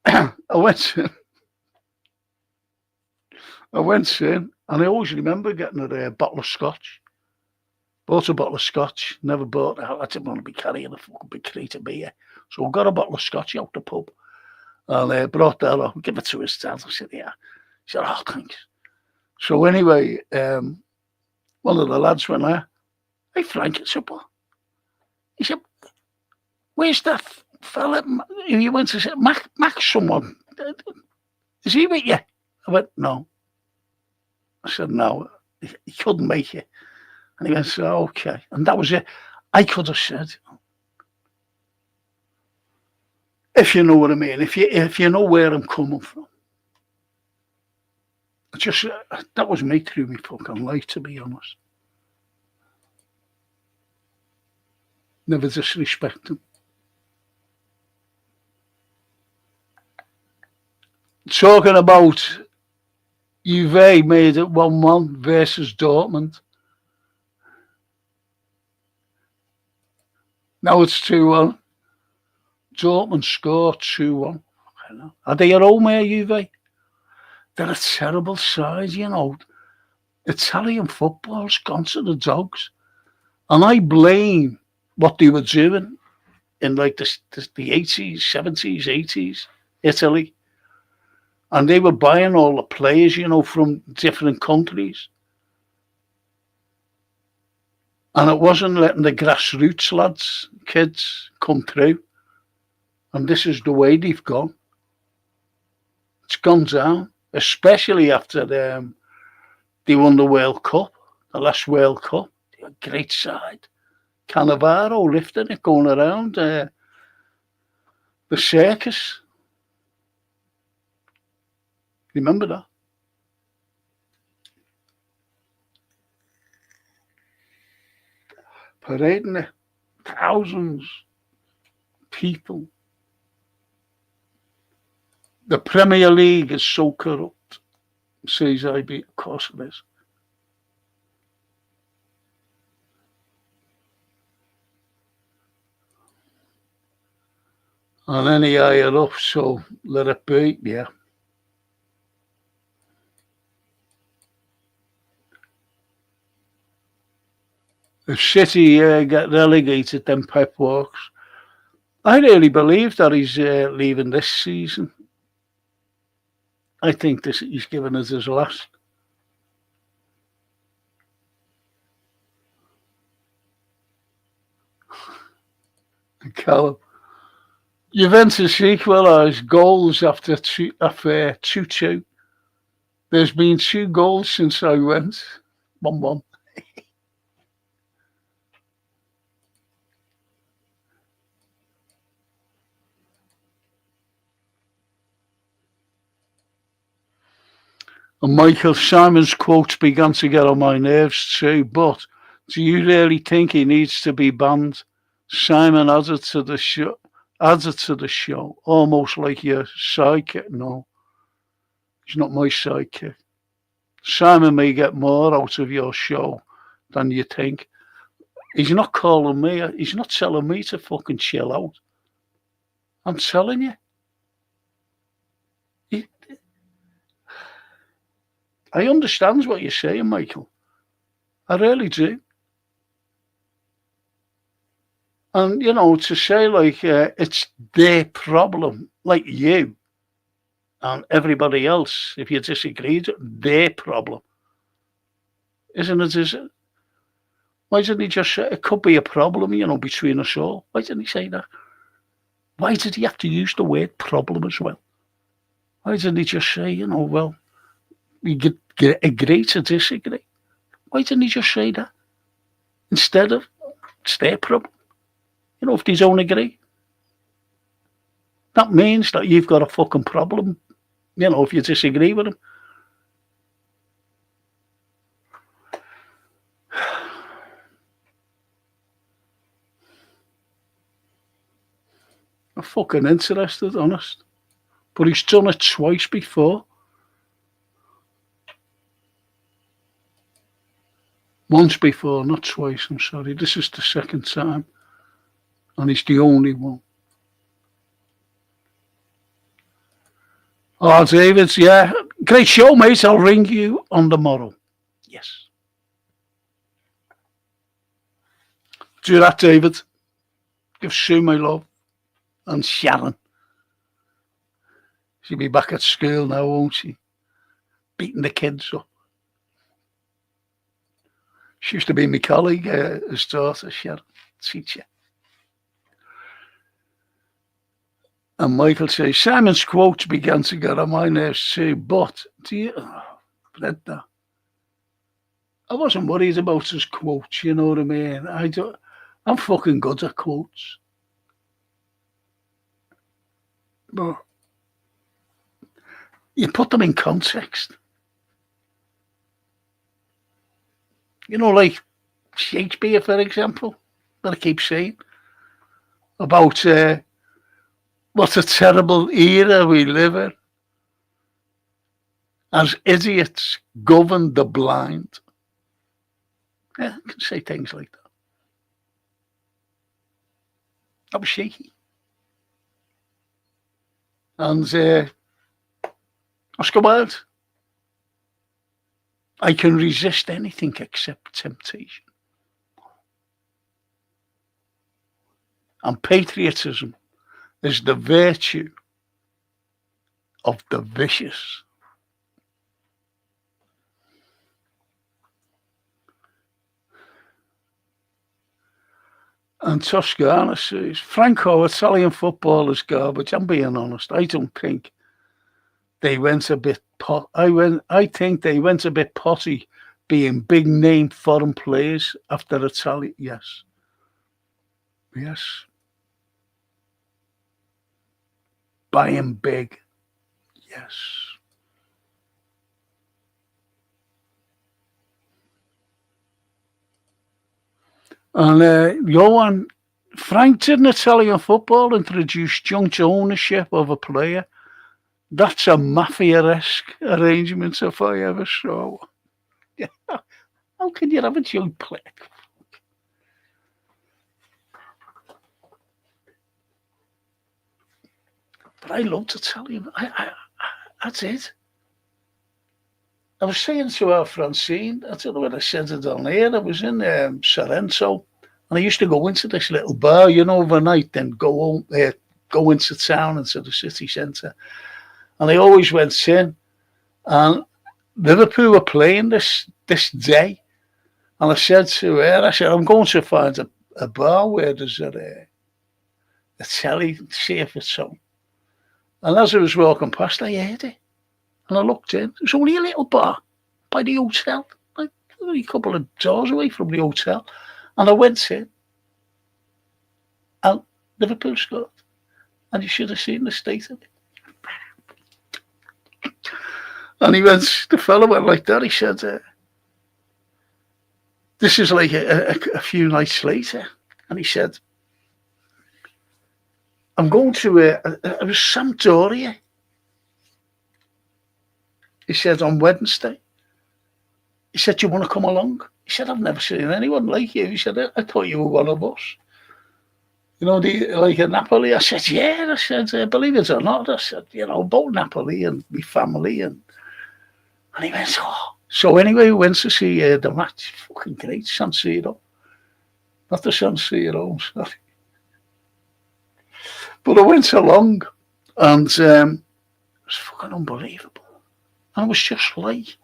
I went in, and I always remember getting a bottle of scotch. Bought a bottle of scotch, never bought out. I didn't want to be carrying a fucking big crate of beer. So I got a bottle of scotch out the pub. And brought that up, give it to his dad. I said, yeah. He said, oh, thanks. So anyway, one of the lads went there. Hey, Frank, it's up. He said, "Where's that fella? You went to say Max someone. Is he with you?" I went, "No." I said, "No, he couldn't make it." And he went, "Oh, okay." And that was it. I could have said, if you know what I mean, if you know where I'm coming from. Just that was me through my fucking life, to be honest. Never disrespect him. Talking about Juve made it 1-1 versus Dortmund. Now it's 2-1. Dortmund score 2-1. Are they at home here, Juve? They're a terrible side, you know. Italian football's gone to the dogs. And I blame what they were doing in like the 80s, 70s, 80s, Italy. And they were buying all the players, you know, from different countries. And it wasn't letting the grassroots lads, kids, come through. And this is the way they've gone. It's gone down, especially after they won the World Cup, the last World Cup. They were a great side. Cannavaro lifting it, going around the circus. Remember that? Parading it. Thousands of people. The Premier League is so corrupt, says IB. Of course it is. And any higher up, so let it be, yeah. If City get relegated, then Pep walks. I really believe that he's leaving this season. I think he's given us his last. Callum. Juventus equalised goals after 2-2. There's been 2 goals since I went. 1-1. And Michael Simon's quotes began to get on my nerves too, but do you really think he needs to be banned? Simon added to the show, almost like your sidekick. No, he's not my sidekick. Simon may get more out of your show than you think. He's not calling me, he's not telling me to fucking chill out. I'm telling you. I understand what you're saying, Michael. I really do. And, you know, to say like it's their problem, like you and everybody else, if you disagree, their problem. Isn't it? Why didn't he just say it could be a problem, you know, between us all? Why didn't he say that? Why did he have to use the word problem as well? Why didn't he just say, you know, well, we agree to disagree? Why didn't he just say that? Instead of, it's their problem. You know, if they don't agree. That means that you've got a fucking problem, you know, if you disagree with them. I'm fucking interested, honest. But he's done it twice before. Once before, not twice, I'm sorry. This is the second time. And he's the only one. Oh, David, yeah. Great show, mate. I'll ring you on the morrow. Yes. Do that, David. Give Sue my love. And Sharon. She'll be back at school now, won't she? Beating the kids up. She used to be my colleague, his daughter, she had a teacher. And Michael says, Simon's quotes began to get on my nerves too, but do you read that? I wasn't worried about his quotes, you know what I mean? I'm fucking good at quotes. But you put them in context. You know, like Shakespeare, for example, that I keep saying, about what a terrible era we live in. As idiots govern the blind. Yeah, I can say things like that. That was shaky. And Oscar Wilde. I can resist anything except temptation. And patriotism is the virtue of the vicious. And Toscana says, Franco, Italian football is garbage. I'm being honest. I don't think they went a bit I think they went a bit potty being big name foreign players after Italy. Yes. Yes. Buying big. Yes. And Johan, Frank, didn't Italian football introduce joint ownership of a player? That's a mafia-esque arrangement if I ever saw one. Yeah. How can you have a joint player? But I love to tell you, that's it. I was saying to our Francine, I don't know whether I said it on air, I was in Sorrento, and I used to go into this little bar, you know, overnight, then go home, go into town, into the city centre. And I always went in, and Liverpool were playing this day. And I said to her, I'm going to find a bar where there's a telly, see if it's on. And as I was walking past, I heard it. And I looked in. It was only a little bar by the hotel, like a couple of doors away from the hotel. And I went in, and Liverpool scored. And you should have seen the state of it. And the fellow went like that. He said, this is like a few nights later. And he said, I'm going to, it was Sampdoria. He said, on Wednesday. He said, do you want to come along? He said, I've never seen anyone like you. He said, I thought you were one of us. You know, like a Napoli? I said, yeah. I said, believe it or not. I said, you know, about Napoli and my family. And he went, oh. So anyway, we went to see the match. Fucking great, San Siro. Not the San Siro, sorry. But I went along, and it was fucking unbelievable. And it was just like,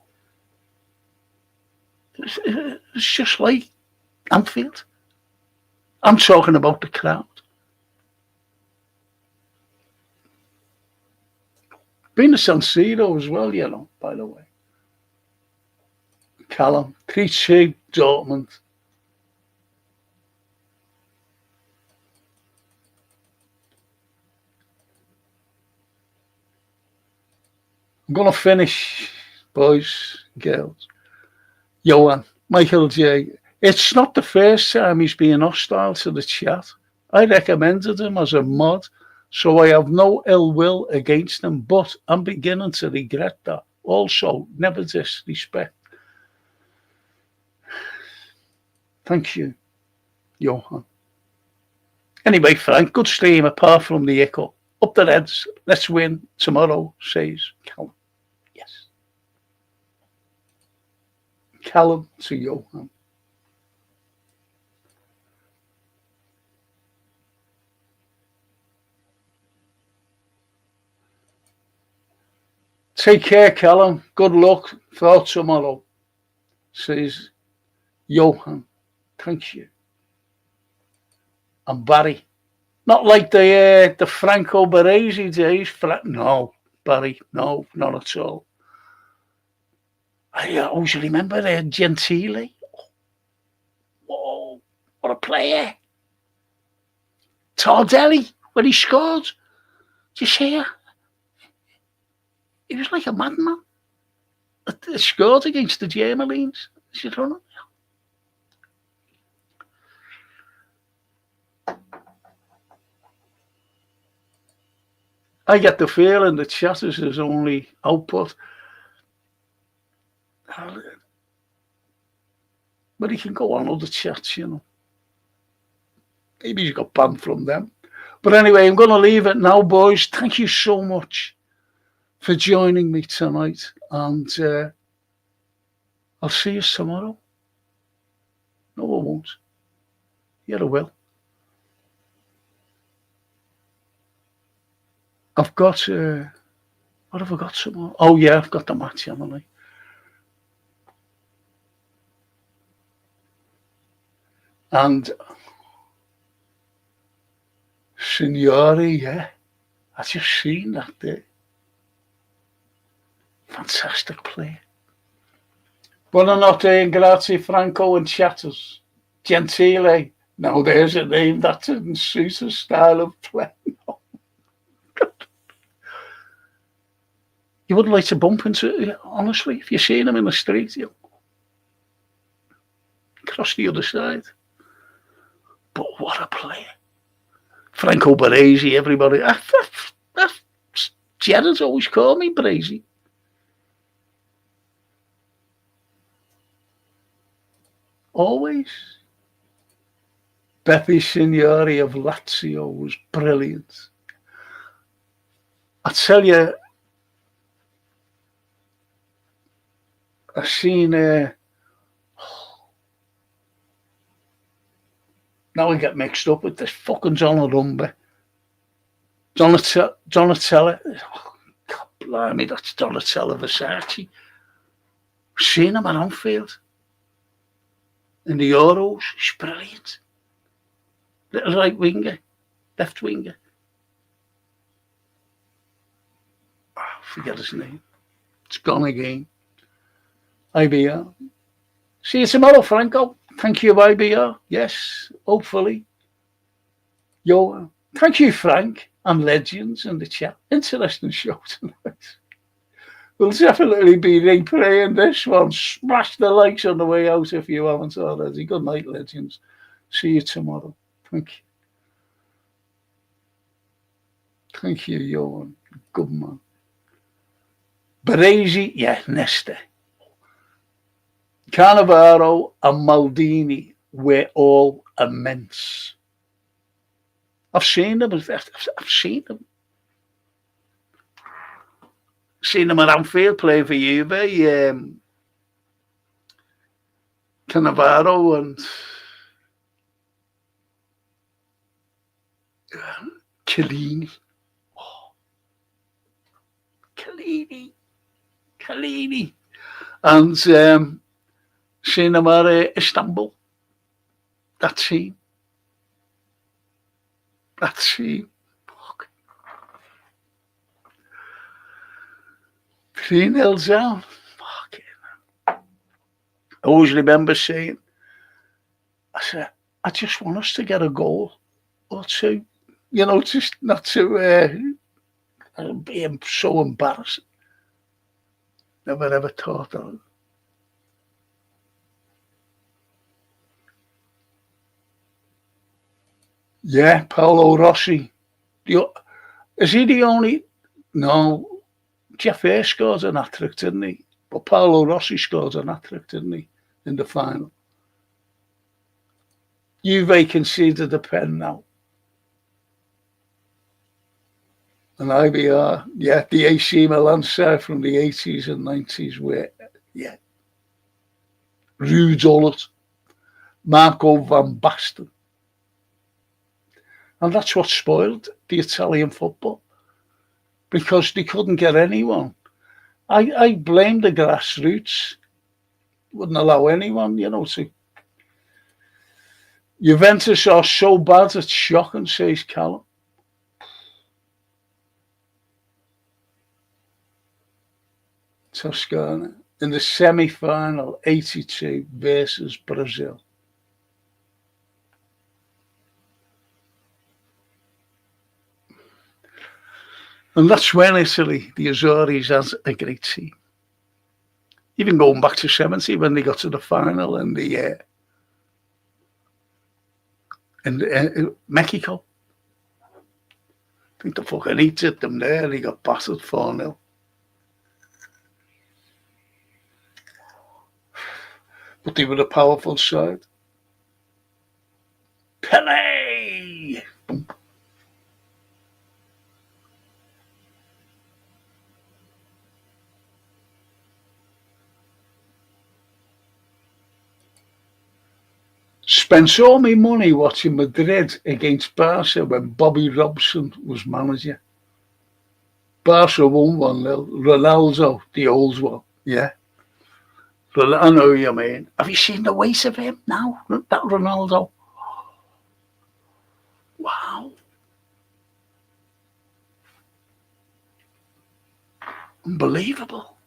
it was just like Anfield. I'm talking about the crowd. Been to San Siro as well, you know, by the way. Callum, 3-2, Dortmund. I'm going to finish, boys, girls. Johan, Michael J. It's not the first time he's been hostile to the chat. I recommended him as a mod, so I have no ill will against him, but I'm beginning to regret that. Also, never disrespect. Thank you, Johan. Anyway, Frank, good stream apart from the echo. Up the Reds, let's win tomorrow, says Callum. Yes. Callum to Johan. Take care, Callum. Good luck for tomorrow, says Johan, thank you. And Barry. Not like the Franco Baresi days. No, Barry, no, not at all. I always remember Gentile. Whoa, what a player. Tardelli, when he scored. Did you see it? He was like a madman. He scored against the Germans. You don't know. I get the feeling that chat is his only output. But he can go on other chats, you know. Maybe he's got banned from them. But anyway, I'm going to leave it now, boys. Thank you so much for joining me tonight. And I'll see you tomorrow. No, I won't. Yeah, I will. I've got, what have I got tomorrow? Oh, yeah, I've got the match, haven't I? And Signori, yeah, I just seen that there. Fantastic play. Buonanotte, grazie, Franco and chatters. Gentile. Now there's a name that didn't suit his style of play. You wouldn't like to bump into, honestly, if you're seeing him in the street, you cross the other side. But what a player. Franco Baresi, everybody. Jared's always called me Baresi. Always. Beppe Signori of Lazio was brilliant. I tell you, I've seen now I get mixed up with this fucking Donnarumma. Donatella. Oh, God blimey, that's Donatella Versace. Seen him at Anfield in the Euros. He's brilliant. Little right winger, left winger. Oh, forget his name. It's gone again. IBR. See you tomorrow, Franco. Thank you, IBR. Yes, hopefully. Yo, thank you, Frank, and Legends in the chat. Interesting show tonight. We'll definitely be replaying this one. Smash the likes on the way out if you haven't already. Good night, Legends. See you tomorrow. Thank you. Thank you, Johan. Good man. Baresi, yeah, Nesta. Cannavaro and Maldini were all immense. I've seen them. I've seen them. Seen them at Anfield playing for Juve. Cannavaro and Chiellini. Oh. Chiellini. And seen them at Istanbul. That team. 3-0 down. Fucking. I always remember saying, I said, I just want us to get a goal or two. You know, just not to be so embarrassing. Never ever thought that. Yeah, Paolo Rossi. Is he the only? No, Jeff Ayre scored an hat-trick, didn't he? But Paolo Rossi scored an hat-trick, didn't he, in the final? Juve conceded the pen now. And IBR, yeah, the AC Milan side from the 80s and 90s were, yeah. Ruud Gullit, Marco van Basten. And that's what spoiled the Italian football, because they couldn't get anyone. I blame the grassroots. Wouldn't allow anyone, you know, to Juventus are so bad it's shocking, says Callum. Toscana in the semi-final, 82 versus Brazil. And that's when Italy, the Azores, has a great team. Even going back to 70 when they got to the final in Mexico. I think the fucking Heat hit them there. They got battered 4-0. But they were a powerful side. Pele! Boom. Spent so much money watching Madrid against Barca when Bobby Robson was manager. Barca won 1-0. Ronaldo, the old one, yeah. I know what you mean. Have you seen the weight of him now? That Ronaldo? Wow. Unbelievable.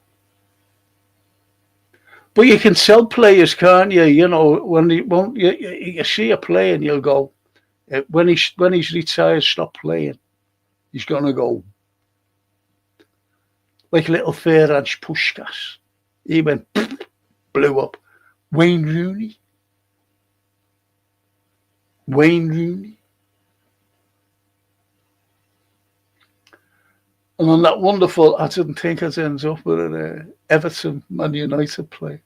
But you can tell players, can't you? You know, when you see a player and you'll go, when he's retired, stop playing. He's going to go. Like little Ferenc Puskas. He went, blew up. Wayne Rooney. And on that wonderful, I didn't think I'd end up with an Everton Man United play.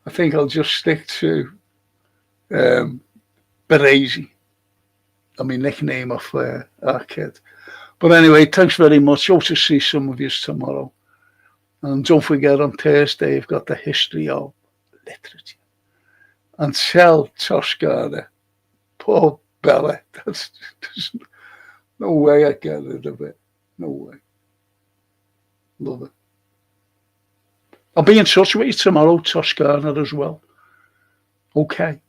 I think I'll just stick to Berezi. I mean, nickname of our kid. But anyway, thanks very much. Hope to see some of you tomorrow. And don't forget, on Thursday, you've got the history of literature. And tell Toscana, poor Bella, there's no way I get rid of it. No way. Love it. I'll be in touch with you tomorrow, Toscana, as well. Okay.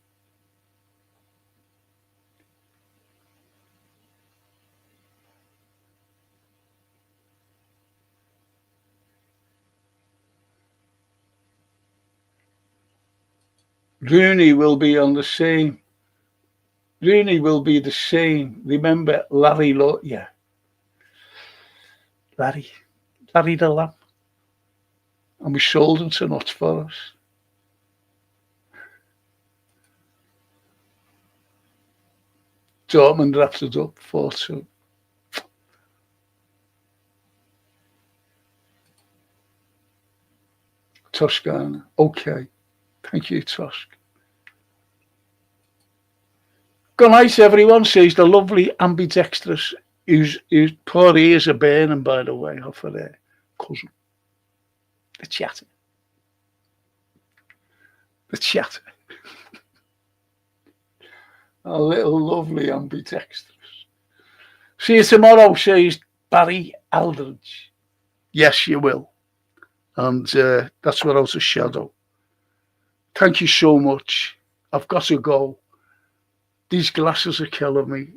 Rooney will be the same. Remember Larry yeah. Larry the Lamb. And we sold him to Nuts for us. Dortmund wrapped it up 4-2. Toscana. Okay. Thank you, Tosk. Good night, everyone, says the lovely ambidextrous, whose poor ears are burning, by the way, off of their cousin. The chatter. A little lovely ambidextrous. See you tomorrow, says Barry Aldridge. Yes, you will. And that's without a shadow. Thank you so much. I've got to go. These glasses are killing me.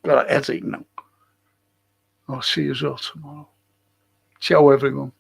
Got a headache now. I'll see you all tomorrow. Ciao, everyone.